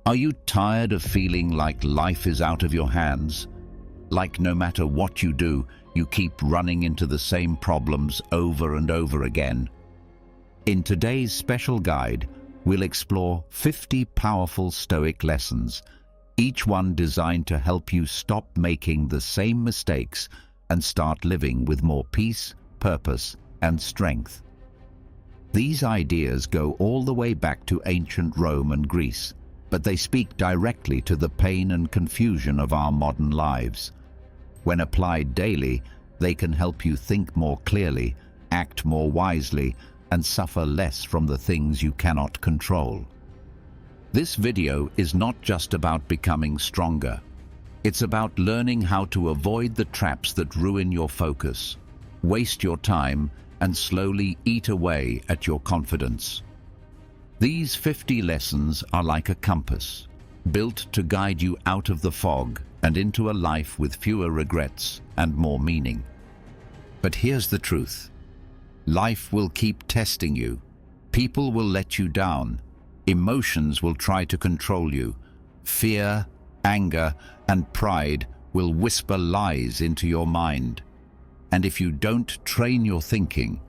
Are you tired of feeling like life is out of your hands? Like no matter what you do, you keep running into the same problems over and over again? In today's special guide, we'll explore 50 powerful Stoic lessons, each one designed to help you stop making the same mistakes and start living with more peace, purpose, and strength. These ideas go all the way back to ancient Rome and Greece, but they speak directly to the pain and confusion of our modern lives. When applied daily, they can help you think more clearly, act more wisely, and suffer less from the things you cannot control. This video is not just about becoming stronger. It's about learning how to avoid the traps that ruin your focus, waste your time, and slowly eat away at your confidence. These 50 lessons are like a compass, built to guide you out of the fog and into a life with fewer regrets and more meaning. But here's the truth. Life will keep testing you. People will let you down. Emotions will try to control you. Fear, anger, and pride will whisper lies into your mind. And if you don't train your thinking,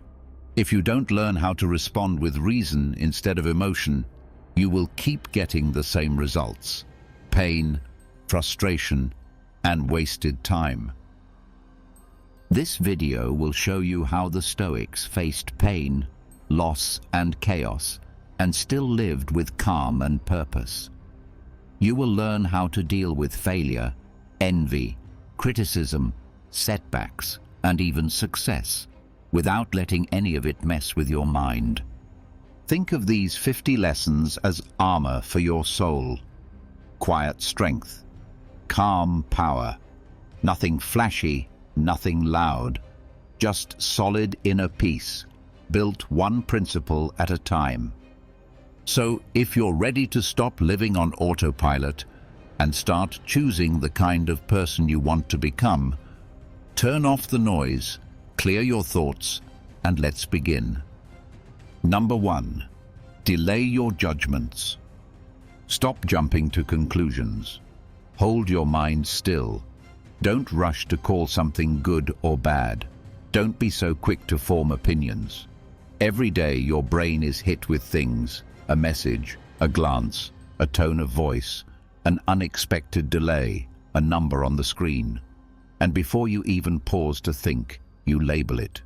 if you don't learn how to respond with reason instead of emotion, you will keep getting the same results: pain, frustration, and wasted time. This video will show you how the Stoics faced pain, loss, and chaos, and still lived with calm and purpose. You will learn how to deal with failure, envy, criticism, setbacks, and even success, without letting any of it mess with your mind. Think of these 50 lessons as armor for your soul. Quiet strength, calm power, nothing flashy, nothing loud, just solid inner peace, built one principle at a time. So if you're ready to stop living on autopilot and start choosing the kind of person you want to become, turn off the noise, clear your thoughts, and let's begin. Number 1. Delay your judgments. Stop jumping to conclusions. Hold your mind still. Don't rush to call something good or bad. Don't be so quick to form opinions. Every day your brain is hit with things: a message, a glance, a tone of voice, an unexpected delay, a number on the screen. And before you even pause to think, you label it.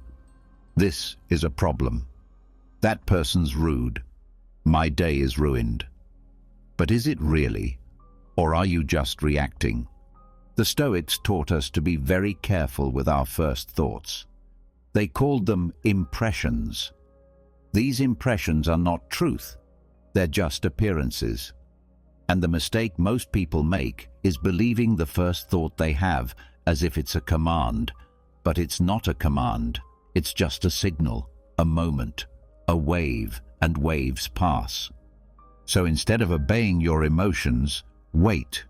This is a problem. That person's rude. My day is ruined. But is it really? Or are you just reacting? The Stoics taught us to be very careful with our first thoughts. They called them impressions. These impressions are not truth. They're just appearances. And the mistake most people make is believing the first thought they have as if it's a command. But it's not a command. It's just a signal, a moment, a wave, and waves pass. So instead of obeying your emotions, wait.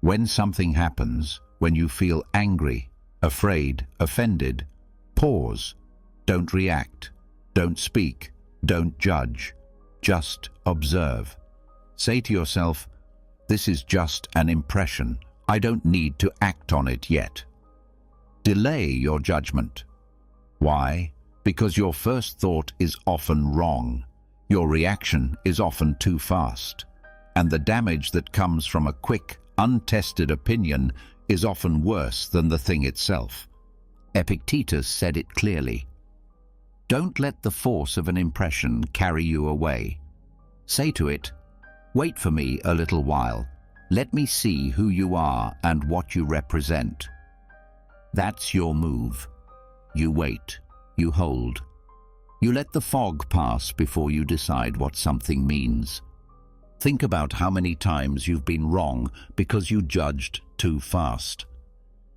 When something happens, when you feel angry, afraid, offended, pause. Don't react. Don't speak. Don't judge. Just observe. Say to yourself, this is just an impression. I don't need to act on it yet. Delay your judgment. Why? Because your first thought is often wrong. Your reaction is often too fast. And the damage that comes from a quick, untested opinion is often worse than the thing itself. Epictetus said it clearly. Don't let the force of an impression carry you away. Say to it, wait for me a little while. Let me see who you are and what you represent. That's your move. You wait. You hold. You let the fog pass before you decide what something means. Think about how many times you've been wrong because you judged too fast.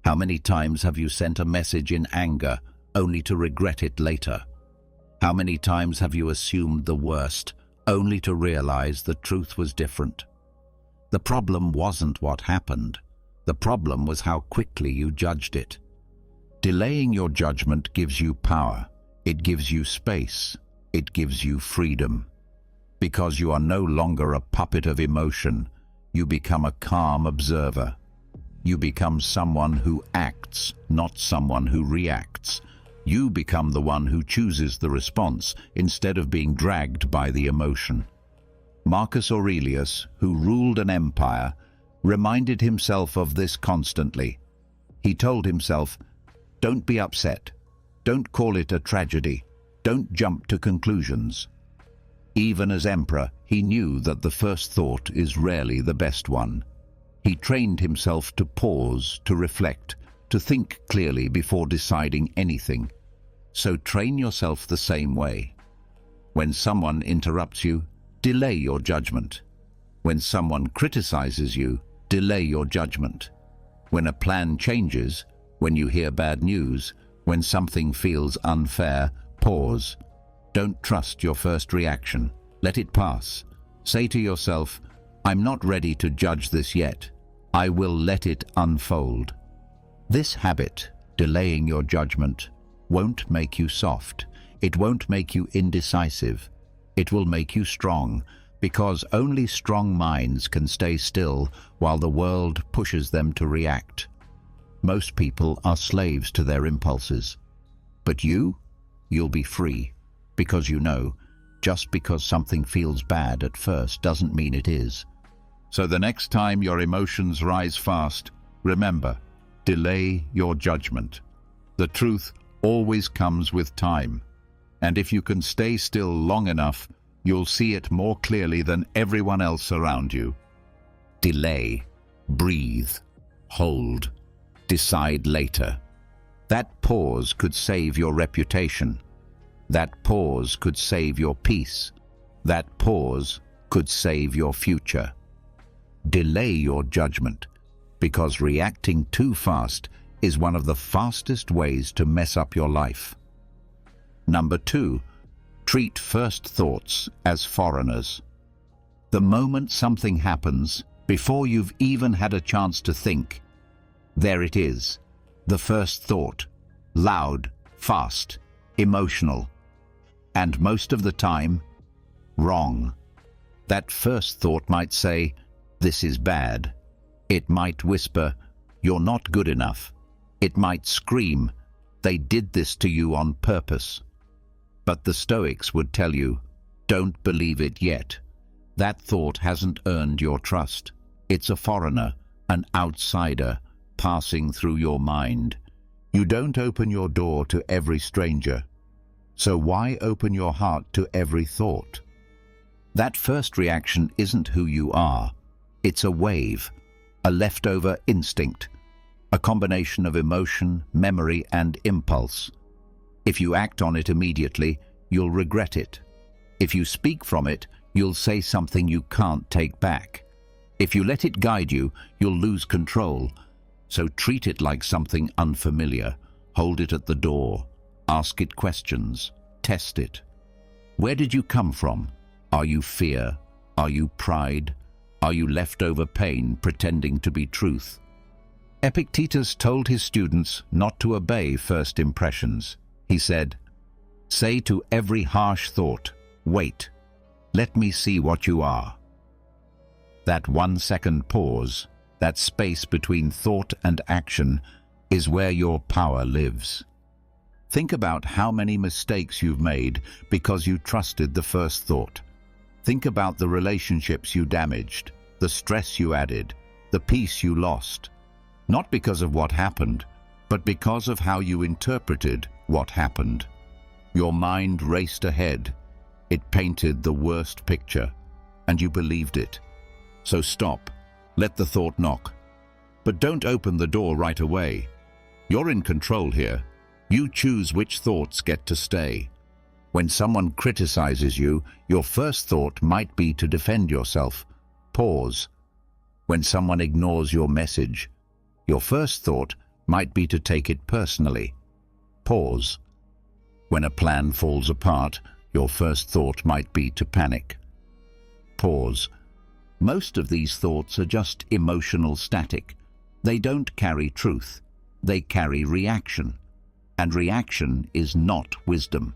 How many times have you sent a message in anger only to regret it later? How many times have you assumed the worst only to realize the truth was different? The problem wasn't what happened. The problem was how quickly you judged it. Delaying your judgment gives you power. It gives you space. It gives you freedom. Because you are no longer a puppet of emotion, you become a calm observer. You become someone who acts, not someone who reacts. You become the one who chooses the response instead of being dragged by the emotion. Marcus Aurelius, who ruled an empire, reminded himself of this constantly. He told himself, "Don't be upset. Don't call it a tragedy. Don't jump to conclusions." Even as emperor, he knew that the first thought is rarely the best one. He trained himself to pause, to reflect, to think clearly before deciding anything. So train yourself the same way. When someone interrupts you, delay your judgment. When someone criticizes you, delay your judgment. When a plan changes, when you hear bad news, when something feels unfair, pause. Don't trust your first reaction. Let it pass. Say to yourself, "I'm not ready to judge this yet. I will let it unfold." This habit, delaying your judgment, won't make you soft. It won't make you indecisive. It will make you strong, because only strong minds can stay still while the world pushes them to react. Most people are slaves to their impulses. But you'll be free, because you know, just because something feels bad at first doesn't mean it is. So the next time your emotions rise fast, remember, delay your judgment. The truth always comes with time, and if you can stay still long enough, you'll see it more clearly than everyone else around you. Delay, breathe, hold, decide later. That pause could save your reputation. That pause could save your peace. That pause could save your future. Delay your judgment, because reacting too fast is one of the fastest ways to mess up your life. Number 2, treat first thoughts as foreigners. The moment something happens, before you've even had a chance to think, there it is, the first thought, loud, fast, emotional, and most of the time, wrong. That first thought might say, "This is bad." It might whisper, "You're not good enough." It might scream, "They did this to you on purpose." But the Stoics would tell you, don't believe it yet. That thought hasn't earned your trust. It's a foreigner, an outsider, passing through your mind. You don't open your door to every stranger. So why open your heart to every thought? That first reaction isn't who you are. It's a wave, a leftover instinct, a combination of emotion, memory, and impulse. If you act on it immediately, you'll regret it. If you speak from it, you'll say something you can't take back. If you let it guide you, you'll lose control. So treat it like something unfamiliar. Hold it at the door. Ask it questions. Test it. Where did you come from? Are you fear? Are you pride? Are you leftover pain pretending to be truth? Epictetus told his students not to obey first impressions. He said, "Say to every harsh thought, 'Wait, let me see what you are.'" That 1-second pause, that space between thought and action, is where your power lives. Think about how many mistakes you've made because you trusted the first thought. Think about the relationships you damaged, the stress you added, the peace you lost. Not because of what happened, but because of how you interpreted what happened. Your mind raced ahead. It painted the worst picture, and you believed it. So stop. Let the thought knock. But don't open the door right away. You're in control here. You choose which thoughts get to stay. When someone criticizes you, your first thought might be to defend yourself. Pause. When someone ignores your message, your first thought might be to take it personally. Pause. When a plan falls apart, your first thought might be to panic. Pause. Most of these thoughts are just emotional static. They don't carry truth. They carry reaction. And reaction is not wisdom.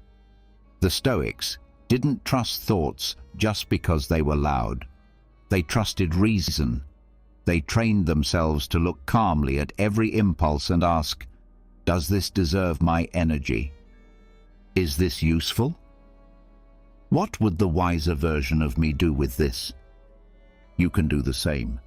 The Stoics, didn't trust thoughts just because they were loud. They trusted reason. They trained themselves to look calmly at every impulse and ask, does this deserve my energy? Is this useful? What would the wiser version of me do with this? You can do the same.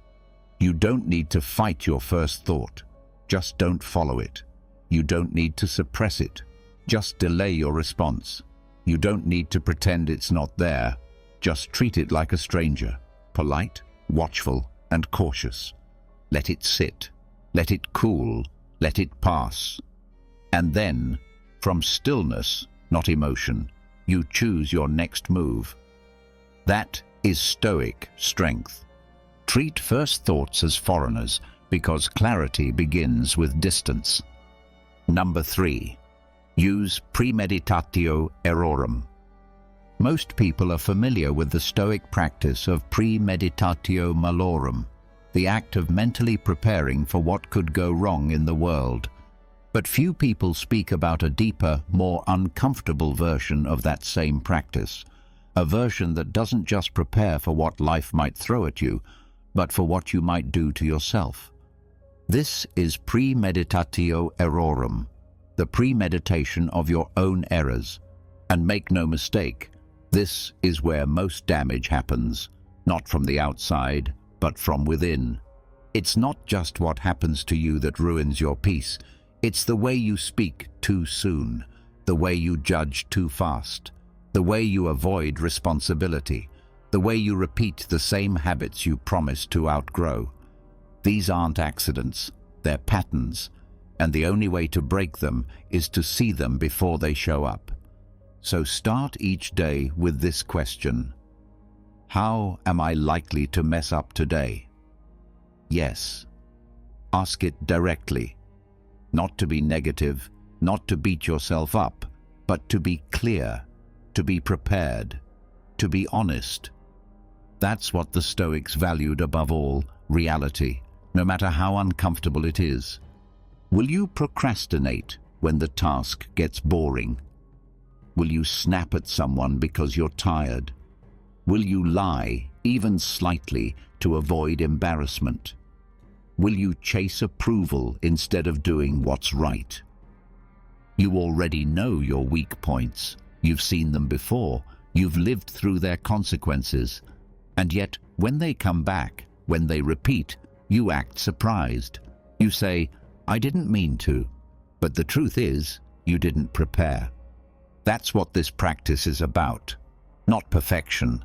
You don't need to fight your first thought. Just don't follow it. You don't need to suppress it. Just delay your response. You don't need to pretend it's not there. Just treat it like a stranger, polite, watchful, and cautious. Let it sit. Let it cool. Let it pass. And then, from stillness, not emotion, you choose your next move. That is Stoic strength. Treat first thoughts as foreigners, because clarity begins with distance. Number 3. Use premeditatio errorum. Most people are familiar with the Stoic practice of premeditatio malorum, the act of mentally preparing for what could go wrong in the world. But few people speak about a deeper, more uncomfortable version of that same practice, a version that doesn't just prepare for what life might throw at you, but for what you might do to yourself. This is premeditatio errorum, the premeditation of your own errors. And make no mistake, this is where most damage happens, not from the outside, but from within. It's not just what happens to you that ruins your peace. It's the way you speak too soon, the way you judge too fast, the way you avoid responsibility, the way you repeat the same habits you promised to outgrow. These aren't accidents, they're patterns, and the only way to break them is to see them before they show up. So start each day with this question: how am I likely to mess up today? Yes. Ask it directly. Not to be negative, not to beat yourself up, but to be clear, to be prepared, to be honest. That's what the Stoics valued above all: reality, no matter how uncomfortable it is. Will you procrastinate when the task gets boring? Will you snap at someone because you're tired? Will you lie, even slightly, to avoid embarrassment? Will you chase approval instead of doing what's right? You already know your weak points. You've seen them before. You've lived through their consequences. And yet, when they come back, when they repeat, you act surprised. You say, I didn't mean to. But the truth is, you didn't prepare. That's what this practice is about. Not perfection.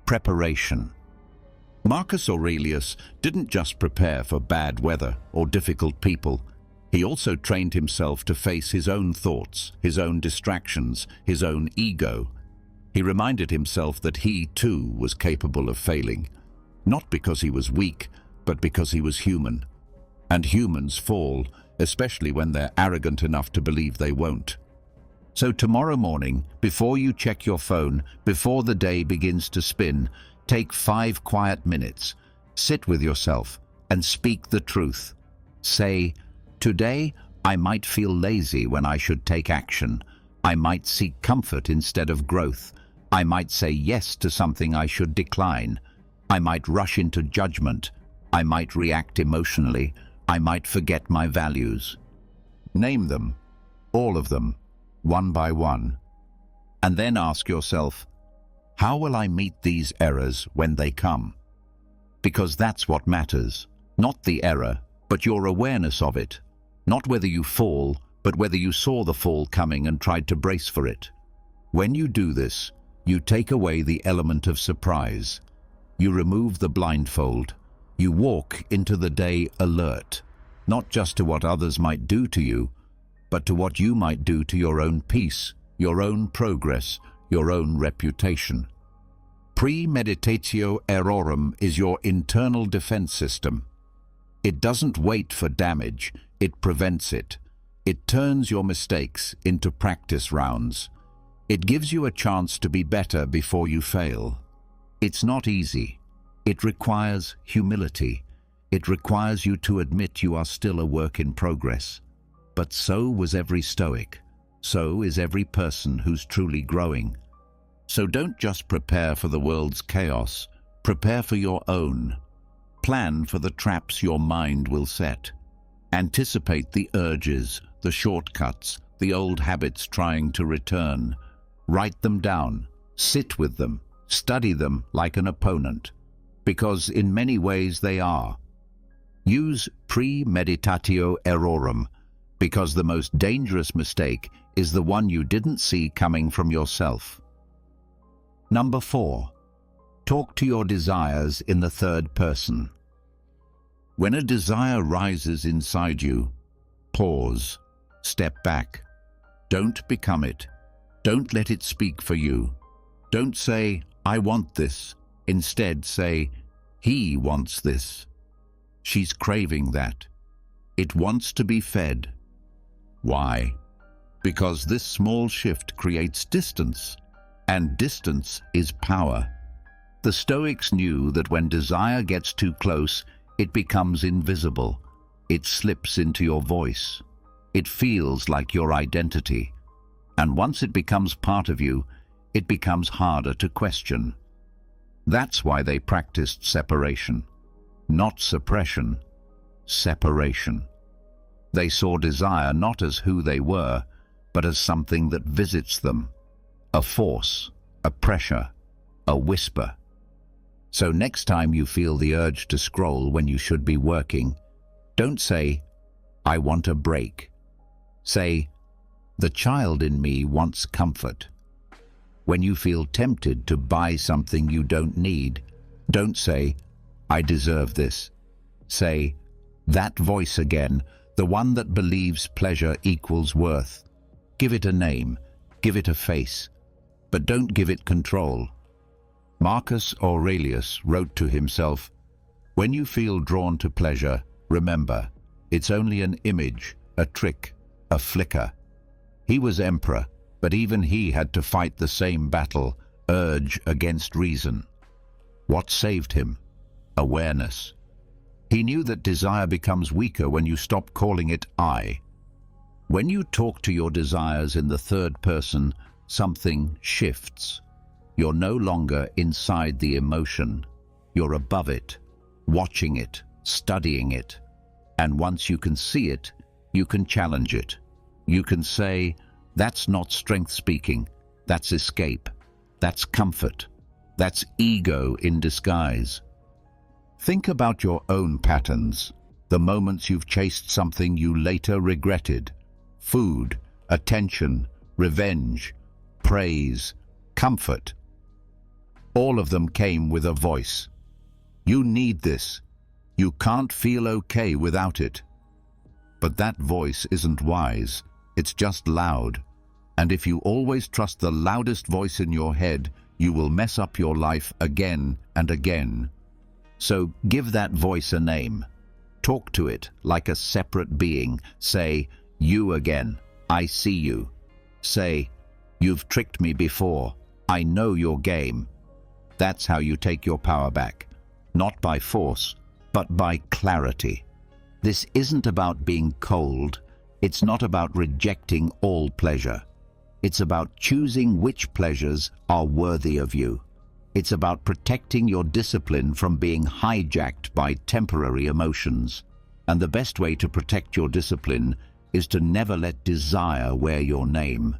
Preparation. Marcus Aurelius didn't just prepare for bad weather or difficult people. He also trained himself to face his own thoughts, his own distractions, his own ego. He reminded himself that he, too, was capable of failing. Not because he was weak, but because he was human. And humans fall, especially when they're arrogant enough to believe they won't. So tomorrow morning, before you check your phone, before the day begins to spin, take 5 quiet minutes, sit with yourself, and speak the truth. Say, today I might feel lazy when I should take action. I might seek comfort instead of growth. I might say yes to something I should decline. I might rush into judgment. I might react emotionally. I might forget my values. Name them, all of them, one by one. And then ask yourself, how will I meet these errors when they come? Because that's what matters. Not the error, but your awareness of it. Not whether you fall, but whether you saw the fall coming and tried to brace for it. When you do this, you take away the element of surprise. You remove the blindfold. You walk into the day alert, not just to what others might do to you, but to what you might do to your own peace, your own progress, your own reputation. Premeditatio errorum is your internal defense system. It doesn't wait for damage, it prevents it. It turns your mistakes into practice rounds. It gives you a chance to be better before you fail. It's not easy. It requires humility. It requires you to admit you are still a work in progress. But so was every Stoic. So is every person who's truly growing. So don't just prepare for the world's chaos, prepare for your own. Plan for the traps your mind will set. Anticipate the urges, the shortcuts, the old habits trying to return. Write them down, sit with them, study them like an opponent, because in many ways they are. Use premeditatio errorum, because the most dangerous mistake is the one you didn't see coming from yourself. Number 4. Talk to your desires in the third person. When a desire rises inside you, pause, step back. Don't become it. Don't let it speak for you. Don't say, I want this. Instead say, he wants this. She's craving that. It wants to be fed. Why? Because this small shift creates distance, and distance is power. The Stoics knew that when desire gets too close, it becomes invisible. It slips into your voice. It feels like your identity. And once it becomes part of you, it becomes harder to question. That's why they practiced separation. Not suppression, separation. They saw desire not as who they were, but as something that visits them. A force, a pressure, a whisper. So next time you feel the urge to scroll when you should be working, don't say, I want a break. Say, the child in me wants comfort. When you feel tempted to buy something you don't need, don't say, I deserve this. Say, that voice again, the one that believes pleasure equals worth. Give it a name, give it a face, but don't give it control. Marcus Aurelius wrote to himself, when you feel drawn to pleasure, remember, it's only an image, a trick, a flicker. He was emperor, but even he had to fight the same battle, urge against reason. What saved him? Awareness. He knew that desire becomes weaker when you stop calling it I. When you talk to your desires in the third person, something shifts. You're no longer inside the emotion. You're above it, watching it, studying it. And once you can see it, you can challenge it. You can say, that's not strength speaking, that's escape, that's comfort, that's ego in disguise. Think about your own patterns, the moments you've chased something you later regretted. Food, attention, revenge, praise, comfort. All of them came with a voice. You need this. You can't feel okay without it. But that voice isn't wise, it's just loud. And if you always trust the loudest voice in your head, you will mess up your life again and again. So give that voice a name. Talk to it like a separate being. Say, you again, I see you. Say, you've tricked me before, I know your game. That's how you take your power back. Not by force, but by clarity. This isn't about being cold. It's not about rejecting all pleasure. It's about choosing which pleasures are worthy of you. It's about protecting your discipline from being hijacked by temporary emotions. And the best way to protect your discipline is to never let desire wear your name.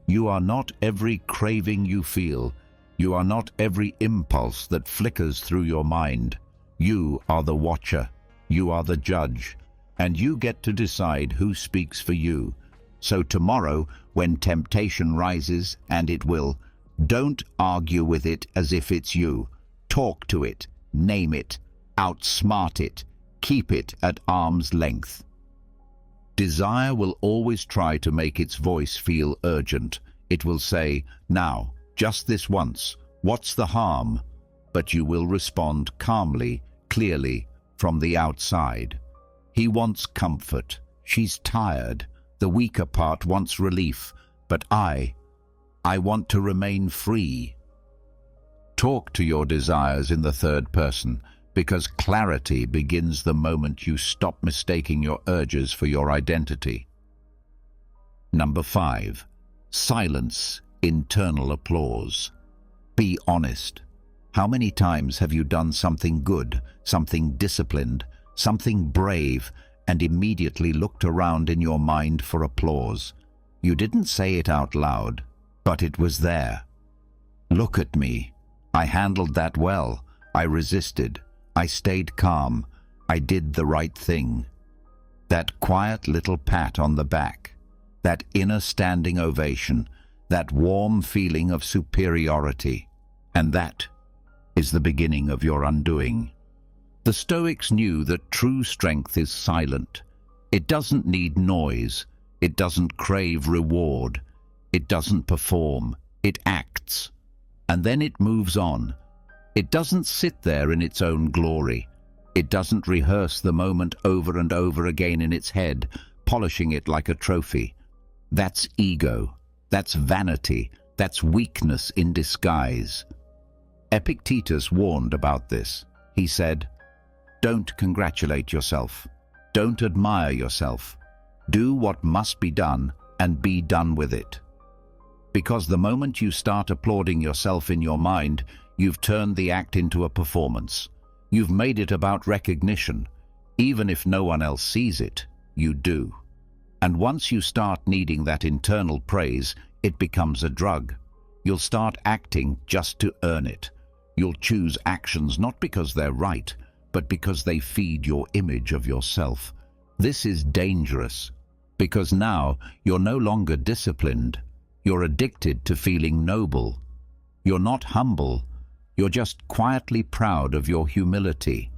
You are not every craving you feel. You are not every impulse that flickers through your mind. You are the watcher. You are the judge. And you get to decide who speaks for you. So tomorrow, when temptation rises, and it will, don't argue with it as if it's you. Talk to it, name it, outsmart it, keep it at arm's length. Desire will always try to make its voice feel urgent. It will say, now, just this once, what's the harm? But you will respond calmly, clearly, from the outside. He wants comfort. She's tired. The weaker part wants relief. But I want to remain free. Talk to your desires in the third person, because clarity begins the moment you stop mistaking your urges for your identity. Number 5. Silence internal applause. Be honest. How many times have you done something good, something disciplined, something brave, and immediately looked around in your mind for applause? You didn't say it out loud, but it was there. Look at me. I handled that well. I resisted. I stayed calm. I did the right thing. That quiet little pat on the back, that inner standing ovation, that warm feeling of superiority, and that is the beginning of your undoing. The Stoics knew that true strength is silent. It doesn't need noise. It doesn't crave reward. It doesn't perform. It acts. And then it moves on. It doesn't sit there in its own glory. It doesn't rehearse the moment over and over again in its head, polishing it like a trophy. That's ego. That's vanity. That's weakness in disguise. Epictetus warned about this. He said, "Don't congratulate yourself. Don't admire yourself. Do what must be done and be done with it." Because the moment you start applauding yourself in your mind, you've turned the act into a performance. You've made it about recognition. Even if no one else sees it, you do. And once you start needing that internal praise, it becomes a drug. You'll start acting just to earn it. You'll choose actions not because they're right, but because they feed your image of yourself. This is dangerous, because now you're no longer disciplined. You're addicted to feeling noble. You're not humble. You're just quietly proud of your humility.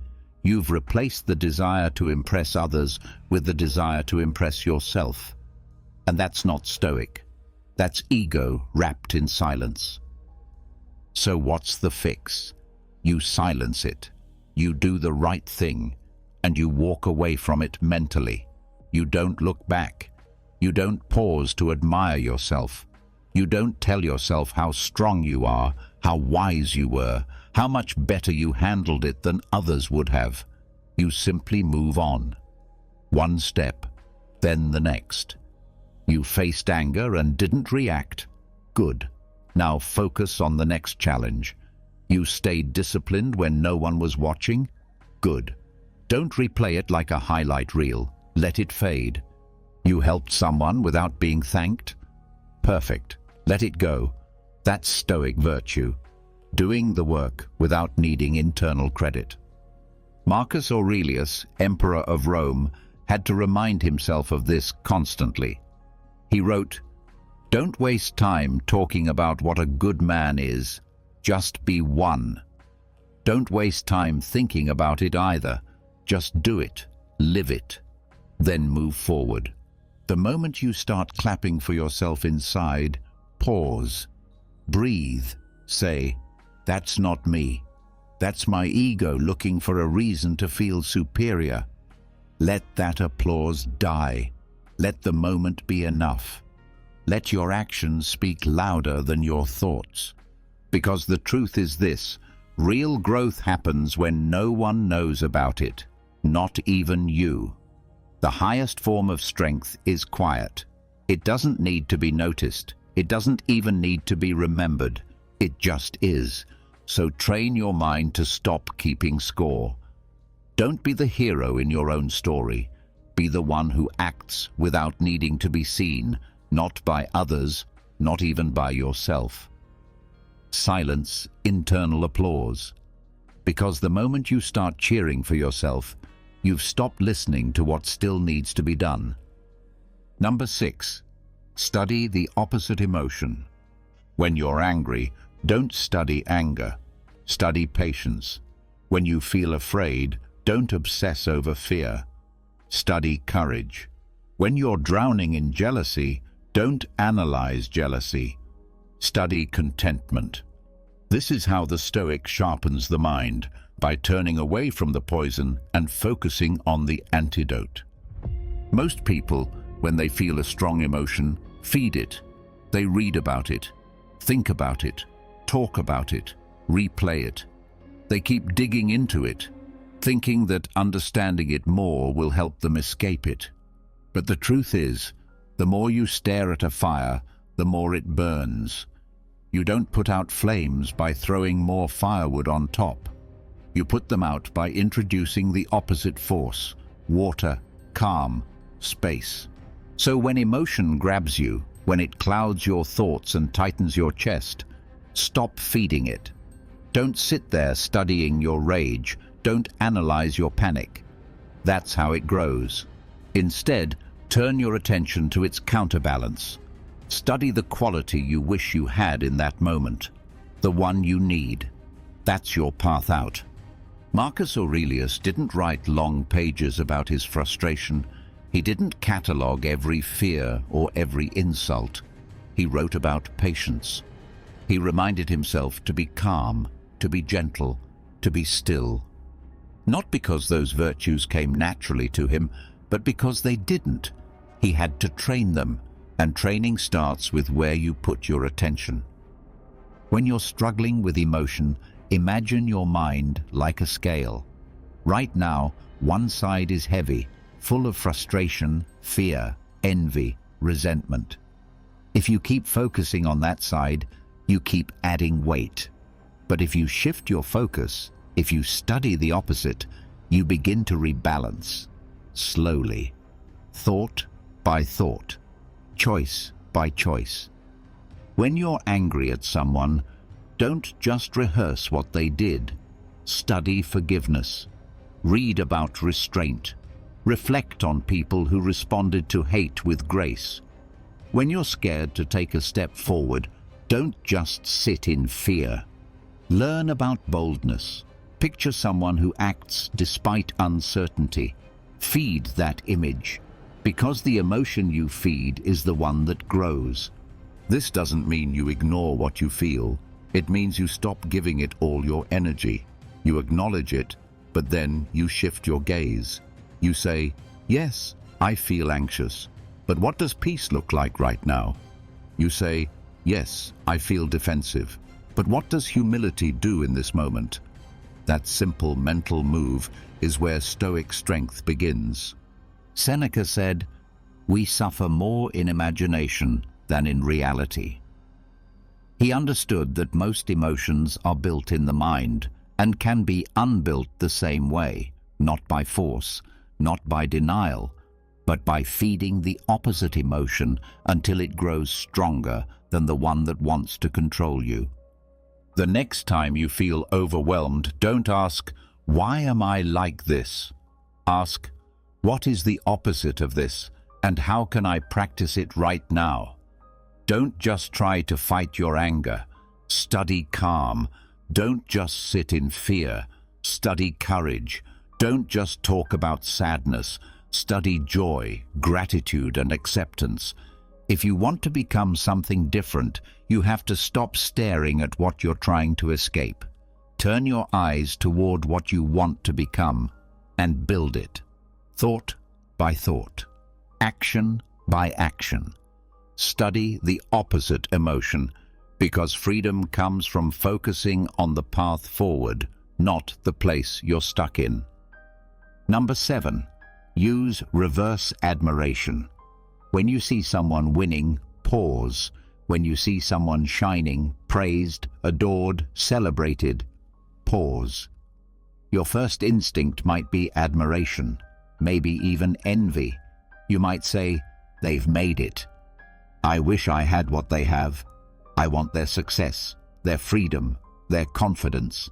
You've replaced the desire to impress others with the desire to impress yourself. And that's not Stoic. That's ego wrapped in silence. So what's the fix? You silence it. You do the right thing, and you walk away from it mentally. You don't look back. You don't pause to admire yourself. You don't tell yourself how strong you are, how wise you were, how much better you handled it than others would have. You simply move on. One step, then the next. You faced anger and didn't react. Good. Now focus on the next challenge. You stayed disciplined when no one was watching. Good. Don't replay it like a highlight reel. Let it fade. You helped someone without being thanked. Perfect. Let it go. That's Stoic virtue. Doing the work without needing internal credit. Marcus Aurelius, Emperor of Rome, had to remind himself of this constantly. He wrote, "Don't waste time talking about what a good man is. Just be one. Don't waste time thinking about it either. Just do it, live it, then move forward." The moment you start clapping for yourself inside, pause, breathe, say, "That's not me. That's my ego looking for a reason to feel superior." Let that applause die. Let the moment be enough. Let your actions speak louder than your thoughts. Because the truth is this: real growth happens when no one knows about it, not even you. The highest form of strength is quiet. It doesn't need to be noticed. It doesn't even need to be remembered. It just is. So train your mind to stop keeping score. Don't be the hero in your own story. Be the one who acts without needing to be seen, not by others, not even by yourself. Silence internal applause. Because the moment you start cheering for yourself, you've stopped listening to what still needs to be done. Number 6. Study the opposite emotion. When you're angry, don't study anger. Study patience. When you feel afraid, don't obsess over fear. Study courage. When you're drowning in jealousy, don't analyze jealousy. Study contentment. This is how the Stoic sharpens the mind, by turning away from the poison and focusing on the antidote. Most people, when they feel a strong emotion, feed it. They read about it, think about it, talk about it, replay it. They keep digging into it, thinking that understanding it more will help them escape it. But the truth is, the more you stare at a fire, the more it burns. You don't put out flames by throwing more firewood on top. You put them out by introducing the opposite force: water, calm, space. So when emotion grabs you, when it clouds your thoughts and tightens your chest, stop feeding it. Don't sit there studying your rage. Don't analyze your panic. That's how it grows. Instead, turn your attention to its counterbalance. Study the quality you wish you had in that moment, the one you need. That's your path out. Marcus Aurelius didn't write long pages about his frustration. He didn't catalogue every fear or every insult. He wrote about patience. He reminded himself to be calm, to be gentle, to be still. Not because those virtues came naturally to him, but because they didn't. He had to train them, and training starts with where you put your attention. When you're struggling with emotion, imagine your mind like a scale. Right now, one side is heavy, full of frustration, fear, envy, resentment. If you keep focusing on that side, you keep adding weight. But if you shift your focus, if you study the opposite, you begin to rebalance, slowly, thought by thought, choice by choice. When you're angry at someone, don't just rehearse what they did. Study forgiveness. Read about restraint. Reflect on people who responded to hate with grace. When you're scared to take a step forward, don't just sit in fear. Learn about boldness. Picture someone who acts despite uncertainty. Feed that image, because the emotion you feed is the one that grows. This doesn't mean you ignore what you feel. It means you stop giving it all your energy. You acknowledge it, but then you shift your gaze. You say, yes, I feel anxious, but what does peace look like right now? You say, yes, I feel defensive, but what does humility do in this moment? That simple mental move is where Stoic strength begins. Seneca said, "We suffer more in imagination than in reality." He understood that most emotions are built in the mind and can be unbuilt the same way, not by force, not by denial, but by feeding the opposite emotion until it grows stronger than the one that wants to control you. The next time you feel overwhelmed, don't ask, "Why am I like this?" Ask, "What is the opposite of this, and how can I practice it right now?" Don't just try to fight your anger. Study calm. Don't just sit in fear. Study courage. Don't just talk about sadness. Study joy, gratitude, and acceptance. If you want to become something different, you have to stop staring at what you're trying to escape. Turn your eyes toward what you want to become and build it, thought by thought, action by action. Study the opposite emotion, because freedom comes from focusing on the path forward, not the place you're stuck in. Number 7, use reverse admiration. When you see someone winning, pause. When you see someone shining, praised, adored, celebrated, pause. Your first instinct might be admiration, maybe even envy. You might say, "They've made it. I wish I had what they have. I want their success, their freedom, their confidence."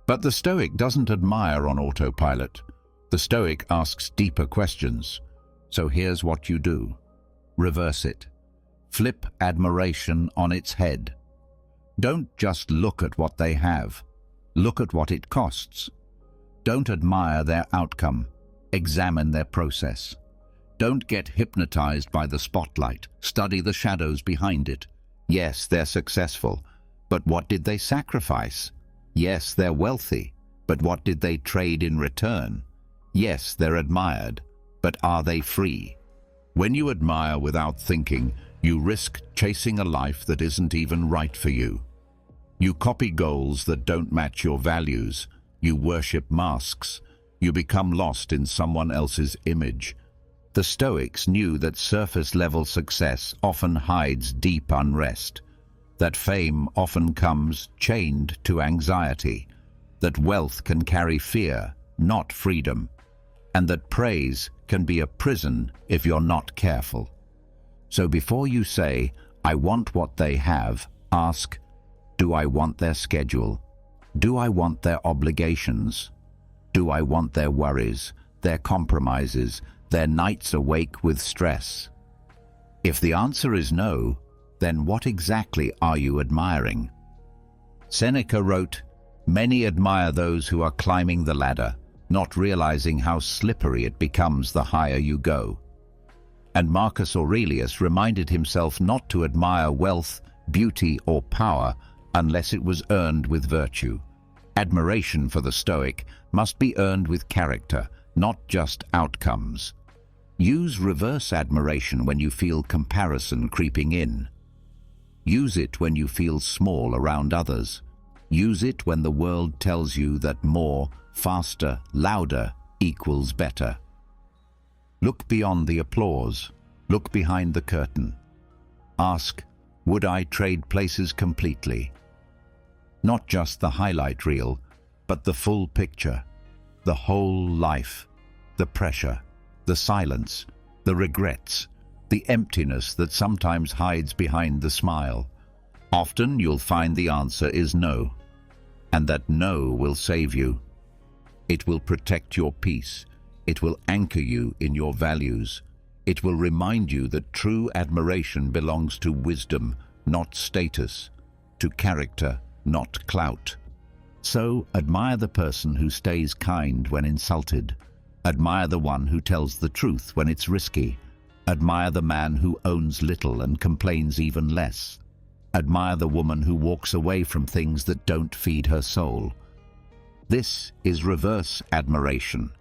But the Stoic doesn't admire on autopilot. The Stoic asks deeper questions. So here's what you do. Reverse it. Flip admiration on its head. Don't just look at what they have. Look at what it costs. Don't admire their outcome. Examine their process. Don't get hypnotized by the spotlight. Study the shadows behind it. Yes, they're successful, but what did they sacrifice? Yes, they're wealthy, but what did they trade in return? Yes, they're admired, but are they free? When you admire without thinking, you risk chasing a life that isn't even right for you. You copy goals that don't match your values. You worship masks. You become lost in someone else's image. The Stoics knew that surface-level success often hides deep unrest. that fame often comes chained to anxiety, that wealth can carry fear, not freedom, and that praise can be a prison if you're not careful. So before you say, "I want what they have," ask, "Do I want their schedule? Do I want their obligations? Do I want their worries, their compromises, their nights awake with stress?" If the answer is no, then what exactly are you admiring? Seneca wrote, "Many admire those who are climbing the ladder, not realizing how slippery it becomes the higher you go." And Marcus Aurelius reminded himself not to admire wealth, beauty, or power unless it was earned with virtue. Admiration for the Stoic must be earned with character, not just outcomes. Use reverse admiration when you feel comparison creeping in. Use it when you feel small around others. Use it when the world tells you that more, faster, louder equals better. Look beyond the applause. Look behind the curtain. Ask, would I trade places completely? Not just the highlight reel, but the full picture, the whole life, the pressure, the silence, the regrets, the emptiness that sometimes hides behind the smile. Often you'll find the answer is no, and that no will save you. It will protect your peace. It will anchor you in your values. It will remind you that true admiration belongs to wisdom, not status, to character, not clout. So admire the person who stays kind when insulted. Admire the one who tells the truth when it's risky. Admire the man who owns little and complains even less. Admire the woman who walks away from things that don't feed her soul. This is reverse admiration.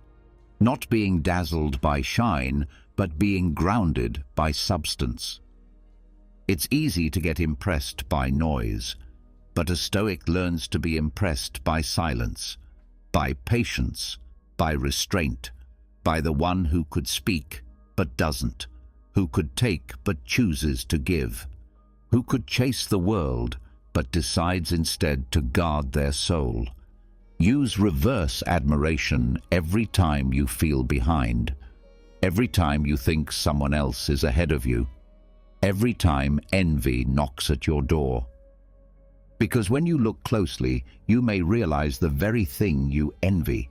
Not being dazzled by shine, but being grounded by substance. It's easy to get impressed by noise, but a Stoic learns to be impressed by silence, by patience, by restraint, by the one who could speak but doesn't, who could take but chooses to give, who could chase the world but decides instead to guard their soul. Use reverse admiration every time you feel behind, every time you think someone else is ahead of you, every time envy knocks at your door. Because when you look closely, you may realize the very thing you envy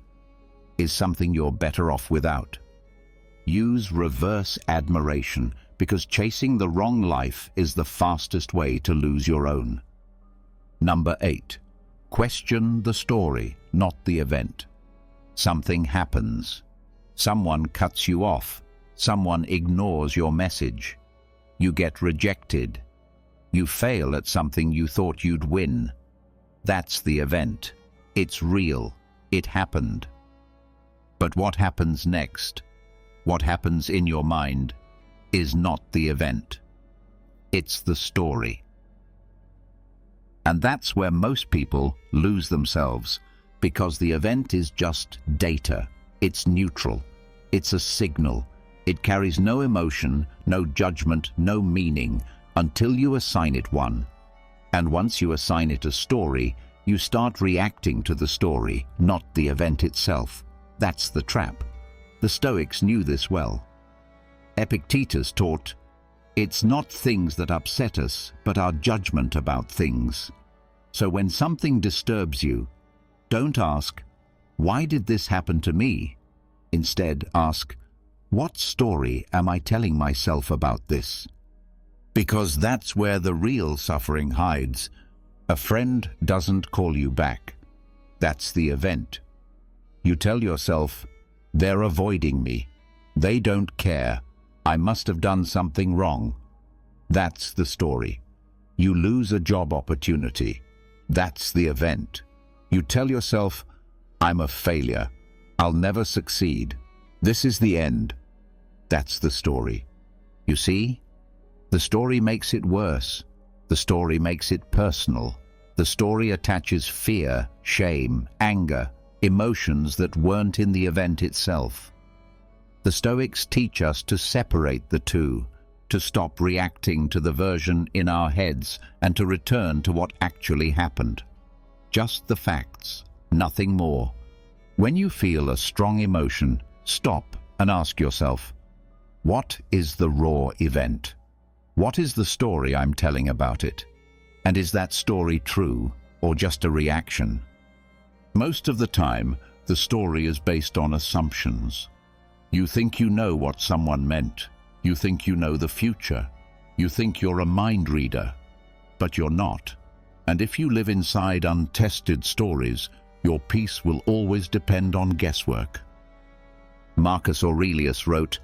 is something you're better off without. Use reverse admiration, because chasing the wrong life is the fastest way to lose your own. Number 8. Question the story, not the event. Something happens. Someone cuts you off. Someone ignores your message. You get rejected. You fail at something you thought you'd win. That's the event. It's real. It happened. But what happens next, what happens in your mind, is not the event. It's the story. And that's where most people lose themselves, because the event is just data. It's neutral. It's a signal. It carries no emotion, no judgment, no meaning, until you assign it one. And once you assign it a story, you start reacting to the story, not the event itself. That's the trap. The Stoics knew this well. Epictetus taught, "It's not things that upset us, but our judgment about things." So when something disturbs you, don't ask, "Why did this happen to me?" Instead, ask, "What story am I telling myself about this?" Because that's where the real suffering hides. A friend doesn't call you back. That's the event. You tell yourself, "They're avoiding me. They don't care. I must have done something wrong." That's the story. You lose a job opportunity. That's the event. You tell yourself, "I'm a failure. I'll never succeed. This is the end." That's the story. You see? The story makes it worse. The story makes it personal. The story attaches fear, shame, anger, emotions that weren't in the event itself. The Stoics teach us to separate the two, to stop reacting to the version in our heads and to return to what actually happened. Just the facts, nothing more. When you feel a strong emotion, stop and ask yourself, what is the raw event? What is the story I'm telling about it? And is that story true or just a reaction? Most of the time, the story is based on assumptions. You think you know what someone meant. You think you know the future. You think you're a mind reader, but you're not. And if you live inside untested stories, your peace will always depend on guesswork. Marcus Aurelius wrote,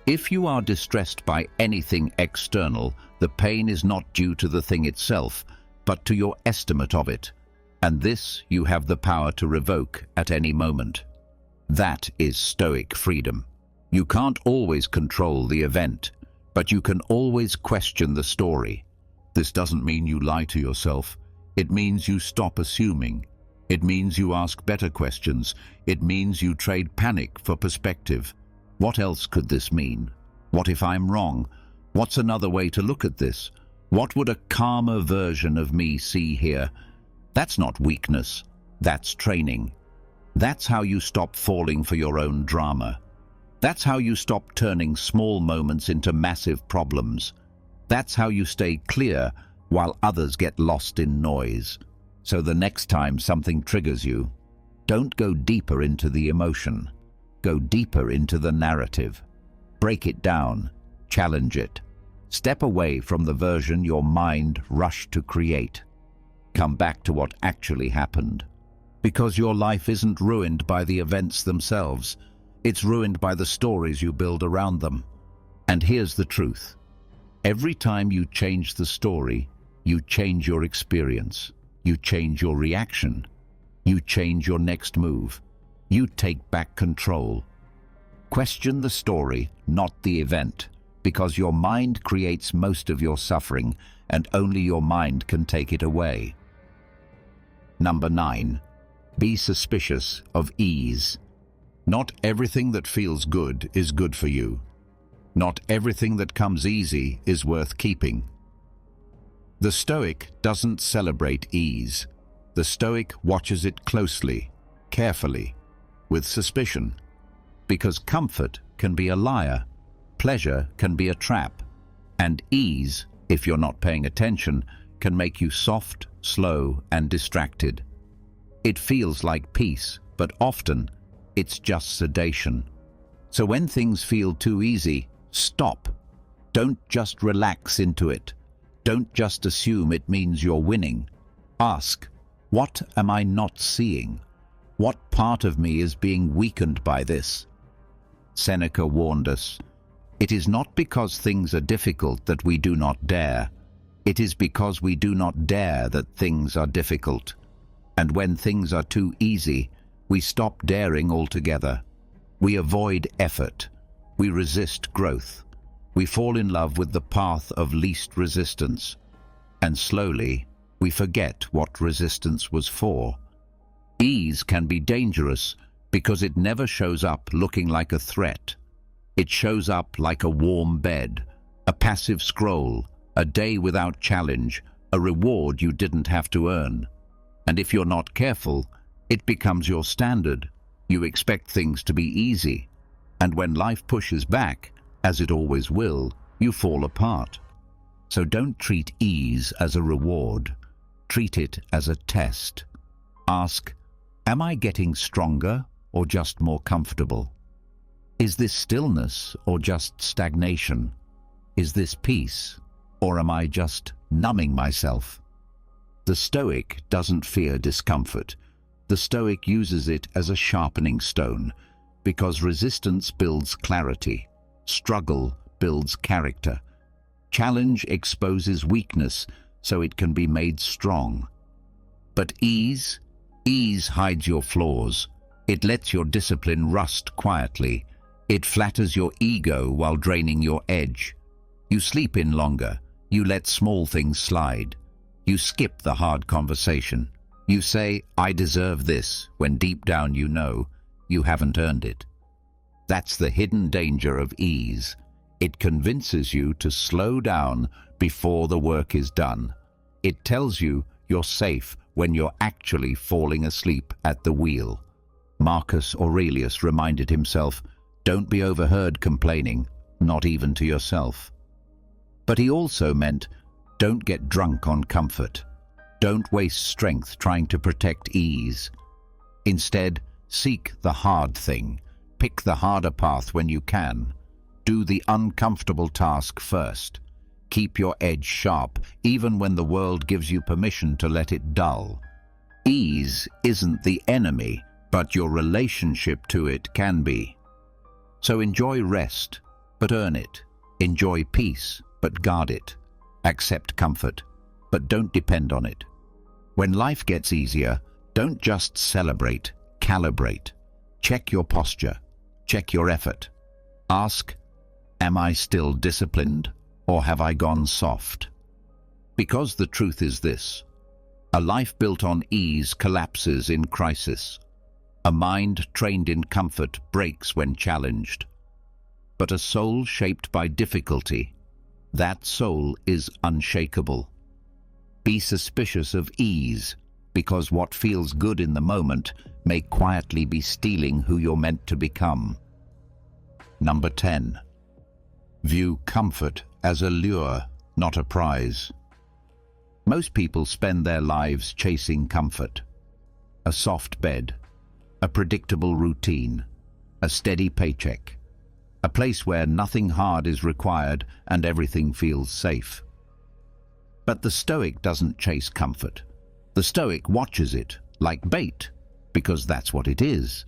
"If you are distressed by anything external, the pain is not due to the thing itself, but to your estimate of it, and this you have the power to revoke at any moment." That is Stoic freedom. You can't always control the event, but you can always question the story. This doesn't mean you lie to yourself. It means you stop assuming. It means you ask better questions. It means you trade panic for perspective. What else could this mean? What if I'm wrong? What's another way to look at this? What would a calmer version of me see here? That's not weakness. That's training. That's how you stop falling for your own drama. That's how you stop turning small moments into massive problems. That's how you stay clear while others get lost in noise. So the next time something triggers you, don't go deeper into the emotion. Go deeper into the narrative. Break it down. Challenge it. Step away from the version your mind rushed to create. Come back to what actually happened. Because your life isn't ruined by the events themselves. It's ruined by the stories you build around them. And here's the truth. Every time you change the story, you change your experience. You change your reaction. You change your next move. You take back control. Question the story, not the event, because your mind creates most of your suffering, and only your mind can take it away. Number 9. Be suspicious of ease. Not everything that feels good is good for you. Not everything that comes easy is worth keeping. The Stoic doesn't celebrate ease. The Stoic watches it closely, carefully, with suspicion. Because comfort can be a liar, pleasure can be a trap, and ease, if you're not paying attention, can make you soft, slow, and distracted. It feels like peace, but often it's just sedation. So when things feel too easy, stop. Don't just relax into it. Don't just assume it means you're winning. Ask, what am I not seeing? What part of me is being weakened by this? Seneca warned us, "It is not because things are difficult that we do not dare. It is because we do not dare that things are difficult. And when things are too easy, we stop daring altogether. We avoid effort. We resist growth. We fall in love with the path of least resistance. And slowly, we forget what resistance was for." Ease can be dangerous because it never shows up looking like a threat. It shows up like a warm bed, a passive scroll, a day without challenge, a reward you didn't have to earn. And if you're not careful, it becomes your standard. You expect things to be easy. And when life pushes back, as it always will, you fall apart. So don't treat ease as a reward. Treat it as a test. Ask, am I getting stronger or just more comfortable? Is this stillness or just stagnation? Is this peace or am I just numbing myself? The Stoic doesn't fear discomfort. The Stoic uses it as a sharpening stone because resistance builds clarity. Struggle builds character. Challenge exposes weakness so it can be made strong. But ease hides your flaws. It lets your discipline rust quietly. It flatters your ego while draining your edge. You sleep in longer. You let small things slide. You skip the hard conversation. You say, "I deserve this," when deep down you know you haven't earned it. That's the hidden danger of ease. It convinces you to slow down before the work is done. It tells you you're safe when you're actually falling asleep at the wheel. Marcus Aurelius reminded himself, don't be overheard complaining, not even to yourself. But he also meant, don't get drunk on comfort. Don't waste strength trying to protect ease. Instead, seek the hard thing. Pick the harder path when you can. Do the uncomfortable task first. Keep your edge sharp, even when the world gives you permission to let it dull. Ease isn't the enemy, but your relationship to it can be. So enjoy rest, but earn it. Enjoy peace, but guard it. Accept comfort, but don't depend on it. When life gets easier, don't just celebrate, calibrate. Check your posture. Check your effort. Ask, am I still disciplined, or have I gone soft? Because the truth is this: a life built on ease collapses in crisis. A mind trained in comfort breaks when challenged. But a soul shaped by difficulty, that soul is unshakable. Be suspicious of ease, because what feels good in the moment may quietly be stealing who you're meant to become. Number 10. View comfort as a lure, not a prize. Most people spend their lives chasing comfort. A soft bed, a predictable routine, a steady paycheck, a place where nothing hard is required and everything feels safe. But the Stoic doesn't chase comfort. The Stoic watches it like bait, because that's what it is.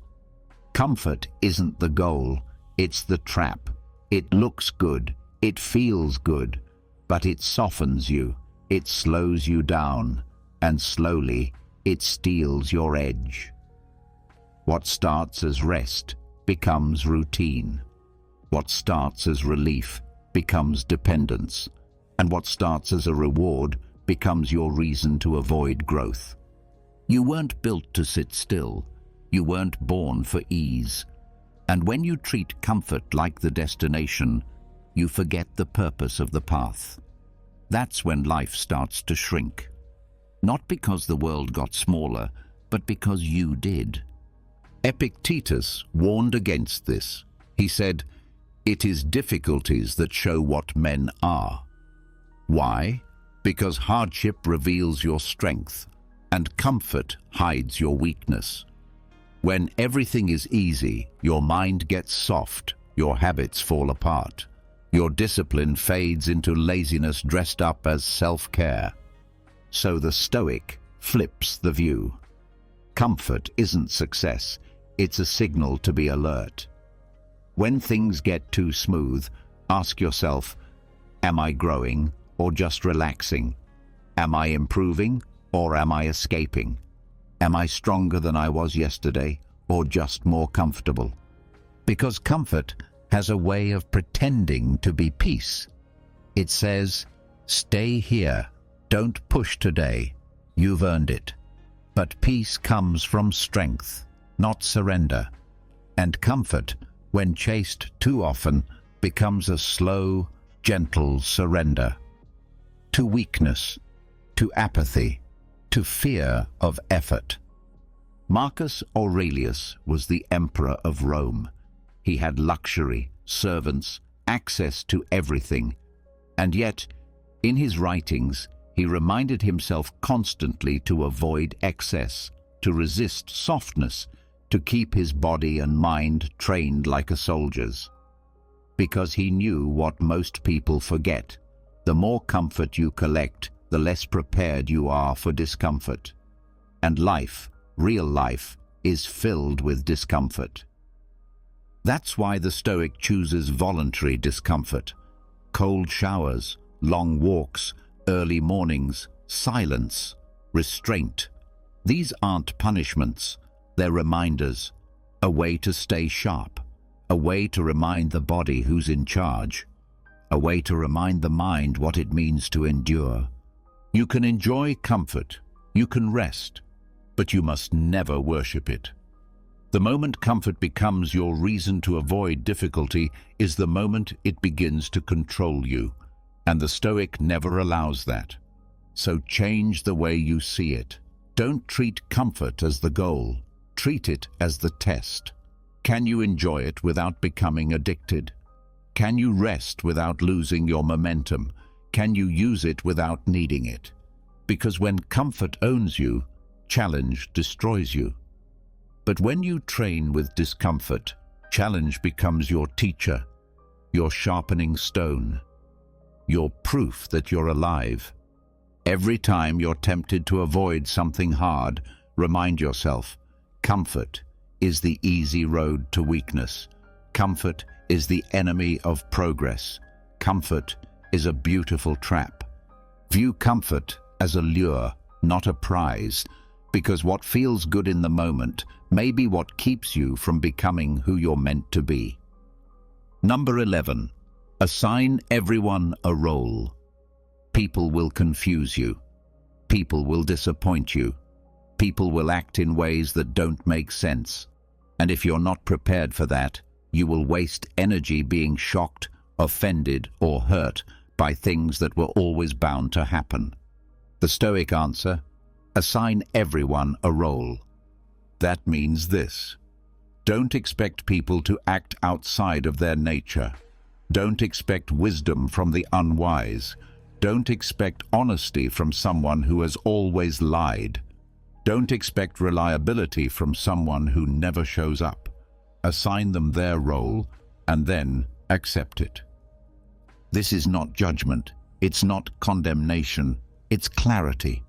Comfort isn't the goal, it's the trap. It looks good, it feels good, but it softens you, it slows you down, and slowly it steals your edge. What starts as rest becomes routine. What starts as relief becomes dependence. And what starts as a reward becomes your reason to avoid growth. You weren't built to sit still. You weren't born for ease. And when you treat comfort like the destination, you forget the purpose of the path. That's when life starts to shrink. Not because the world got smaller, but because you did. Epictetus warned against this. He said, "It is difficulties that show what men are." Why? Because hardship reveals your strength, and comfort hides your weakness. When everything is easy, your mind gets soft, your habits fall apart. Your discipline fades into laziness dressed up as self-care. So the Stoic flips the view. Comfort isn't success, it's a signal to be alert. When things get too smooth, ask yourself, am I growing or just relaxing? Am I improving or am I escaping? Am I stronger than I was yesterday or just more comfortable? Because comfort has a way of pretending to be peace. It says, stay here, don't push today, you've earned it. But peace comes from strength, not surrender. And comfort, when chased too often, becomes a slow, gentle surrender. To weakness, to apathy, to fear of effort. Marcus Aurelius was the emperor of Rome. He had luxury, servants, access to everything. And yet, in his writings, he reminded himself constantly to avoid excess, to resist softness, to keep his body and mind trained like a soldier's. Because he knew what most people forget. The more comfort you collect, the less prepared you are for discomfort. And life, real life, is filled with discomfort. That's why the Stoic chooses voluntary discomfort. Cold showers, long walks, early mornings, silence, restraint. These aren't punishments, they're reminders. A way to stay sharp. A way to remind the body who's in charge. A way to remind the mind what it means to endure. You can enjoy comfort, you can rest, but you must never worship it. The moment comfort becomes your reason to avoid difficulty is the moment it begins to control you, and the Stoic never allows that. So change the way you see it. Don't treat comfort as the goal. Treat it as the test. Can you enjoy it without becoming addicted? Can you rest without losing your momentum? Can you use it without needing it? Because when comfort owns you, challenge destroys you. But when you train with discomfort, challenge becomes your teacher, your sharpening stone, your proof that you're alive. Every time you're tempted to avoid something hard, remind yourself, comfort is the easy road to weakness. Comfort is the enemy of progress. Comfort is a beautiful trap. View comfort as a lure, not a prize, because what feels good in the moment may be what keeps you from becoming who you're meant to be. Number 11. Assign everyone a role. People will confuse you. People will disappoint you. People will act in ways that don't make sense. And if you're not prepared for that, you will waste energy being shocked, offended, or hurt by things that were always bound to happen. The Stoic answer: assign everyone a role. That means this. Don't expect people to act outside of their nature. Don't expect wisdom from the unwise. Don't expect honesty from someone who has always lied. Don't expect reliability from someone who never shows up. Assign them their role and then accept it. This is not judgment. It's not condemnation. It's clarity.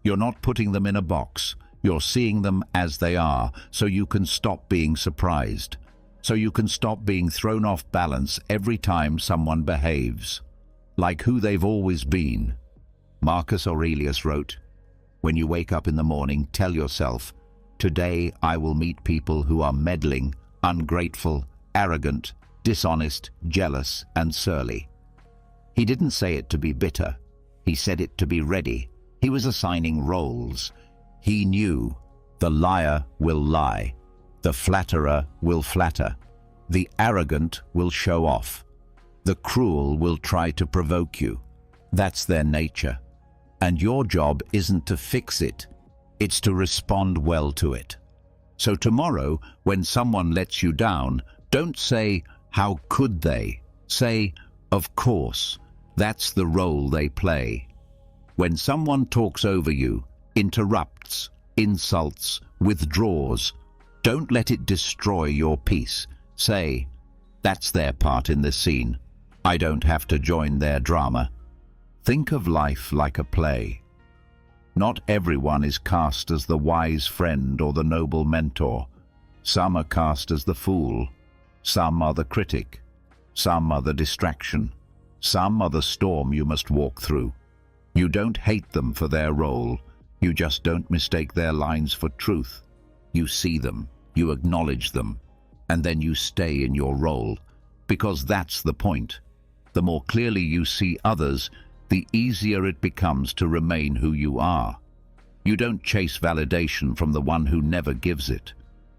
You're not putting them in a box. You're seeing them as they are, so you can stop being surprised. So you can stop being thrown off balance every time someone behaves like who they've always been. Marcus Aurelius wrote, "When you wake up in the morning, tell yourself, 'Today I will meet people who are meddling, ungrateful, arrogant, dishonest, jealous, and surly.'" He didn't say it to be bitter. He said it to be ready. He was assigning roles. He knew the liar will lie, the flatterer will flatter, the arrogant will show off, the cruel will try to provoke you. That's their nature. And your job isn't to fix it, it's to respond well to it. So tomorrow, when someone lets you down, don't say, "How could they?" Say, "Of course, that's the role they play." When someone talks over you, interrupts, insults, withdraws, don't let it destroy your peace. Say, "That's their part in this scene. I don't have to join their drama." Think of life like a play. Not everyone is cast as the wise friend or the noble mentor. Some are cast as the fool. Some are the critic. Some are the distraction. Some are the storm you must walk through. You don't hate them for their role. You just don't mistake their lines for truth. You see them, you acknowledge them, and then you stay in your role, because that's the point. The more clearly you see others, the easier it becomes to remain who you are. You don't chase validation from the one who never gives it.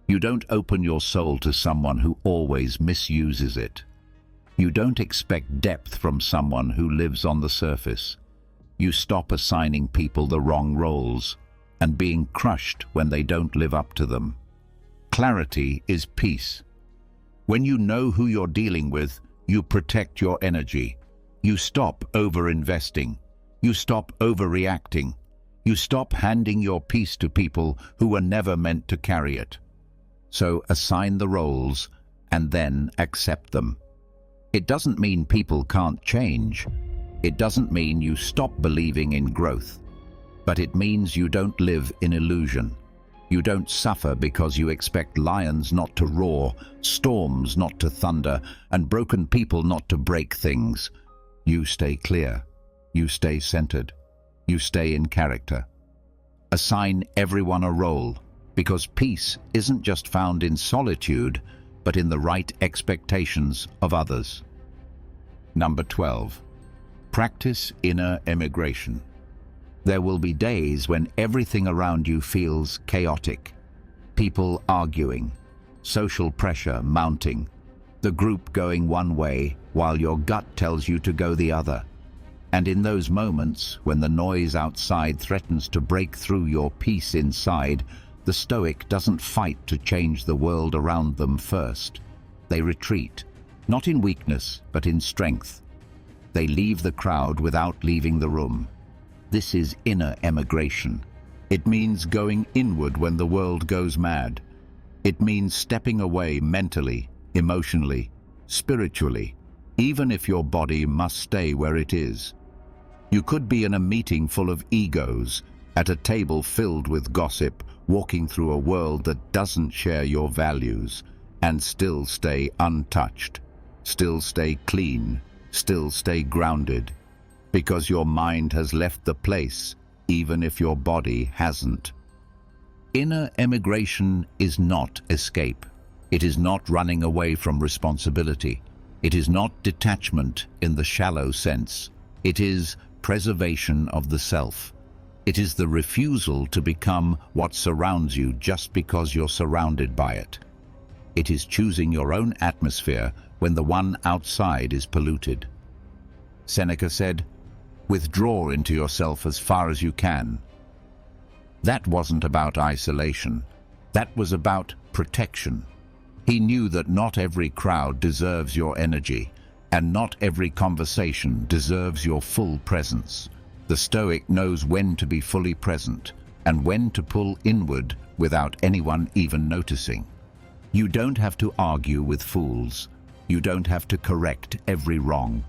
You don't open your soul to someone who always misuses it. You don't expect depth from someone who lives on the surface. You stop assigning people the wrong roles and being crushed when they don't live up to them. Clarity is peace. When you know who you're dealing with, you protect your energy. You stop over-investing. You stop overreacting. You stop handing your peace to people who were never meant to carry it. So assign the roles and then accept them. It doesn't mean people can't change. It doesn't mean you stop believing in growth. But it means you don't live in illusion. You don't suffer because you expect lions not to roar, storms not to thunder, and broken people not to break things. You stay clear. You stay centered. You stay in character. Assign everyone a role, because peace isn't just found in solitude, but in the right expectations of others. Number 12. Practice inner emigration. There will be days when everything around you feels chaotic. People arguing, social pressure mounting, the group going one way while your gut tells you to go the other. And in those moments, when the noise outside threatens to break through your peace inside, the Stoic doesn't fight to change the world around them first. They retreat, not in weakness, but in strength. They leave the crowd without leaving the room. This is inner emigration. It means going inward when the world goes mad. It means stepping away mentally, emotionally, spiritually, even if your body must stay where it is. You could be in a meeting full of egos, at a table filled with gossip, walking through a world that doesn't share your values, and still stay untouched, still stay clean, still stay grounded, because your mind has left the place, even if your body hasn't. Inner emigration is not escape. It is not running away from responsibility. It is not detachment in the shallow sense. It is preservation of the self. It is the refusal to become what surrounds you just because you're surrounded by it. It is choosing your own atmosphere when the one outside is polluted. Seneca said, "Withdraw into yourself as far as you can." That wasn't about isolation. That was about protection. He knew that not every crowd deserves your energy, and not every conversation deserves your full presence. The Stoic knows when to be fully present and when to pull inward without anyone even noticing. You don't have to argue with fools. You don't have to correct every wrong.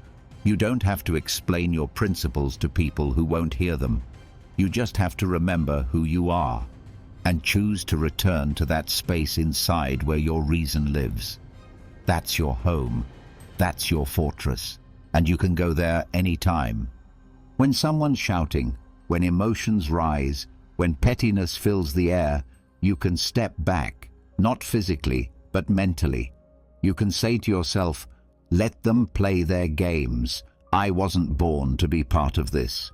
You don't have to explain your principles to people who won't hear them. You just have to remember who you are and choose to return to that space inside where your reason lives. That's your home. That's your fortress, and you can go there anytime. When someone's shouting, when emotions rise, when pettiness fills the air, you can step back, not physically, but mentally. You can say to yourself, "Let them play their games. I wasn't born to be part of this."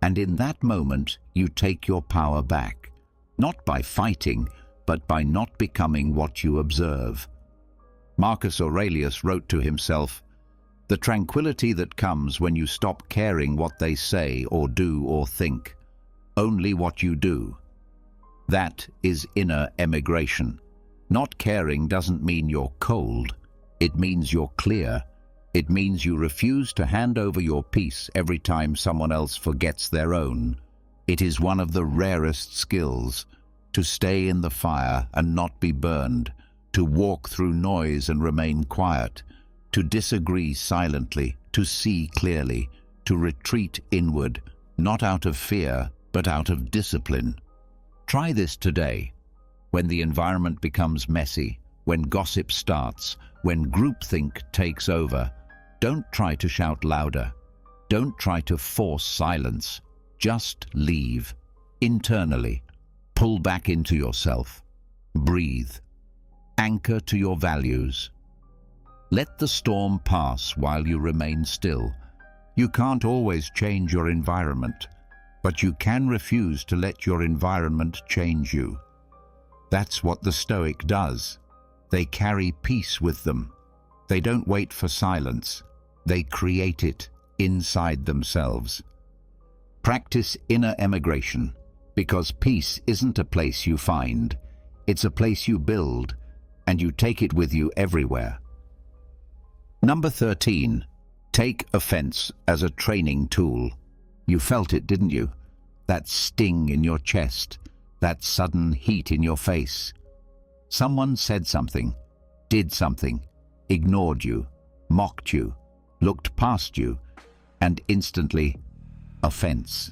And in that moment, you take your power back, not by fighting, but by not becoming what you observe. Marcus Aurelius wrote to himself, "The tranquility that comes when you stop caring what they say or do or think, only what you do." That is inner emigration. Not caring doesn't mean you're cold. It means you're clear. It means you refuse to hand over your peace every time someone else forgets their own. It is one of the rarest skills, to stay in the fire and not be burned, to walk through noise and remain quiet, to disagree silently, to see clearly, to retreat inward, not out of fear, but out of discipline. Try this today. When the environment becomes messy, when gossip starts, when groupthink takes over, don't try to shout louder. Don't try to force silence. Just leave. Internally. Pull back into yourself. Breathe. Anchor to your values. Let the storm pass while you remain still. You can't always change your environment, but you can refuse to let your environment change you. That's what the Stoic does. They carry peace with them. They don't wait for silence. They create it inside themselves. Practice inner emigration, because peace isn't a place you find. It's a place you build, and you take it with you everywhere. Number 13. Take offense as a training tool. You felt it, didn't you? That sting in your chest, that sudden heat in your face. Someone said something, did something, ignored you, mocked you, looked past you, and instantly, offense.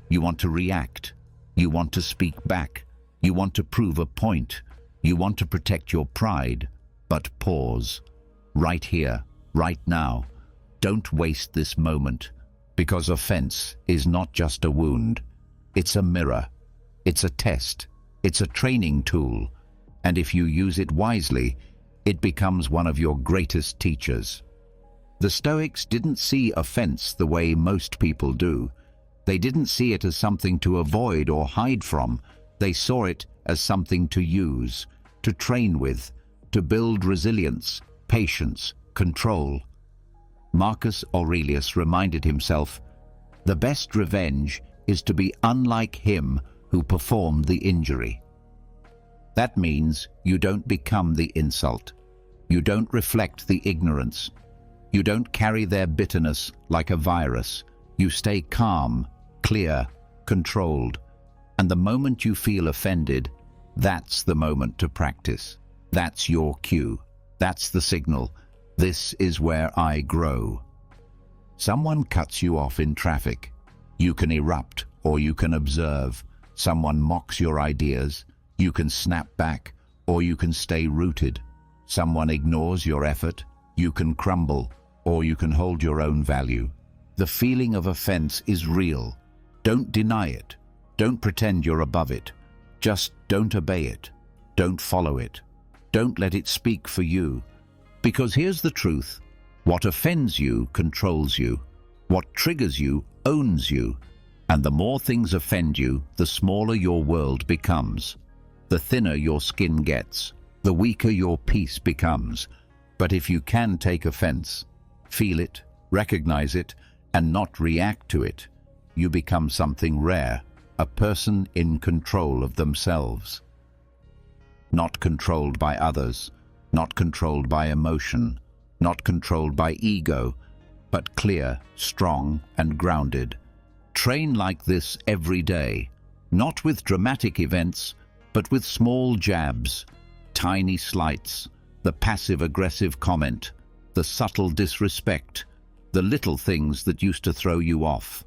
You want to react. You want to speak back. You want to prove a point. You want to protect your pride. But pause. Right here, right now. Don't waste this moment, because offense is not just a wound. It's a mirror. It's a test. It's a training tool. And if you use it wisely, it becomes one of your greatest teachers. The Stoics didn't see offense the way most people do. They didn't see it as something to avoid or hide from. They saw it as something to use, to train with, to build resilience, patience, control. Marcus Aurelius reminded himself, "The best revenge is to be unlike him who performed the injury." That means you don't become the insult. You don't reflect the ignorance. You don't carry their bitterness like a virus. You stay calm, clear, controlled. And the moment you feel offended, that's the moment to practice. That's your cue. That's the signal. This is where I grow. Someone cuts you off in traffic. You can erupt or you can observe. Someone mocks your ideas. You can snap back or you can stay rooted. Someone ignores your effort. You can crumble or you can hold your own value. The feeling of offense is real. Don't deny it. Don't pretend you're above it. Just don't obey it. Don't follow it. Don't let it speak for you. Because here's the truth. What offends you controls you. What triggers you owns you. And the more things offend you, the smaller your world becomes. The thinner your skin gets. The weaker your peace becomes. But if you can take offense, feel it, recognize it, and not react to it, you become something rare, a person in control of themselves. Not controlled by others, not controlled by emotion, not controlled by ego, but clear, strong, and grounded. Train like this every day, not with dramatic events, but with small jabs, tiny slights, the passive-aggressive comment, the subtle disrespect, the little things that used to throw you off.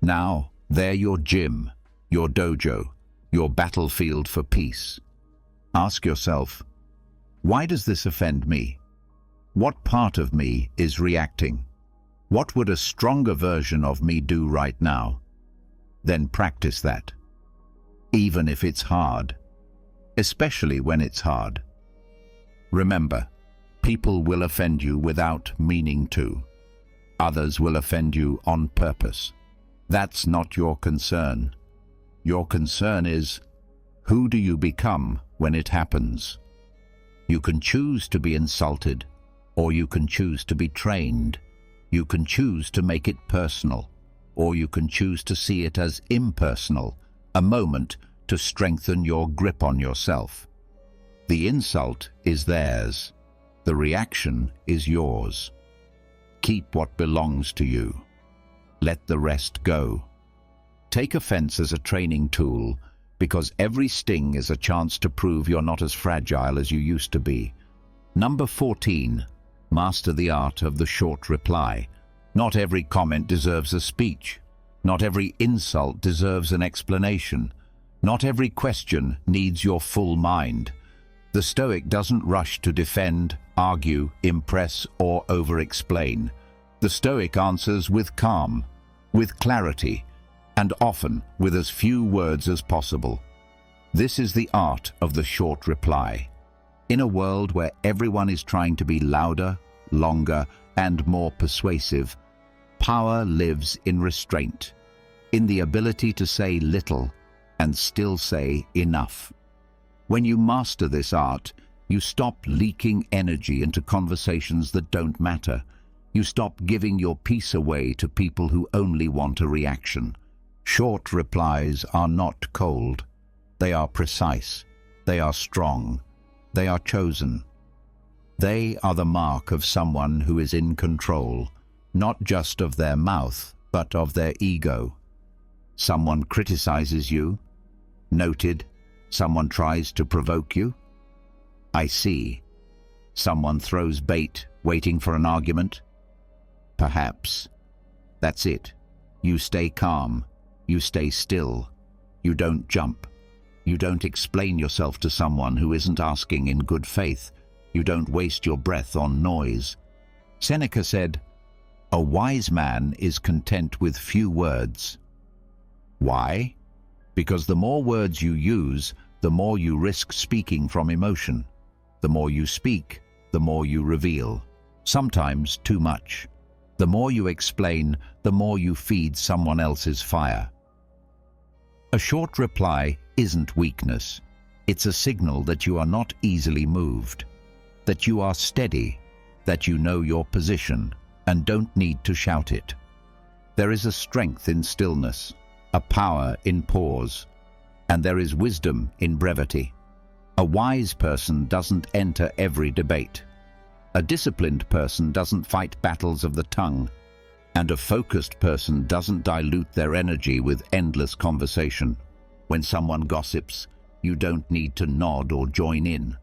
Now, they're your gym, your dojo, your battlefield for peace. Ask yourself, why does this offend me? What part of me is reacting? What would a stronger version of me do right now? Then practice that. Even if it's hard. Especially when it's hard. Remember, people will offend you without meaning to. Others will offend you on purpose. That's not your concern. Your concern is, who do you become when it happens? You can choose to be insulted, or you can choose to be trained. You can choose to make it personal, or you can choose to see it as impersonal, a moment to strengthen your grip on yourself. The insult is theirs. The reaction is yours. Keep what belongs to you. Let the rest go. Take offense as a training tool, because every sting is a chance to prove you're not as fragile as you used to be. Number 14. Master the art of the short reply. Not every comment deserves a speech. Not every insult deserves an explanation. Not every question needs your full mind. The Stoic doesn't rush to defend, argue, impress, or over-explain. The Stoic answers with calm, with clarity, and often with as few words as possible. This is the art of the short reply. In a world where everyone is trying to be louder, longer, and more persuasive, power lives in restraint, in the ability to say little and still say enough. When you master this art, you stop leaking energy into conversations that don't matter. You stop giving your peace away to people who only want a reaction. Short replies are not cold. They are precise. They are strong. They are chosen. They are the mark of someone who is in control, not just of their mouth, but of their ego. Someone criticizes you. Noted. Someone tries to provoke you. I see. Someone throws bait, waiting for an argument. Perhaps. That's it. You stay calm. You stay still. You don't jump. You don't explain yourself to someone who isn't asking in good faith. You don't waste your breath on noise. Seneca said, "A wise man is content with few words." Why? Because the more words you use, the more you risk speaking from emotion. The more you speak, the more you reveal. Sometimes too much. The more you explain, the more you feed someone else's fire. A short reply isn't weakness. It's a signal that you are not easily moved, that you are steady, that you know your position and don't need to shout it. There is a strength in stillness, a power in pause, and there is wisdom in brevity. A wise person doesn't enter every debate. A disciplined person doesn't fight battles of the tongue, and a focused person doesn't dilute their energy with endless conversation. When someone gossips, you don't need to nod or join in.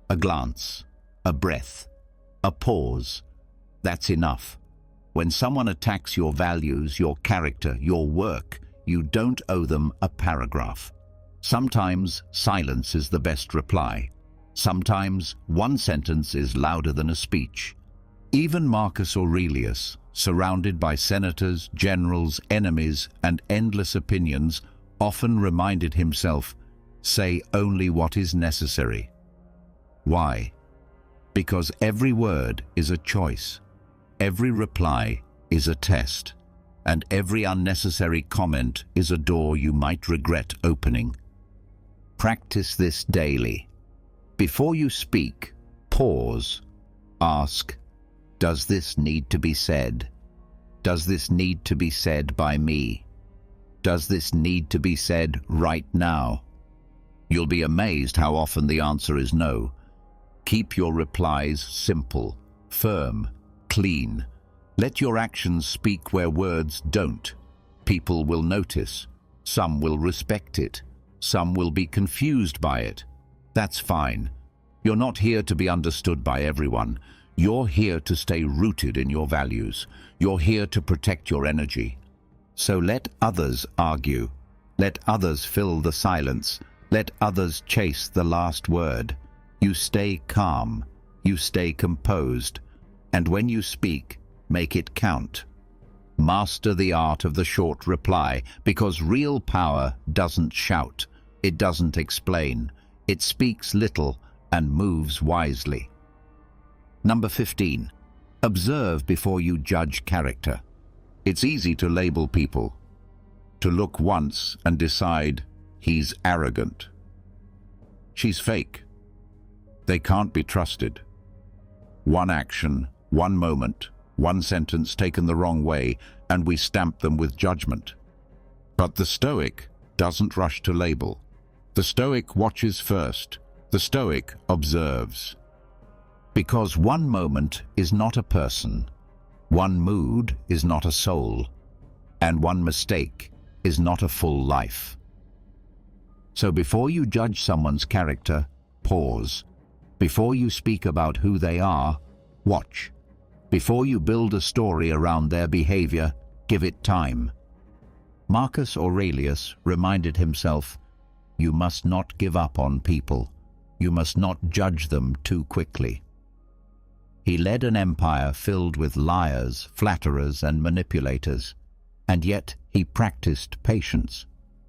A glance, a breath, a pause, that's enough. When someone attacks your values, your character, your work, you don't owe them a paragraph. Sometimes silence is the best reply. Sometimes one sentence is louder than a speech. Even Marcus Aurelius, surrounded by senators, generals, enemies, and endless opinions, often reminded himself, "Say only what is necessary." Why? Because every word is a choice, every reply is a test, and every unnecessary comment is a door you might regret opening. Practice this daily. Before you speak, pause. Ask, does this need to be said? Does this need to be said by me? Does this need to be said right now? You'll be amazed how often the answer is no. Keep your replies simple, firm, clean. Let your actions speak where words don't. People will notice. Some will respect it. Some will be confused by it. That's fine. You're not here to be understood by everyone. You're here to stay rooted in your values. You're here to protect your energy. So let others argue. Let others fill the silence. Let others chase the last word. You stay calm. You stay composed. And when you speak, make it count. Master the art of the short reply, because real power doesn't shout. It doesn't explain. It speaks little and moves wisely. Number 15. Observe before you judge character. It's easy to label people, to look once and decide, he's arrogant. She's fake. They can't be trusted. One action, one moment, one sentence taken the wrong way, and we stamp them with judgment. But the Stoic doesn't rush to label. The Stoic watches first. The Stoic observes. Because one moment is not a person, one mood is not a soul, and one mistake is not a full life. So before you judge someone's character, pause. Before you speak about who they are, watch. Before you build a story around their behavior, give it time. Marcus Aurelius reminded himself, you must not give up on people. You must not judge them too quickly. He led an empire filled with liars, flatterers, and manipulators, and yet he practiced patience.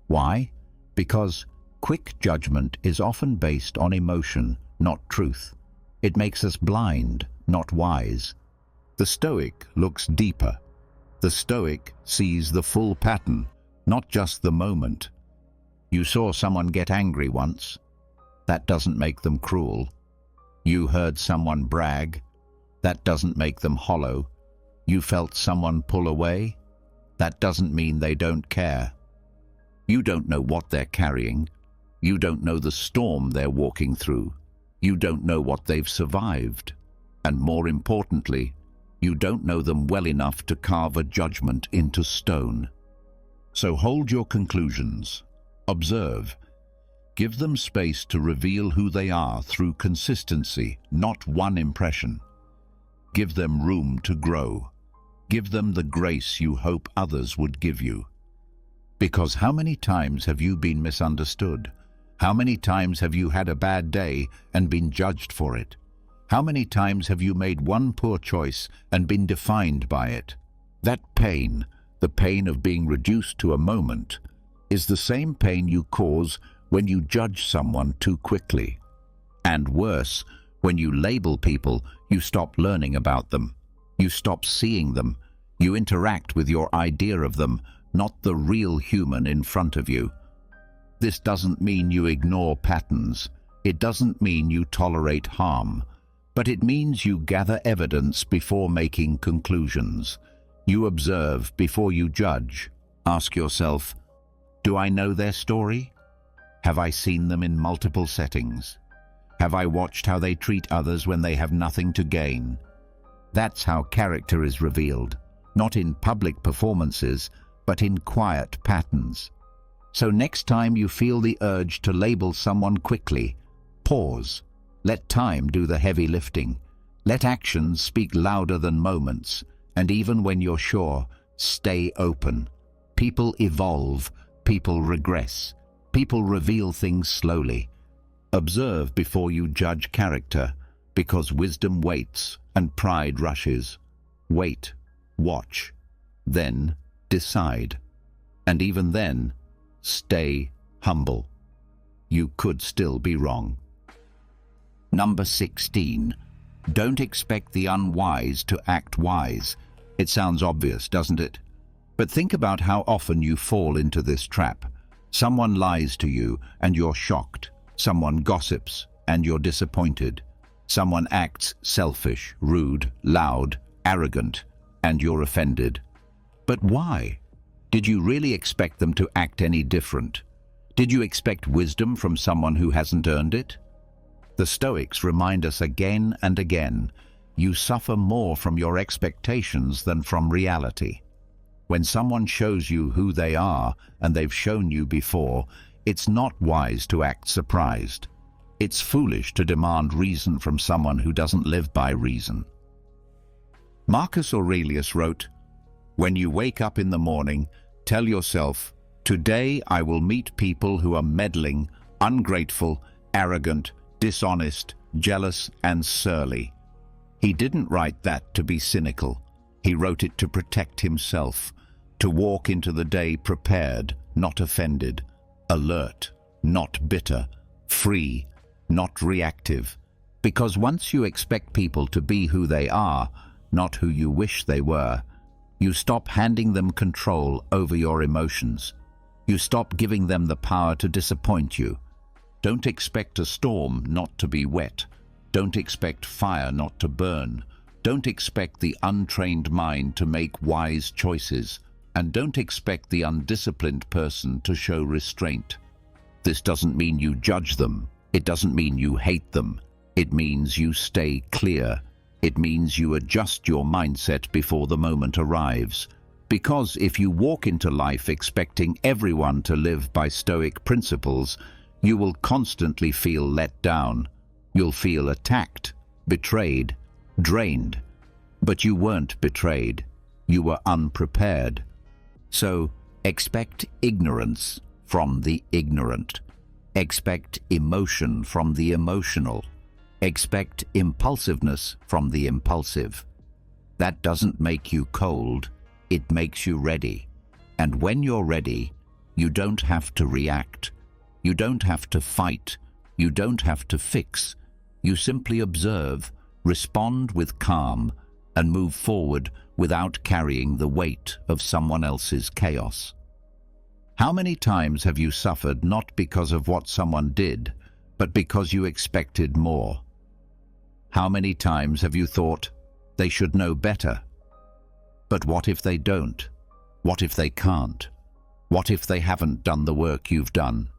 Why? Because quick judgment is often based on emotion, not truth. It makes us blind, not wise. The Stoic looks deeper. The Stoic sees the full pattern, not just the moment. You saw someone get angry once. That doesn't make them cruel. You heard someone brag. That doesn't make them hollow. You felt someone pull away. That doesn't mean they don't care. You don't know what they're carrying. You don't know the storm they're walking through. You don't know what they've survived. And more importantly, you don't know them well enough to carve a judgment into stone. So hold your conclusions. Observe. Give them space to reveal who they are through consistency, not one impression. Give them room to grow. Give them the grace you hope others would give you. Because how many times have you been misunderstood? How many times have you had a bad day and been judged for it? How many times have you made one poor choice and been defined by it? That pain, the pain of being reduced to a moment, is the same pain you cause when you judge someone too quickly. And worse, when you label people, you stop learning about them. You stop seeing them. You interact with your idea of them, not the real human in front of you. This doesn't mean you ignore patterns. It doesn't mean you tolerate harm. But it means you gather evidence before making conclusions. You observe before you judge. Ask yourself, do I know their story? Have I seen them in multiple settings? Have I watched how they treat others when they have nothing to gain? That's how character is revealed, not in public performances, but in quiet patterns. So next time you feel the urge to label someone quickly, pause. Let time do the heavy lifting. Let actions speak louder than moments. And even when you're sure, stay open. People evolve. People regress. People reveal things slowly. Observe before you judge character, because wisdom waits and pride rushes. Wait, watch, then decide. And even then, stay humble. You could still be wrong. Number 16. Don't expect the unwise to act wise. It sounds obvious, doesn't it? But think about how often you fall into this trap. Someone lies to you and you're shocked. Someone gossips and you're disappointed. Someone acts selfish, rude, loud, arrogant, and you're offended. But why? Did you really expect them to act any different? Did you expect wisdom from someone who hasn't earned it? The Stoics remind us again and again, you suffer more from your expectations than from reality. When someone shows you who they are, and they've shown you before, it's not wise to act surprised. It's foolish to demand reason from someone who doesn't live by reason. Marcus Aurelius wrote, "When you wake up in the morning, tell yourself, 'Today I will meet people who are meddling, ungrateful, arrogant, dishonest, jealous, and surly.'" He didn't write that to be cynical. He wrote it to protect himself, to walk into the day prepared, not offended, alert, not bitter, free, not reactive. Because once you expect people to be who they are, not who you wish they were, you stop handing them control over your emotions. You stop giving them the power to disappoint you. Don't expect a storm not to be wet. Don't expect fire not to burn. Don't expect the untrained mind to make wise choices. And don't expect the undisciplined person to show restraint. This doesn't mean you judge them. It doesn't mean you hate them. It means you stay clear. It means you adjust your mindset before the moment arrives. Because if you walk into life expecting everyone to live by Stoic principles, you will constantly feel let down. You'll feel attacked, betrayed, drained. But you weren't betrayed. You were unprepared. So expect ignorance from the ignorant. Expect emotion from the emotional. Expect impulsiveness from the impulsive. That doesn't make you cold. It makes you ready. And when you're ready, you don't have to react. You don't have to fight. You don't have to fix. You simply observe, respond with calm, and move forward without carrying the weight of someone else's chaos. How many times have you suffered not because of what someone did, but because you expected more? How many times have you thought, they should know better? But what if they don't? What if they can't? What if they haven't done the work you've done?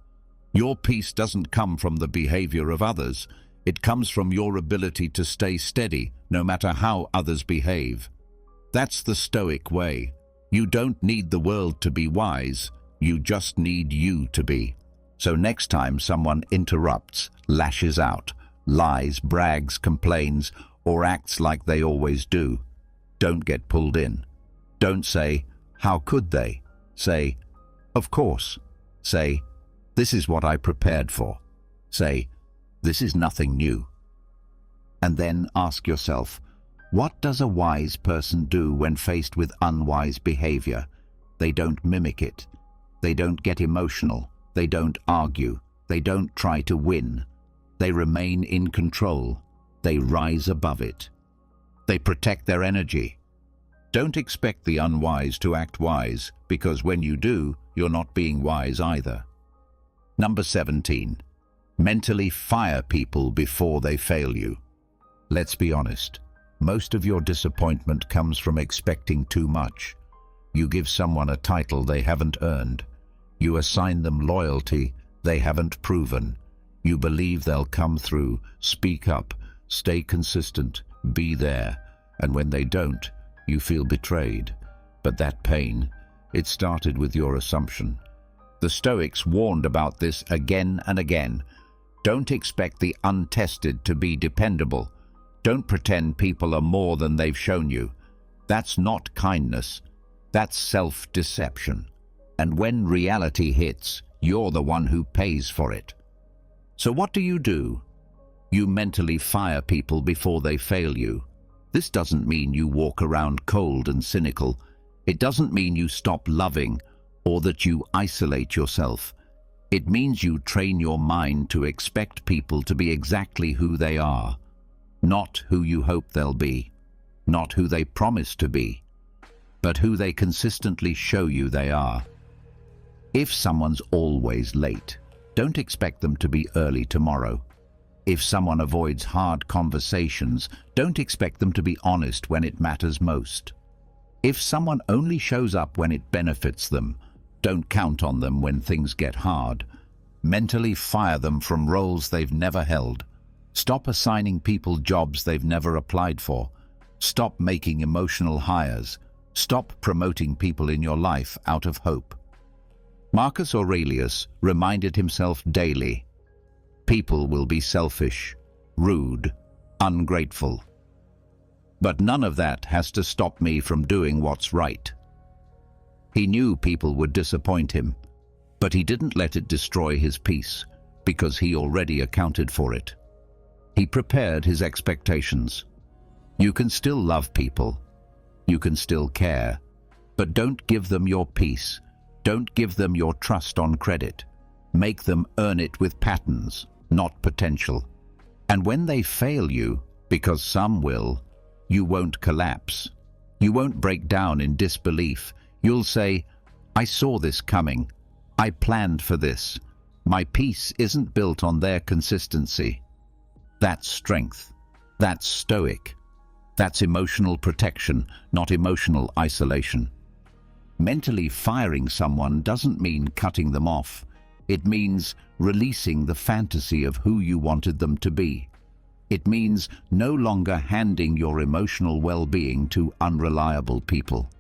Your peace doesn't come from the behavior of others. It comes from your ability to stay steady, no matter how others behave. That's the Stoic way. You don't need the world to be wise. You just need you to be. So next time someone interrupts, lashes out, lies, brags, complains, or acts like they always do, don't get pulled in. Don't say, "How could they?" Say, "Of course." Say, "This is what I prepared for." Say, "This is nothing new." And then ask yourself, what does a wise person do when faced with unwise behavior? They don't mimic it. They don't get emotional. They don't argue. They don't try to win. They remain in control. They rise above it. They protect their energy. Don't expect the unwise to act wise, because when you do, you're not being wise either. Number 17. Mentally fire people before they fail you. Let's be honest. Most of your disappointment comes from expecting too much. You give someone a title they haven't earned. You assign them loyalty they haven't proven. You believe they'll come through, speak up, stay consistent, be there. And when they don't, you feel betrayed. But that pain, it started with your assumption. The Stoics warned about this again and again. Don't expect the untested to be dependable. Don't pretend people are more than they've shown you. That's not kindness. That's self-deception. And when reality hits, you're the one who pays for it. So what do? You mentally fire people before they fail you. This doesn't mean you walk around cold and cynical. It doesn't mean you stop loving or that you isolate yourself. It means you train your mind to expect people to be exactly who they are. Not who you hope they'll be, not who they promise to be, but who they consistently show you they are. If someone's always late, don't expect them to be early tomorrow. If someone avoids hard conversations, don't expect them to be honest when it matters most. If someone only shows up when it benefits them, don't count on them when things get hard. Mentally fire them from roles they've never held. Stop assigning people jobs they've never applied for. Stop making emotional hires. Stop promoting people in your life out of hope. Marcus Aurelius reminded himself daily, people will be selfish, rude, ungrateful. But none of that has to stop me from doing what's right. He knew people would disappoint him, but he didn't let it destroy his peace, because he already accounted for it. He prepared his expectations. You can still love people. You can still care. But don't give them your peace. Don't give them your trust on credit. Make them earn it with patterns, not potential. And when they fail you, because some will, you won't collapse. You won't break down in disbelief. You'll say, I saw this coming. I planned for this. My peace isn't built on their consistency. That's strength. That's stoic. That's emotional protection, not emotional isolation. Mentally firing someone doesn't mean cutting them off. It means releasing the fantasy of who you wanted them to be. It means no longer handing your emotional well-being to unreliable people.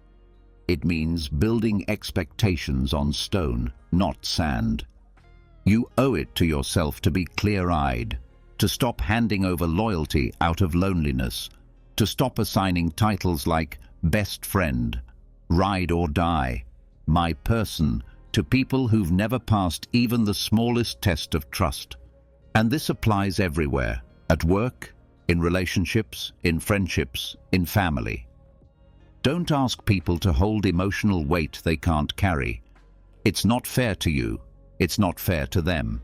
It means building expectations on stone, not sand. You owe it to yourself to be clear-eyed, to stop handing over loyalty out of loneliness, to stop assigning titles like best friend, ride or die, my person, to people who've never passed even the smallest test of trust. And this applies everywhere, at work, in relationships, in friendships, in family. Don't ask people to hold emotional weight they can't carry. It's not fair to you. It's not fair to them.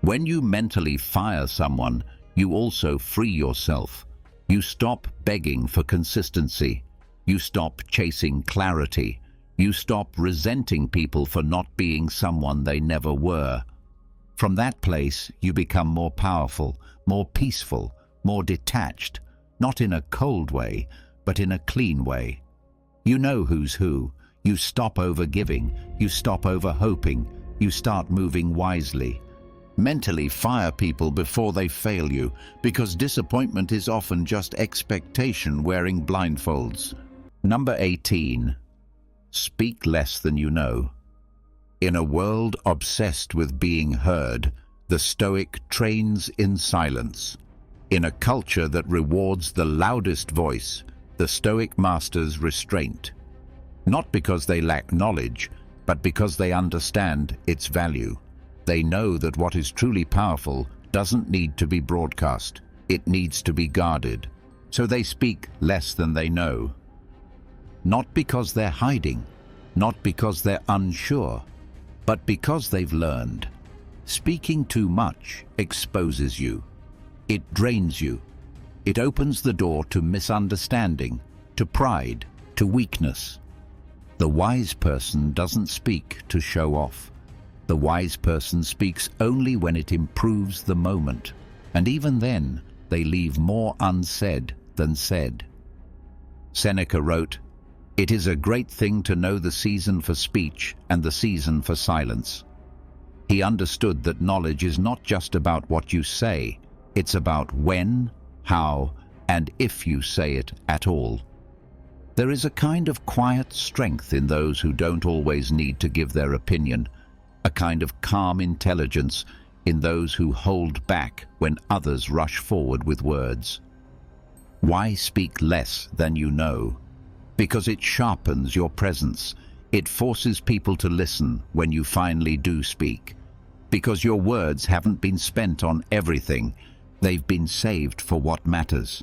When you mentally fire someone, you also free yourself. You stop begging for consistency. You stop chasing clarity. You stop resenting people for not being someone they never were. From that place, you become more powerful, more peaceful, more detached, not in a cold way, but in a clean way. You know who's who. You stop over-giving. You stop over-hoping. You start moving wisely. Mentally fire people before they fail you, because disappointment is often just expectation wearing blindfolds. Number 18. Speak less than you know. In a world obsessed with being heard, the Stoic trains in silence. In a culture that rewards the loudest voice, the Stoic masters restraint. Not because they lack knowledge, but because they understand its value. They know that what is truly powerful doesn't need to be broadcast. It needs to be guarded. So they speak less than they know. Not because they're hiding, not because they're unsure, but because they've learned. Speaking too much exposes you. It drains you. It opens the door to misunderstanding, to pride, to weakness. The wise person doesn't speak to show off. The wise person speaks only when it improves the moment, and even then, they leave more unsaid than said. Seneca wrote, "It is a great thing to know the season for speech and the season for silence." He understood that knowledge is not just about what you say, it's about when, how, and if you say it at all. There is a kind of quiet strength in those who don't always need to give their opinion, a kind of calm intelligence in those who hold back when others rush forward with words. Why speak less than you know? Because it sharpens your presence. It forces people to listen when you finally do speak. Because your words haven't been spent on everything, they've been saved for what matters.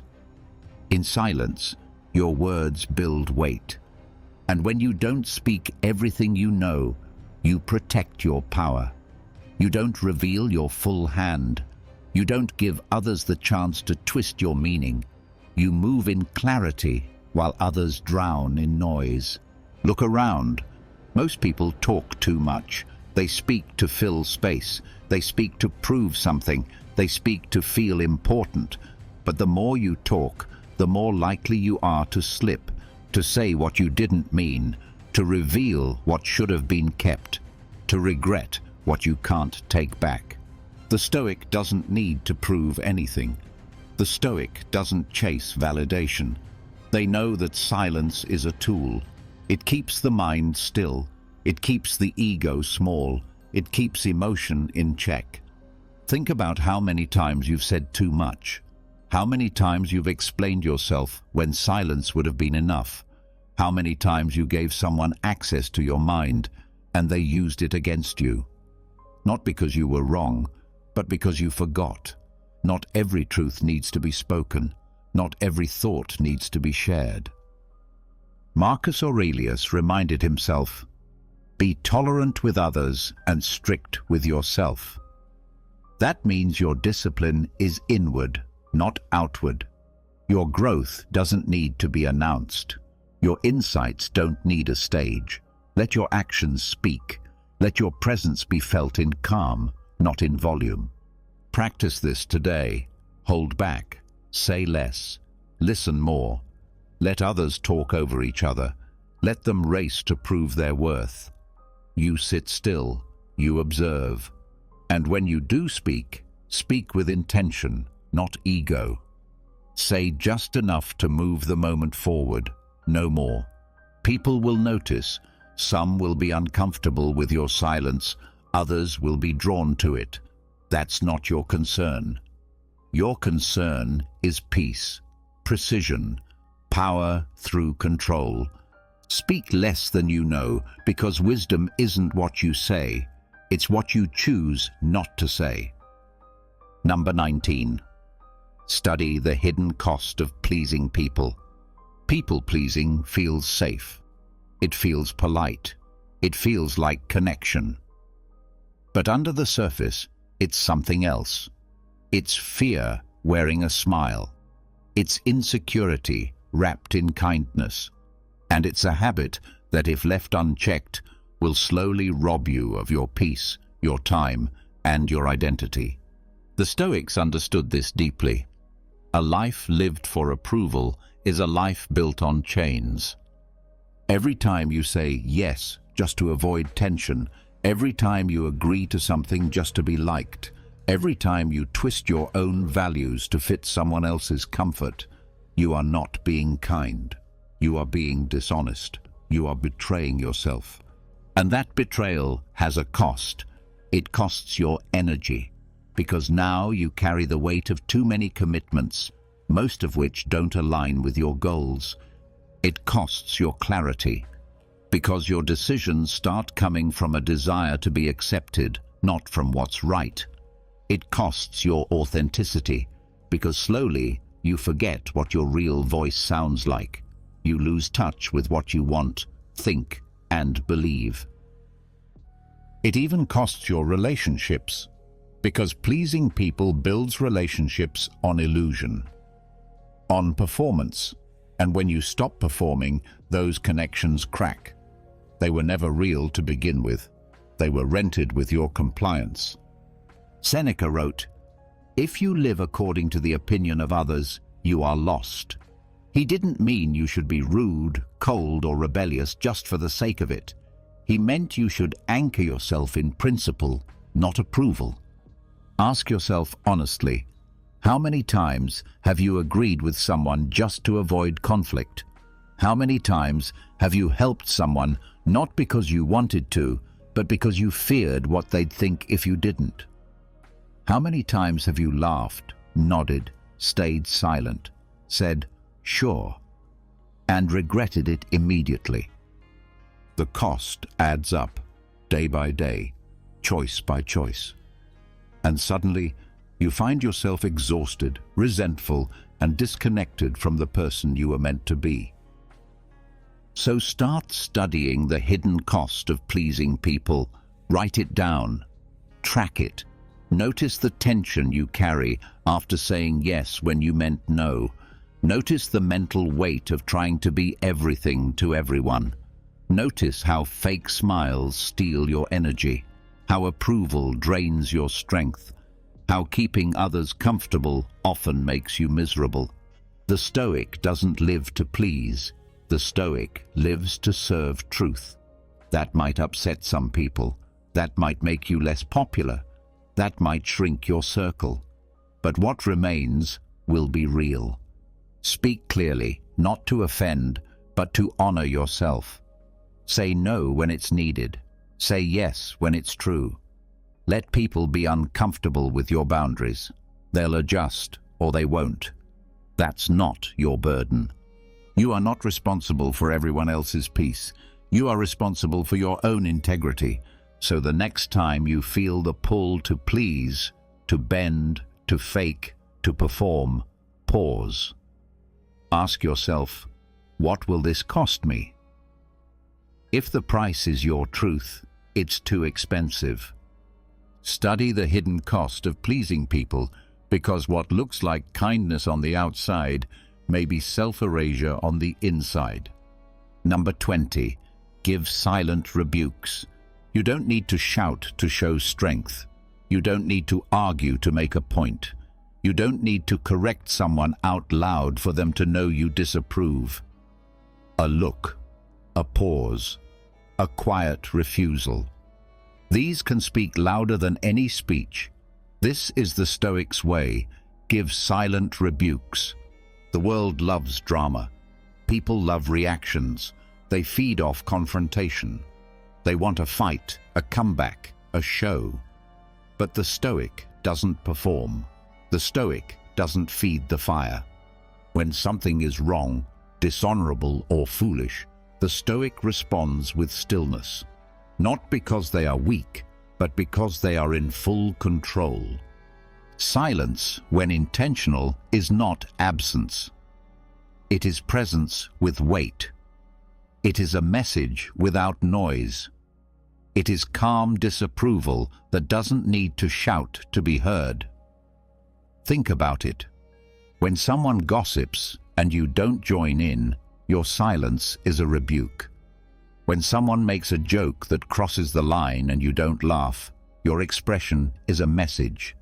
In silence, your words build weight. And when you don't speak everything you know, you protect your power. You don't reveal your full hand. You don't give others the chance to twist your meaning. You move in clarity while others drown in noise. Look around. Most people talk too much. They speak to fill space. They speak to prove something. They speak to feel important. But the more you talk, the more likely you are to slip, to say what you didn't mean, to reveal what should have been kept, to regret what you can't take back. The Stoic doesn't need to prove anything. The Stoic doesn't chase validation. They know that silence is a tool. It keeps the mind still. It keeps the ego small. It keeps emotion in check. Think about how many times you've said too much. How many times you've explained yourself when silence would have been enough. How many times you gave someone access to your mind and they used it against you. Not because you were wrong, but because you forgot. Not every truth needs to be spoken. Not every thought needs to be shared. Marcus Aurelius reminded himself, "Be tolerant with others and strict with yourself." That means your discipline is inward, not outward. Your growth doesn't need to be announced. Your insights don't need a stage. Let your actions speak. Let your presence be felt in calm, not in volume. Practice this today. Hold back. Say less. Listen more. Let others talk over each other. Let them race to prove their worth. You sit still. You observe. And when you do speak, speak with intention, not ego. Say just enough to move the moment forward, no more. People will notice. Some will be uncomfortable with your silence. Others will be drawn to it. That's not your concern. Your concern is peace, precision, power through control. Speak less than you know, because wisdom isn't what you say. It's what you choose not to say. Number 19. Study the hidden cost of pleasing people. People-pleasing feels safe. It feels polite. It feels like connection. But under the surface, it's something else. It's fear wearing a smile. It's insecurity wrapped in kindness. And it's a habit that, if left unchecked, will slowly rob you of your peace, your time, and your identity. The Stoics understood this deeply. A life lived for approval is a life built on chains. Every time you say yes just to avoid tension, every time you agree to something just to be liked, every time you twist your own values to fit someone else's comfort, you are not being kind. You are being dishonest. You are betraying yourself. And that betrayal has a cost. It costs your energy, because now you carry the weight of too many commitments, most of which don't align with your goals. It costs your clarity, because your decisions start coming from a desire to be accepted, not from what's right. It costs your authenticity, because slowly you forget what your real voice sounds like. You lose touch with what you want, think, and believe. It even costs your relationships, because pleasing people builds relationships on illusion, on performance, and when you stop performing, those connections crack. They were never real to begin with. They were rented with your compliance. Seneca wrote, "If you live according to the opinion of others, you are lost." He didn't mean you should be rude, cold, or rebellious just for the sake of it. He meant you should anchor yourself in principle, not approval. Ask yourself honestly, how many times have you agreed with someone just to avoid conflict? How many times have you helped someone not because you wanted to, but because you feared what they'd think if you didn't? How many times have you laughed, nodded, stayed silent, said, "Sure," and regretted it immediately? The cost adds up, day by day, choice by choice. And suddenly, you find yourself exhausted, resentful, and disconnected from the person you were meant to be. So start studying the hidden cost of pleasing people. Write it down. Track it. Notice the tension you carry after saying yes when you meant no. Notice the mental weight of trying to be everything to everyone. Notice how fake smiles steal your energy, how approval drains your strength, how keeping others comfortable often makes you miserable. The Stoic doesn't live to please. The Stoic lives to serve truth. That might upset some people. That might make you less popular. That might shrink your circle. But what remains will be real. Speak clearly, not to offend, but to honor yourself. Say no when it's needed. Say yes when it's true. Let people be uncomfortable with your boundaries. They'll adjust or they won't. That's not your burden. You are not responsible for everyone else's peace. You are responsible for your own integrity. So the next time you feel the pull to please, to bend, to fake, to perform, pause. Ask yourself, what will this cost me? If the price is your truth, it's too expensive. Study the hidden cost of pleasing people, because what looks like kindness on the outside may be self-erasure on the inside. Number 20, give silent rebukes. You don't need to shout to show strength. You don't need to argue to make a point. You don't need to correct someone out loud for them to know you disapprove. A look, a pause, a quiet refusal. These can speak louder than any speech. This is the Stoic's way. Give silent rebukes. The world loves drama. People love reactions. They feed off confrontation. They want a fight, a comeback, a show. But the Stoic doesn't perform. The Stoic doesn't feed the fire. When something is wrong, dishonorable, or foolish, the Stoic responds with stillness. Not because they are weak, but because they are in full control. Silence, when intentional, is not absence. It is presence with weight. It is a message without noise. It is calm disapproval that doesn't need to shout to be heard. Think about it. When someone gossips and you don't join in, your silence is a rebuke. When someone makes a joke that crosses the line and you don't laugh, your expression is a message.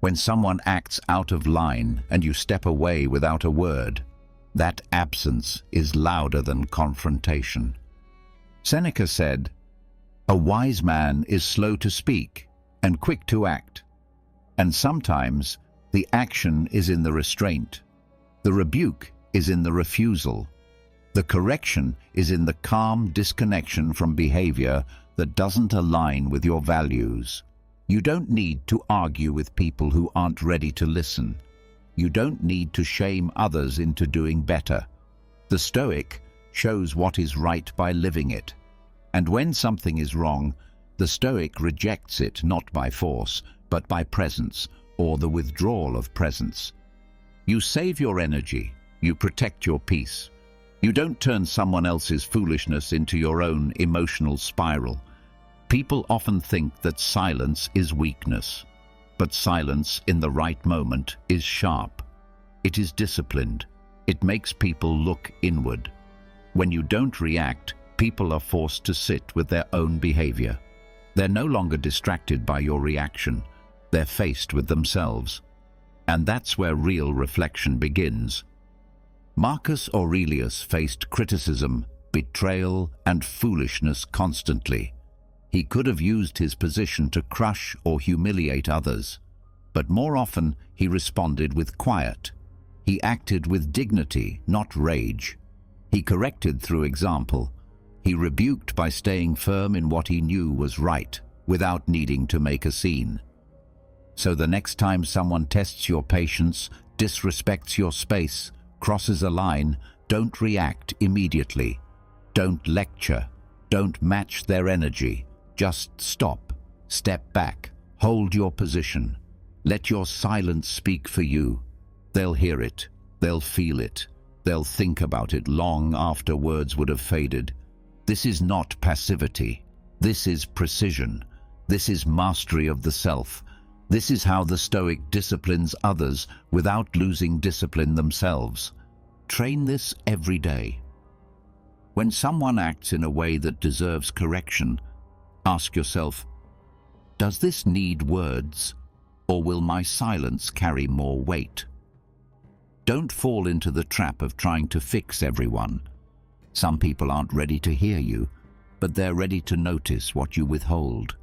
When someone acts out of line and you step away without a word, that absence is louder than confrontation. Seneca said, "A wise man is slow to speak and quick to act, and sometimes the action is in the restraint. The rebuke is in the refusal. The correction is in the calm disconnection from behavior that doesn't align with your values." You don't need to argue with people who aren't ready to listen. You don't need to shame others into doing better. The Stoic shows what is right by living it. And when something is wrong, the Stoic rejects it not by force, but by presence, or the withdrawal of presence. You save your energy. You protect your peace. You don't turn someone else's foolishness into your own emotional spiral. People often think that silence is weakness, but silence in the right moment is sharp. It is disciplined. It makes people look inward. When you don't react, people are forced to sit with their own behavior. They're no longer distracted by your reaction. They're faced with themselves. And that's where real reflection begins. Marcus Aurelius faced criticism, betrayal, and foolishness constantly. He could have used his position to crush or humiliate others, but more often he responded with quiet. He acted with dignity, not rage. He corrected through example. He rebuked by staying firm in what he knew was right, without needing to make a scene. So the next time someone tests your patience, disrespects your space, crosses a line, don't react immediately. Don't lecture. Don't match their energy. Just stop. Step back. Hold your position. Let your silence speak for you. They'll hear it. They'll feel it. They'll think about it long after words would have faded. This is not passivity. This is precision. This is mastery of the self. This is how the Stoic disciplines others without losing discipline themselves. Train this every day. When someone acts in a way that deserves correction, ask yourself, does this need words, or will my silence carry more weight? Don't fall into the trap of trying to fix everyone. Some people aren't ready to hear you, but they're ready to notice what you withhold.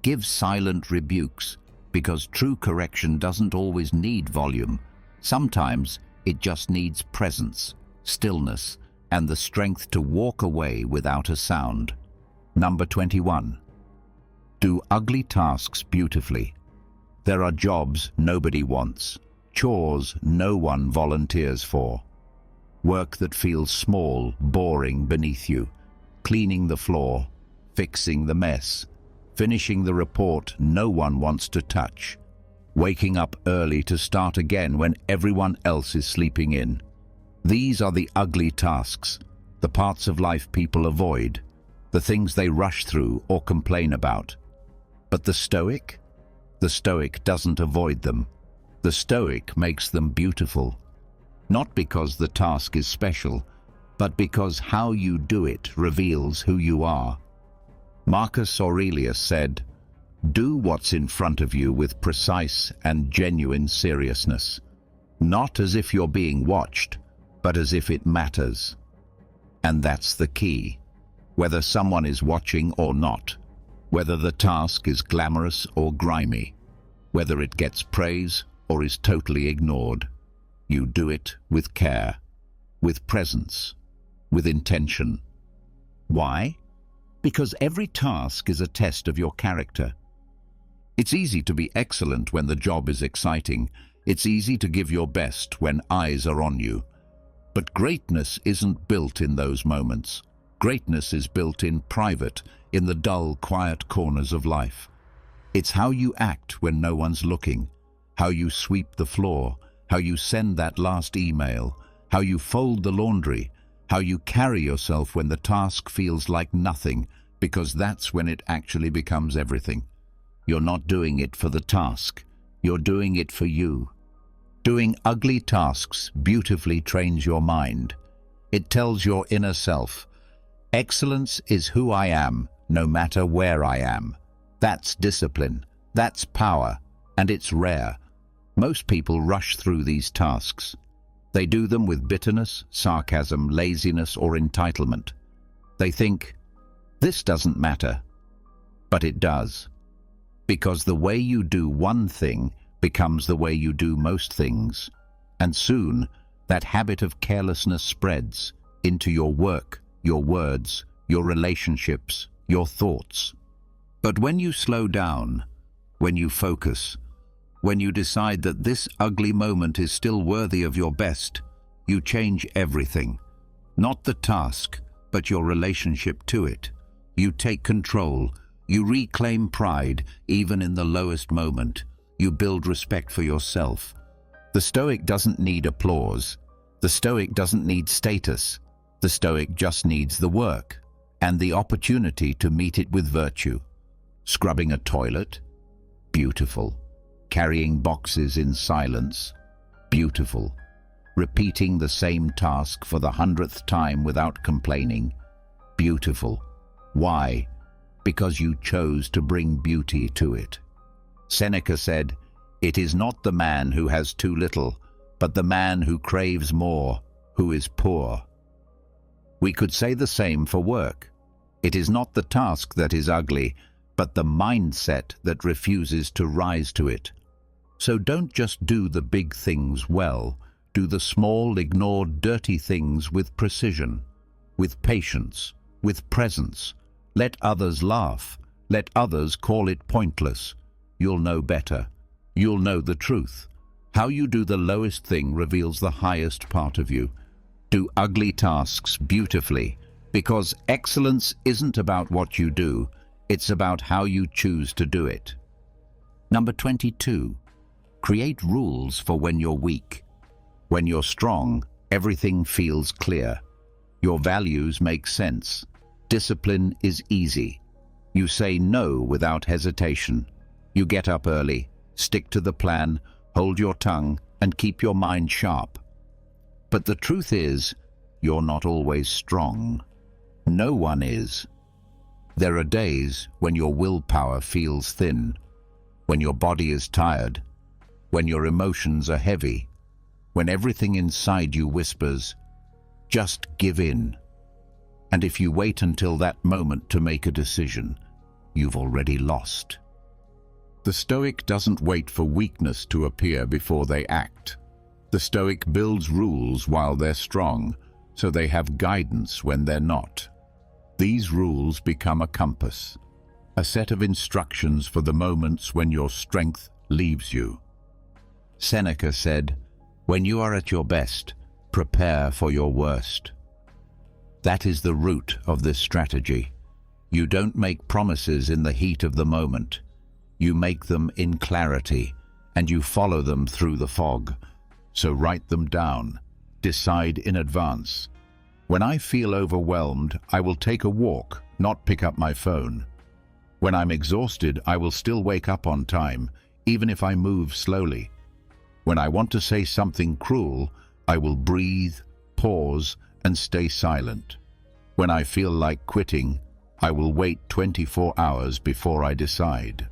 Give silent rebukes, because true correction doesn't always need volume. Sometimes it just needs presence, stillness, and the strength to walk away without a sound. Number 21. Do ugly tasks beautifully. There are jobs nobody wants, chores no one volunteers for. Work that feels small, boring beneath you. Cleaning the floor, fixing the mess, finishing the report no one wants to touch. Waking up early to start again when everyone else is sleeping in. These are the ugly tasks, the parts of life people avoid, the things they rush through or complain about. But the Stoic? The Stoic doesn't avoid them. The Stoic makes them beautiful. Not because the task is special, but because how you do it reveals who you are. Marcus Aurelius said, "Do what's in front of you with precise and genuine seriousness, not as if you're being watched, but as if it matters." And that's the key. Whether someone is watching or not, whether the task is glamorous or grimy, whether it gets praise or is totally ignored, you do it with care, with presence, with intention. Why? Because every task is a test of your character. It's easy to be excellent when the job is exciting. It's easy to give your best when eyes are on you. But greatness isn't built in those moments. Greatness is built in private, in the dull, quiet corners of life. It's how you act when no one's looking, how you sweep the floor, how you send that last email, how you fold the laundry, how you carry yourself when the task feels like nothing, because that's when it actually becomes everything. You're not doing it for the task. You're doing it for you. Doing ugly tasks beautifully trains your mind. It tells your inner self, excellence is who I am, no matter where I am. That's discipline. That's power. And it's rare. Most people rush through these tasks. They do them with bitterness, sarcasm, laziness, or entitlement. They think, this doesn't matter. But it does. Because the way you do one thing becomes the way you do most things. And soon, that habit of carelessness spreads into your work, your words, your relationships, your thoughts. But when you slow down, when you focus, when you decide that this ugly moment is still worthy of your best, you change everything. Not the task, but your relationship to it. You take control. You reclaim pride, even in the lowest moment. You build respect for yourself. The Stoic doesn't need applause. The Stoic doesn't need status. The Stoic just needs the work and the opportunity to meet it with virtue. Scrubbing a toilet? Beautiful. Carrying boxes in silence? Beautiful. Repeating the same task for the 100th time without complaining? Beautiful. Why? because you chose to bring beauty to it. Seneca said, "It is not the man who has too little, but the man who craves more, who is poor." We could say the same for work. It is not the task that is ugly, but the mindset that refuses to rise to it. So don't just do the big things well, do the small, ignored, dirty things with precision, with patience, with presence. Let others laugh. Let others call it pointless. You'll know better. You'll know the truth. How you do the lowest thing reveals the highest part of you. Do ugly tasks beautifully, because excellence isn't about what you do, it's about how you choose to do it. Number 22. Create rules for when you're weak. When you're strong, everything feels clear. Your values make sense. Discipline is easy. You say no without hesitation. You get up early, stick to the plan, hold your tongue, and keep your mind sharp. But the truth is, you're not always strong. No one is. There are days when your willpower feels thin, when your body is tired, when your emotions are heavy, when everything inside you whispers, "Just give in." And if you wait until that moment to make a decision, you've already lost. The Stoic doesn't wait for weakness to appear before they act. The Stoic builds rules while they're strong, so they have guidance when they're not. These rules become a compass, a set of instructions for the moments when your strength leaves you. Seneca said, "When you are at your best, prepare for your worst." That is the root of this strategy. You don't make promises in the heat of the moment. You make them in clarity, and you follow them through the fog. So write them down. Decide in advance. When I feel overwhelmed, I will take a walk, not pick up my phone. When I'm exhausted, I will still wake up on time, even if I move slowly. When I want to say something cruel, I will breathe, pause, and stay silent. When I feel like quitting, I will wait 24 hours before I decide.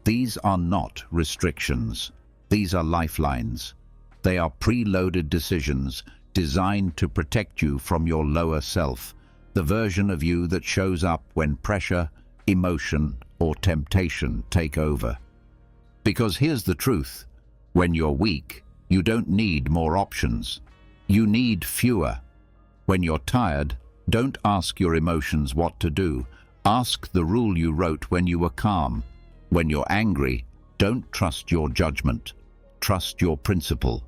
These are not restrictions. These are lifelines. They are preloaded decisions designed to protect you from your lower self, the version of you that shows up when pressure, emotion, or temptation take over. Because here's the truth. When you're weak, you don't need more options. You need fewer. When you're tired, don't ask your emotions what to do. Ask the rule you wrote when you were calm. When you're angry, don't trust your judgment. Trust your principle.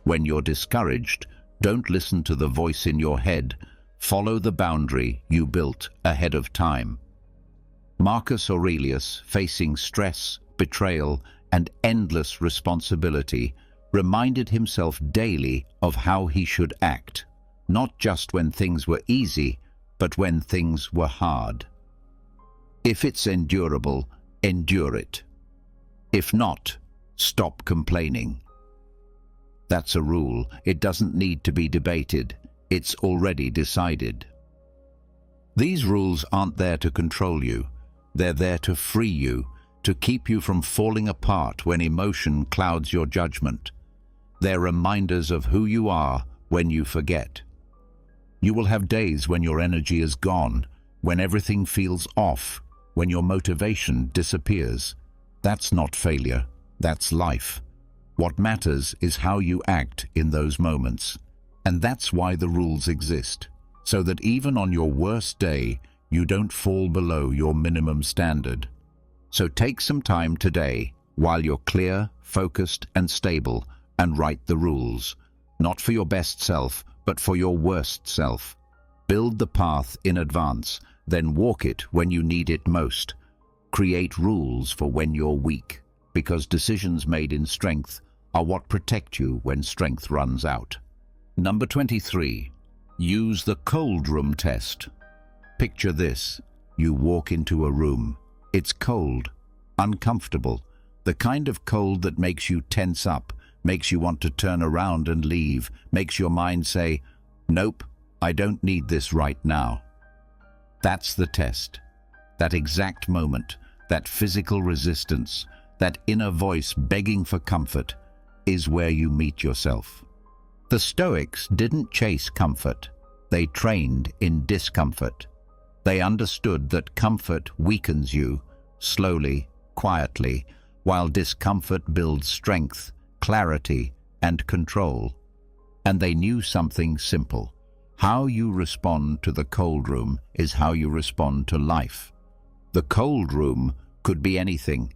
When you're discouraged, don't listen to the voice in your head. Follow the boundary you built ahead of time. Marcus Aurelius, facing stress, betrayal, and endless responsibility, reminded himself daily of how he should act, not just when things were easy, but when things were hard. If it's endurable, endure it. If not, stop complaining. That's a rule. It doesn't need to be debated. It's already decided. These rules aren't there to control you. They're there to free you, to keep you from falling apart when emotion clouds your judgment. They're reminders of who you are when you forget. You will have days when your energy is gone, when everything feels off, when your motivation disappears. That's not failure. That's life. What matters is how you act in those moments. And that's why the rules exist, so that even on your worst day, you don't fall below your minimum standard. So take some time today, while you're clear, focused, and stable, and write the rules. Not for your best self, but for your worst self. Build the path in advance, then walk it when you need it most. Create rules for when you're weak, because decisions made in strength are what protect you when strength runs out. Number 23. Use the cold room test. Picture this. You walk into a room. It's cold, uncomfortable, the kind of cold that makes you tense up, makes you want to turn around and leave, makes your mind say, "Nope, I don't need this right now." That's the test. That exact moment, that physical resistance, that inner voice begging for comfort, is where you meet yourself. The Stoics didn't chase comfort. They trained in discomfort. They understood that comfort weakens you, slowly, quietly, while discomfort builds strength, clarity, and control. And they knew something simple. How you respond to the cold room is how you respond to life. The cold room could be anything.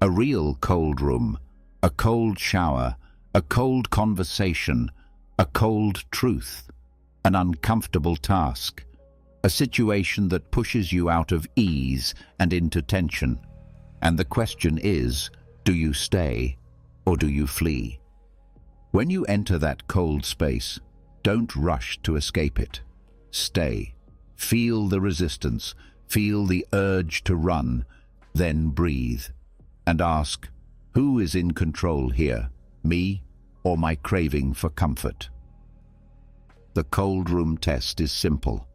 A real cold room, a cold shower, a cold conversation, a cold truth, an uncomfortable task, a situation that pushes you out of ease and into tension. And the question is, do you stay or do you flee? When you enter that cold space, don't rush to escape it. Stay. Feel the resistance. Feel the urge to run. Then breathe. And ask, who is in control here? Me or my craving for comfort? The cold room test is simple.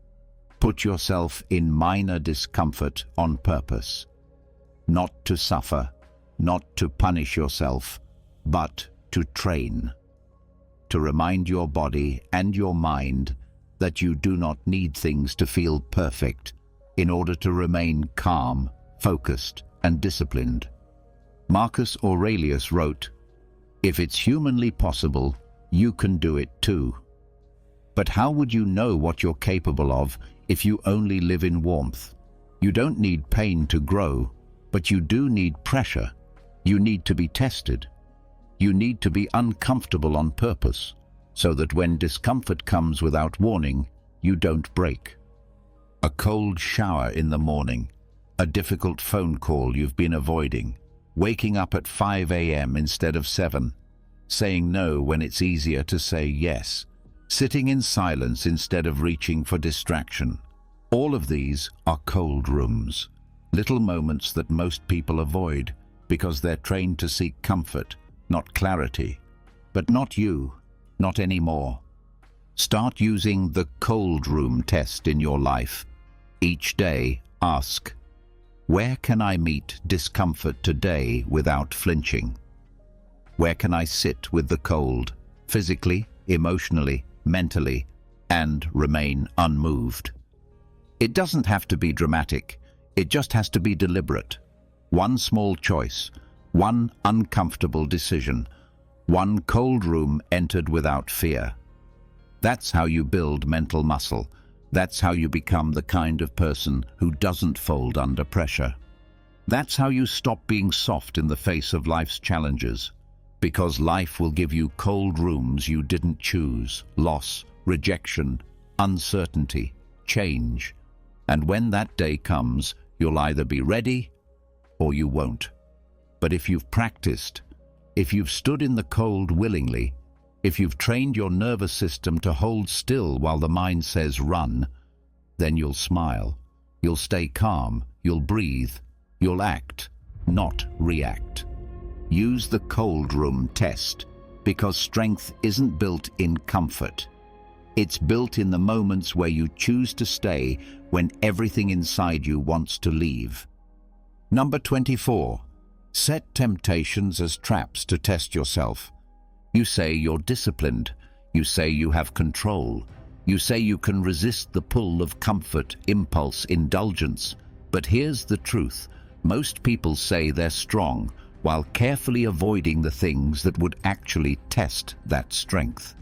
Put yourself in minor discomfort on purpose. Not to suffer, not to punish yourself, but to train. To remind your body and your mind that you do not need things to feel perfect in order to remain calm, focused, and disciplined. Marcus Aurelius wrote, "If it's humanly possible, you can do it too." But how would you know what you're capable of if you only live in warmth? You don't need pain to grow, but you do need pressure. You need to be tested. You need to be uncomfortable on purpose, so that when discomfort comes without warning, you don't break. A cold shower in the morning, a difficult phone call you've been avoiding, waking up at 5 a.m. instead of 7, saying no when it's easier to say yes, sitting in silence instead of reaching for distraction. All of these are cold rooms, little moments that most people avoid because they're trained to seek comfort, not clarity. But not you, not anymore. Start using the cold room test in your life. Each day, ask, where can I meet discomfort today without flinching? Where can I sit with the cold, physically, emotionally, mentally, and remain unmoved? It doesn't have to be dramatic. It just has to be deliberate. One small choice, one uncomfortable decision, one cold room entered without fear. That's how you build mental muscle. That's how you become the kind of person who doesn't fold under pressure. That's how you stop being soft in the face of life's challenges. Because life will give you cold rooms you didn't choose, loss, rejection, uncertainty, change. And when that day comes, you'll either be ready or you won't. But if you've practiced, if you've stood in the cold willingly, if you've trained your nervous system to hold still while the mind says run, then you'll smile, you'll stay calm, you'll breathe, you'll act, not react. Use the cold room test, because strength isn't built in comfort. It's built in the moments where you choose to stay when everything inside you wants to leave. Number 24. Set temptations as traps to test yourself. You say you're disciplined. You say you have control. You say you can resist the pull of comfort, impulse, indulgence. But here's the truth. Most people say they're strong while carefully avoiding the things that would actually test that strength.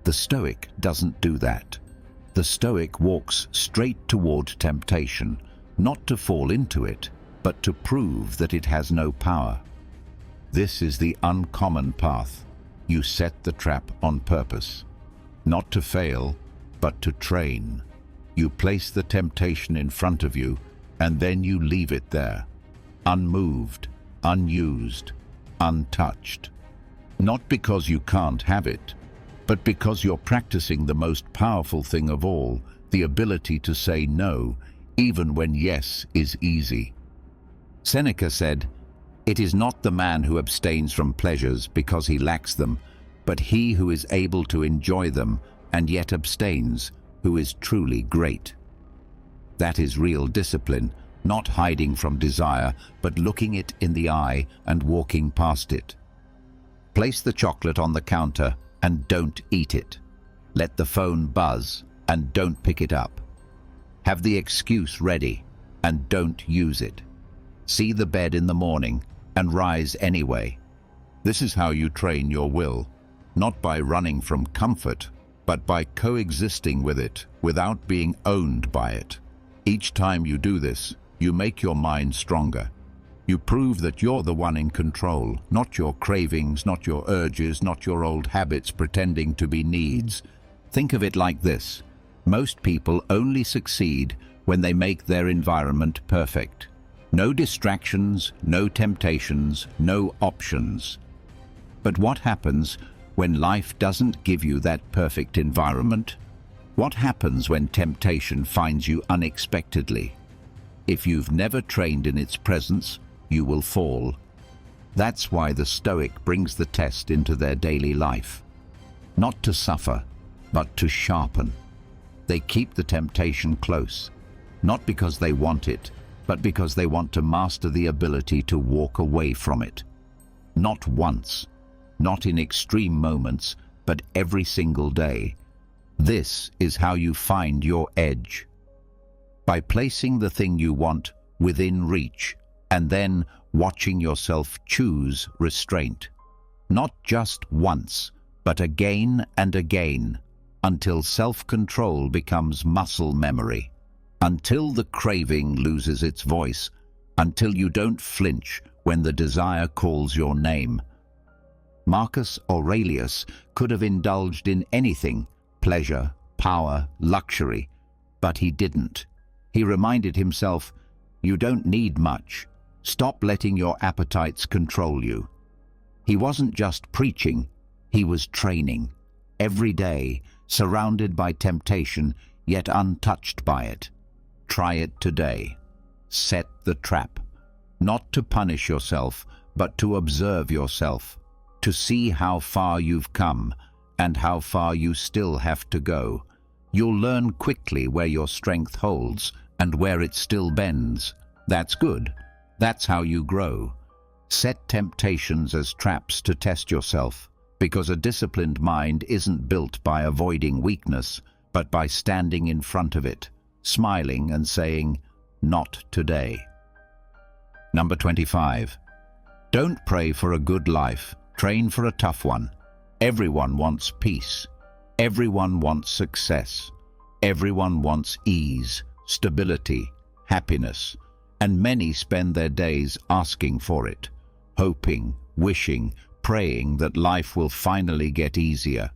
The Stoic doesn't do that. The Stoic walks straight toward temptation, not to fall into it, but to prove that it has no power. This is the uncommon path. You set the trap on purpose, not to fail, but to train. You place the temptation in front of you, and then you leave it there, unmoved, unused, untouched. Not because you can't have it, but because you're practicing the most powerful thing of all, the ability to say no, even when yes is easy. Seneca said, "It is not the man who abstains from pleasures because he lacks them, but he who is able to enjoy them and yet abstains, who is truly great." That is real discipline, not hiding from desire, but looking it in the eye and walking past it. Place the chocolate on the counter and don't eat it. Let the phone buzz and don't pick it up. Have the excuse ready and don't use it. See the bed in the morning and rise anyway. This is how you train your will, not by running from comfort, but by coexisting with it without being owned by it. Each time you do this, you make your mind stronger. You prove that you're the one in control, not your cravings, not your urges, not your old habits pretending to be needs. Think of it like this. Most people only succeed when they make their environment perfect. No distractions, no temptations, no options. But what happens when life doesn't give you that perfect environment? What happens when temptation finds you unexpectedly? If you've never trained in its presence, you will fall. That's why the Stoic brings the test into their daily life. Not to suffer, but to sharpen. They keep the temptation close, not because they want it, but because they want to master the ability to walk away from it. Not once, not in extreme moments, but every single day. This is how you find your edge. By placing the thing you want within reach, and then watching yourself choose restraint. Not just once, but again and again, until self-control becomes muscle memory, until the craving loses its voice, until you don't flinch when the desire calls your name. Marcus Aurelius could have indulged in anything, pleasure, power, luxury, but he didn't. He reminded himself, you don't need much. Stop letting your appetites control you. He wasn't just preaching, he was training. Every day, surrounded by temptation, yet untouched by it. Try it today. Set the trap. Not to punish yourself, but to observe yourself. To see how far you've come, and how far you still have to go. You'll learn quickly where your strength holds, and where it still bends. That's good. That's how you grow. Set temptations as traps to test yourself, because a disciplined mind isn't built by avoiding weakness, but by standing in front of it, smiling and saying, not today. Number 25. Don't pray for a good life, train for a tough one. Everyone wants peace. Everyone wants success. Everyone wants ease, stability, happiness. And many spend their days asking for it, hoping, wishing, praying that life will finally get easier.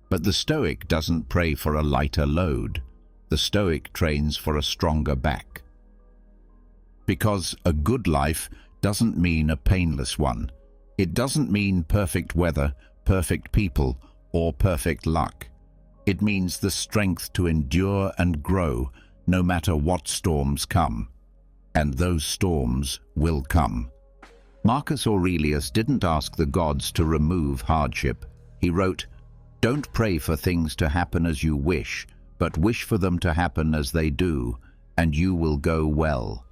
But the Stoic doesn't pray for a lighter load. The Stoic trains for a stronger back. Because a good life doesn't mean a painless one. It doesn't mean perfect weather, perfect people, or perfect luck. It means the strength to endure and grow no matter what storms come. And those storms will come. Marcus Aurelius didn't ask the gods to remove hardship. He wrote, "Don't pray for things to happen as you wish, but wish for them to happen as they do, and you will go well."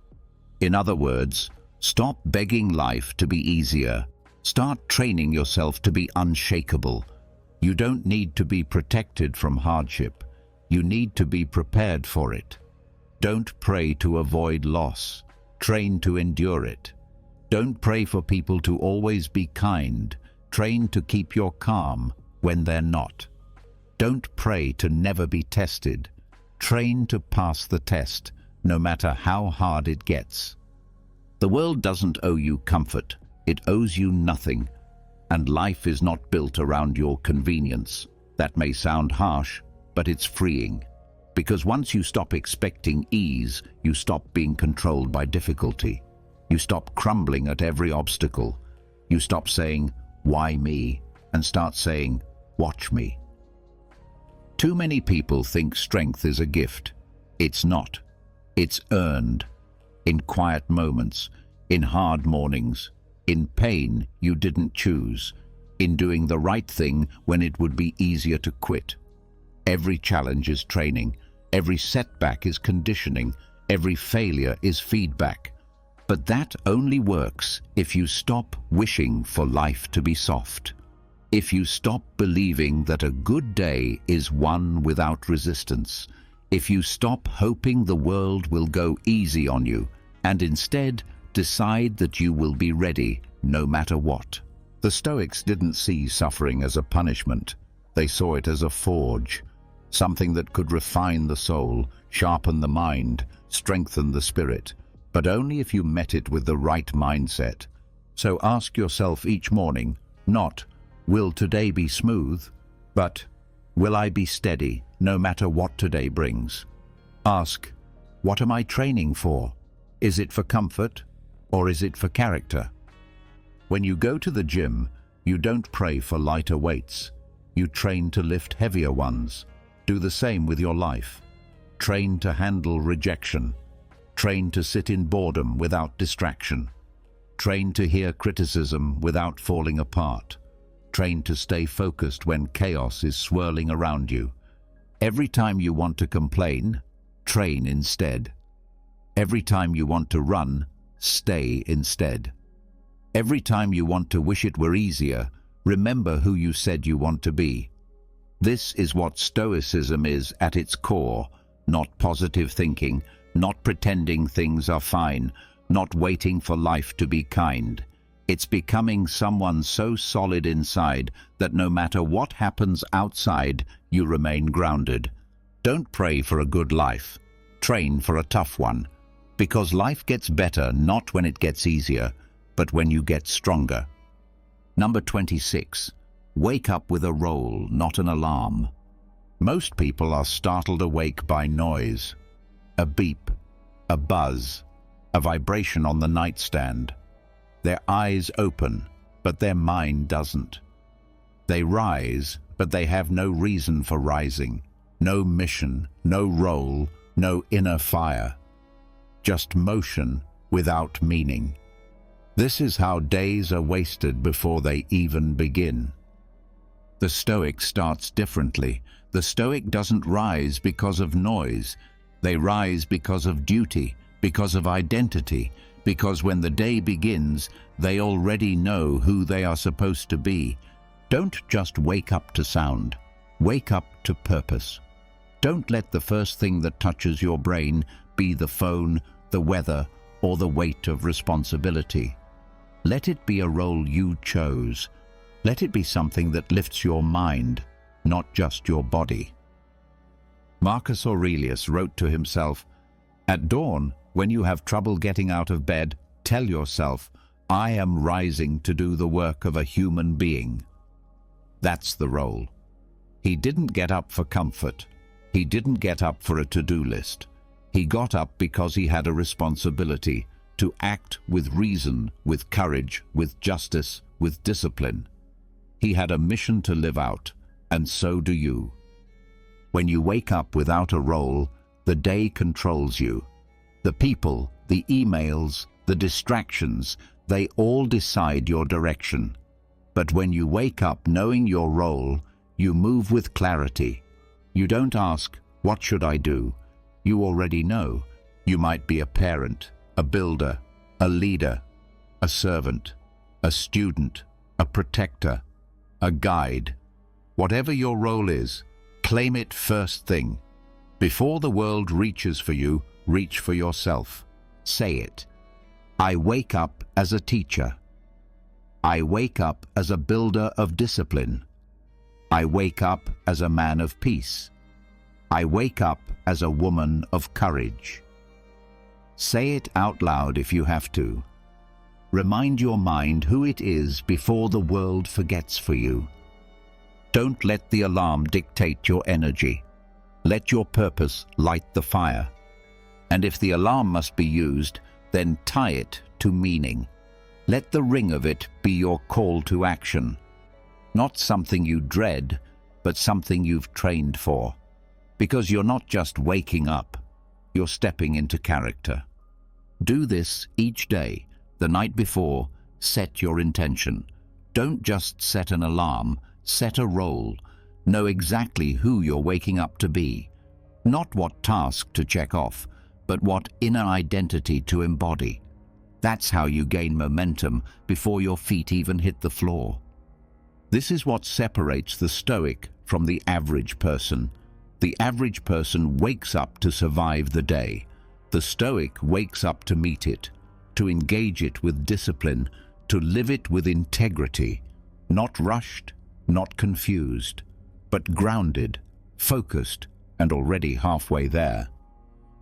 In other words, stop begging life to be easier. Start training yourself to be unshakable. You don't need to be protected from hardship. You need to be prepared for it. Don't pray to avoid loss. Train to endure it. Don't pray for people to always be kind. Train to keep your calm when they're not. Don't pray to never be tested. Train to pass the test, no matter how hard it gets. The world doesn't owe you comfort. It owes you nothing. And life is not built around your convenience. That may sound harsh, but it's freeing. Because once you stop expecting ease, you stop being controlled by difficulty. You stop crumbling at every obstacle. You stop saying, "Why me?" and start saying, "Watch me." Too many people think strength is a gift. It's not. It's earned. In quiet moments, in hard mornings, in pain you didn't choose, in doing the right thing when it would be easier to quit. Every challenge is training. Every setback is conditioning. Every failure is feedback. But that only works if you stop wishing for life to be soft. If you stop believing that a good day is one without resistance. If you stop hoping the world will go easy on you and instead decide that you will be ready no matter what. The Stoics didn't see suffering as a punishment. They saw it as a forge, something that could refine the soul, sharpen the mind, strengthen the spirit, but only if you met it with the right mindset. So ask yourself each morning, not, will today be smooth, but will I be steady no matter what today brings? Ask, what am I training for? Is it for comfort or is it for character? When you go to the gym, you don't pray for lighter weights. You train to lift heavier ones. Do the same with your life. Train to handle rejection. Train to sit in boredom without distraction. Train to hear criticism without falling apart. Train to stay focused when chaos is swirling around you. Every time you want to complain, train instead. Every time you want to run, stay instead. Every time you want to wish it were easier, remember who you said you want to be. This is what Stoicism is at its core, not positive thinking, not pretending things are fine, not waiting for life to be kind. It's becoming someone so solid inside that no matter what happens outside, you remain grounded. Don't pray for a good life. Train for a tough one. Because life gets better not when it gets easier, but when you get stronger. Number 26. Wake up with a roll, not an alarm. Most people are startled awake by noise. A beep, a buzz, a vibration on the nightstand. Their eyes open, but their mind doesn't. They rise, but they have no reason for rising, no mission, no role, no inner fire. Just motion without meaning. This is how days are wasted before they even begin. The Stoic starts differently. The Stoic doesn't rise because of noise. They rise because of duty, because of identity, because when the day begins, they already know who they are supposed to be. Don't just wake up to sound. Wake up to purpose. Don't let the first thing that touches your brain be the phone, the weather, or the weight of responsibility. Let it be a role you chose. Let it be something that lifts your mind, not just your body. Marcus Aurelius wrote to himself, "At dawn, when you have trouble getting out of bed, tell yourself, I am rising to do the work of a human being." That's the role. He didn't get up for comfort. He didn't get up for a to-do list. He got up because he had a responsibility to act with reason, with courage, with justice, with discipline. He had a mission to live out, and so do you. When you wake up without a role, the day controls you. The people, the emails, the distractions, they all decide your direction. But when you wake up knowing your role, you move with clarity. You don't ask, what should I do? You already know. You might be a parent, a builder, a leader, a servant, a student, a protector, a guide. Whatever your role is, claim it first thing. Before the world reaches for you, reach for yourself. Say it. I wake up as a teacher. I wake up as a builder of discipline. I wake up as a man of peace. I wake up as a woman of courage. Say it out loud if you have to. Remind your mind who it is before the world forgets for you. Don't let the alarm dictate your energy. Let your purpose light the fire. And if the alarm must be used, then tie it to meaning. Let the ring of it be your call to action. Not something you dread, but something you've trained for. Because you're not just waking up, you're stepping into character. Do this each day. The night before, set your intention. Don't just set an alarm, set a role. Know exactly who you're waking up to be. Not what task to check off, but what inner identity to embody. That's how you gain momentum before your feet even hit the floor. This is what separates the Stoic from the average person. The average person wakes up to survive the day. The Stoic wakes up to meet it, to engage it with discipline, to live it with integrity, not rushed, not confused, but grounded, focused, and already halfway there.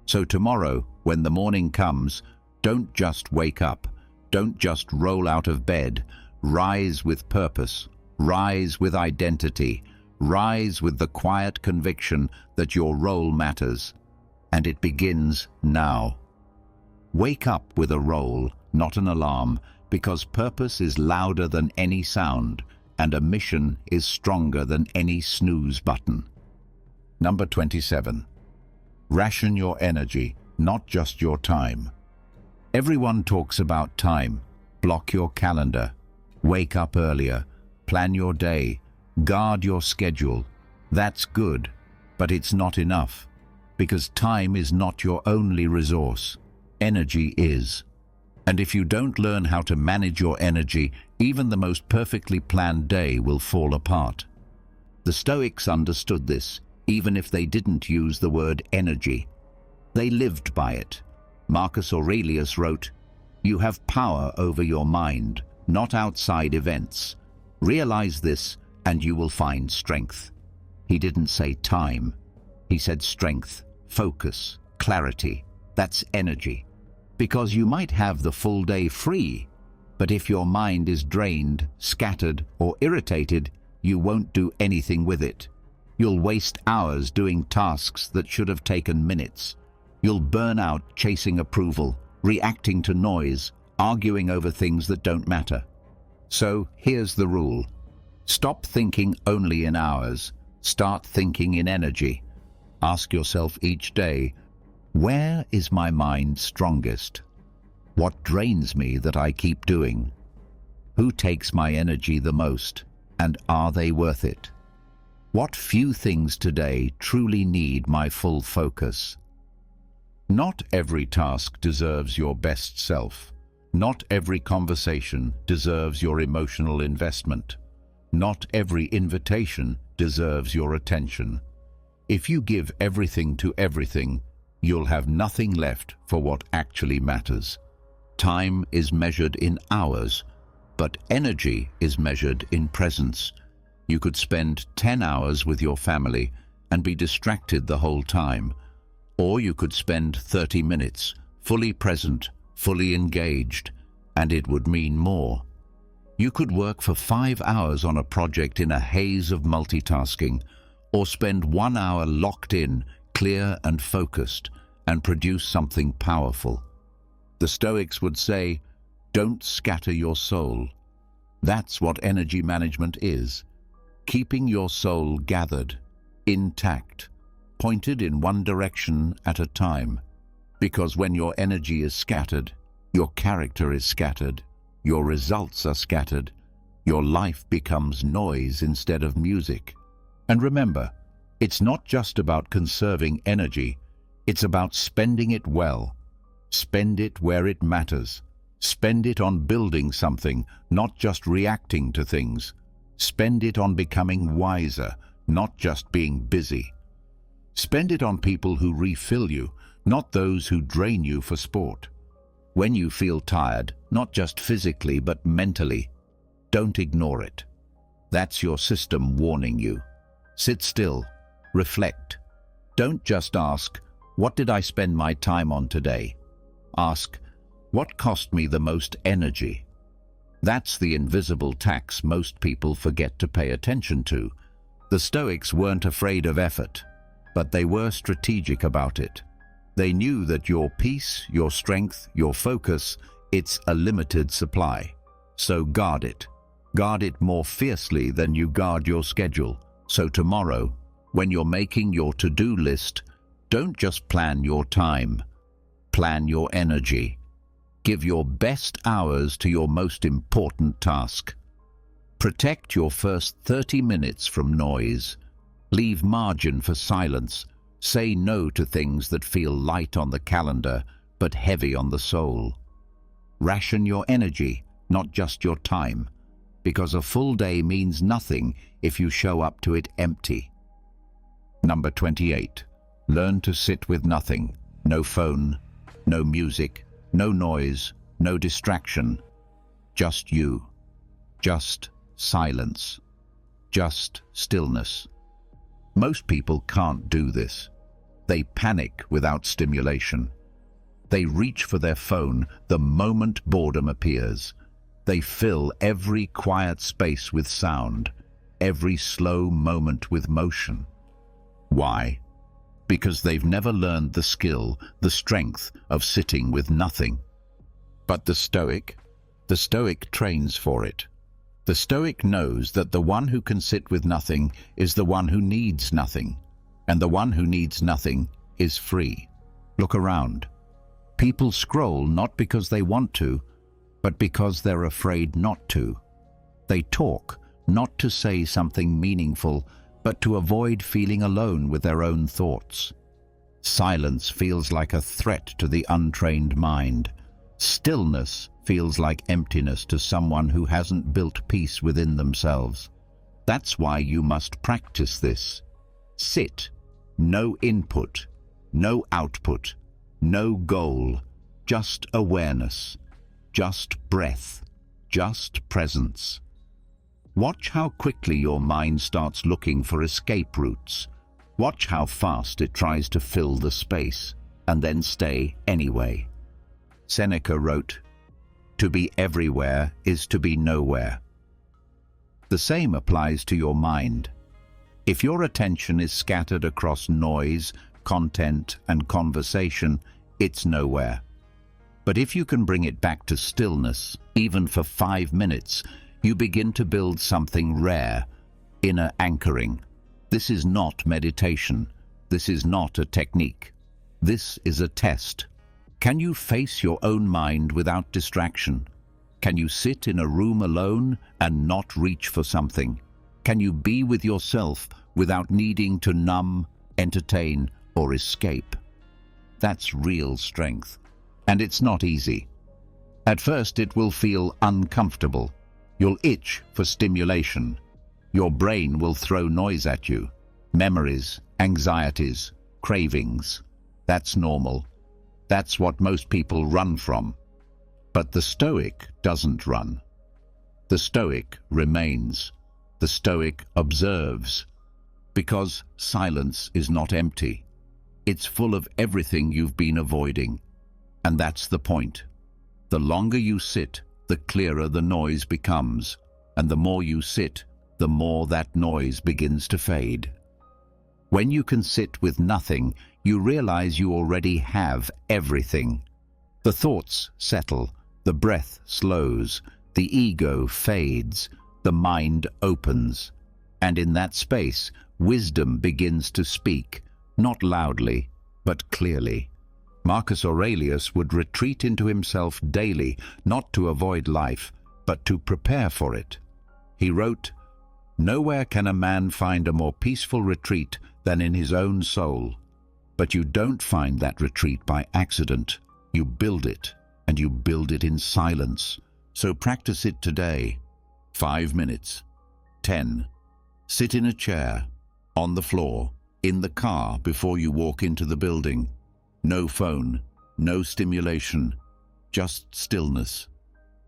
So tomorrow, when the morning comes, don't just wake up, don't just roll out of bed, rise with purpose, rise with identity, rise with the quiet conviction that your role matters. And it begins now. Wake up with a role, not an alarm, because purpose is louder than any sound, and a mission is stronger than any snooze button. Number 27. Ration your energy, not just your time. Everyone talks about time. Block your calendar. Wake up earlier. Plan your day. Guard your schedule. That's good, but it's not enough, because time is not your only resource. Energy is. And if you don't learn how to manage your energy, even the most perfectly planned day will fall apart. The Stoics understood this, even if they didn't use the word energy. They lived by it. Marcus Aurelius wrote, "You have power over your mind, not outside events. Realize this, and you will find strength." He didn't say time. He said strength, focus, clarity. That's energy. Because you might have the full day free, but if your mind is drained, scattered, or irritated, you won't do anything with it. You'll waste hours doing tasks that should have taken minutes. You'll burn out chasing approval, reacting to noise, arguing over things that don't matter. So here's the rule. Stop thinking only in hours. Start thinking in energy. Ask yourself each day, where is my mind strongest? What drains me that I keep doing? Who takes my energy the most, and are they worth it? What few things today truly need my full focus? Not every task deserves your best self. Not every conversation deserves your emotional investment. Not every invitation deserves your attention. If you give everything to everything, you'll have nothing left for what actually matters. Time is measured in hours, but energy is measured in presence. You could spend 10 hours with your family and be distracted the whole time, or you could spend 30 minutes, fully present, fully engaged, and it would mean more. You could work for 5 hours on a project in a haze of multitasking, or spend 1 hour locked in, clear and focused, and produce something powerful. The Stoics would say, don't scatter your soul. That's what energy management is. Keeping your soul gathered, intact, pointed in one direction at a time. Because when your energy is scattered, your character is scattered, your results are scattered, your life becomes noise instead of music. And remember, it's not just about conserving energy, it's about spending it well. Spend it where it matters. Spend it on building something, not just reacting to things. Spend it on becoming wiser, not just being busy. Spend it on people who refill you, not those who drain you for sport. When you feel tired, not just physically but mentally, don't ignore it. That's your system warning you. Sit still, reflect. Don't just ask, what did I spend my time on today? Ask, what cost me the most energy? That's the invisible tax most people forget to pay attention to. The Stoics weren't afraid of effort, but they were strategic about it. They knew that your peace, your strength, your focus, it's a limited supply. So guard it. Guard it more fiercely than you guard your schedule. So tomorrow, when you're making your to-do list, don't just plan your time. Plan your energy. Give your best hours to your most important task. Protect your first 30 minutes from noise. Leave margin for silence. Say no to things that feel light on the calendar but heavy on the soul. Ration your energy, not just your time, because a full day means nothing if you show up to it empty. Number 28. Learn to sit with nothing. No phone, no music, no noise, no distraction. Just you. Just silence. Just stillness. Most people can't do this. They panic without stimulation. They reach for their phone the moment boredom appears. They fill every quiet space with sound, every slow moment with motion. Why? Because they've never learned the skill, the strength of sitting with nothing. But the Stoic trains for it. The Stoic knows that the one who can sit with nothing is the one who needs nothing, and the one who needs nothing is free. Look around. People scroll not because they want to, but because they're afraid not to. They talk not to say something meaningful, but to avoid feeling alone with their own thoughts. Silence feels like a threat to the untrained mind. Stillness feels like emptiness to someone who hasn't built peace within themselves. That's why you must practice this. Sit. No input, no output, no goal, just awareness, just breath, just presence. Watch how quickly your mind starts looking for escape routes. Watch how fast it tries to fill the space, and then stay anyway. Seneca wrote, "To be everywhere is to be nowhere." The same applies to your mind. If your attention is scattered across noise, content, and conversation, it's nowhere. But if you can bring it back to stillness, even for 5 minutes, you begin to build something rare, inner anchoring. This is not meditation. This is not a technique. This is a test. Can you face your own mind without distraction? Can you sit in a room alone and not reach for something? Can you be with yourself without needing to numb, entertain, or escape? That's real strength. And it's not easy. At first it will feel uncomfortable. You'll itch for stimulation. Your brain will throw noise at you. Memories, anxieties, cravings. That's normal. That's what most people run from. But the Stoic doesn't run. The Stoic remains. The Stoic observes. Because silence is not empty. It's full of everything you've been avoiding. And that's the point. The longer you sit, the clearer the noise becomes. And the more you sit, the more that noise begins to fade. When you can sit with nothing, you realize you already have everything. The thoughts settle, the breath slows, the ego fades, the mind opens. And in that space, wisdom begins to speak, not loudly, but clearly. Marcus Aurelius would retreat into himself daily, not to avoid life, but to prepare for it. He wrote, "Nowhere can a man find a more peaceful retreat than in his own soul. But you don't find that retreat by accident. You build it, and you build it in silence. So practice it today. 5 minutes. 10. Sit in a chair, on the floor, in the car before you walk into the building. No phone, no stimulation, just stillness.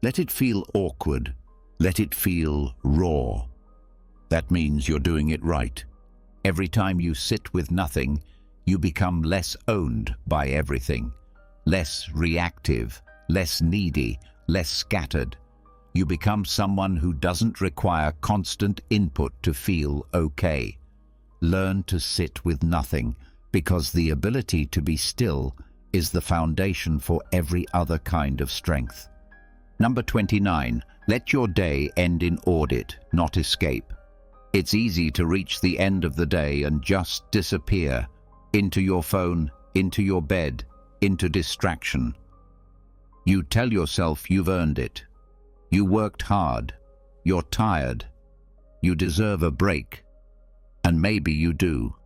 Let it feel awkward. Let it feel raw. That means you're doing it right. Every time you sit with nothing, you become less owned by everything, less reactive, less needy, less scattered. You become someone who doesn't require constant input to feel okay. Learn to sit with nothing, because the ability to be still is the foundation for every other kind of strength. Number 29, let your day end in audit, not escape. It's easy to reach the end of the day and just disappear into your phone, into your bed, into distraction. You tell yourself you've earned it. You worked hard. You're tired. You deserve a break. And maybe you do.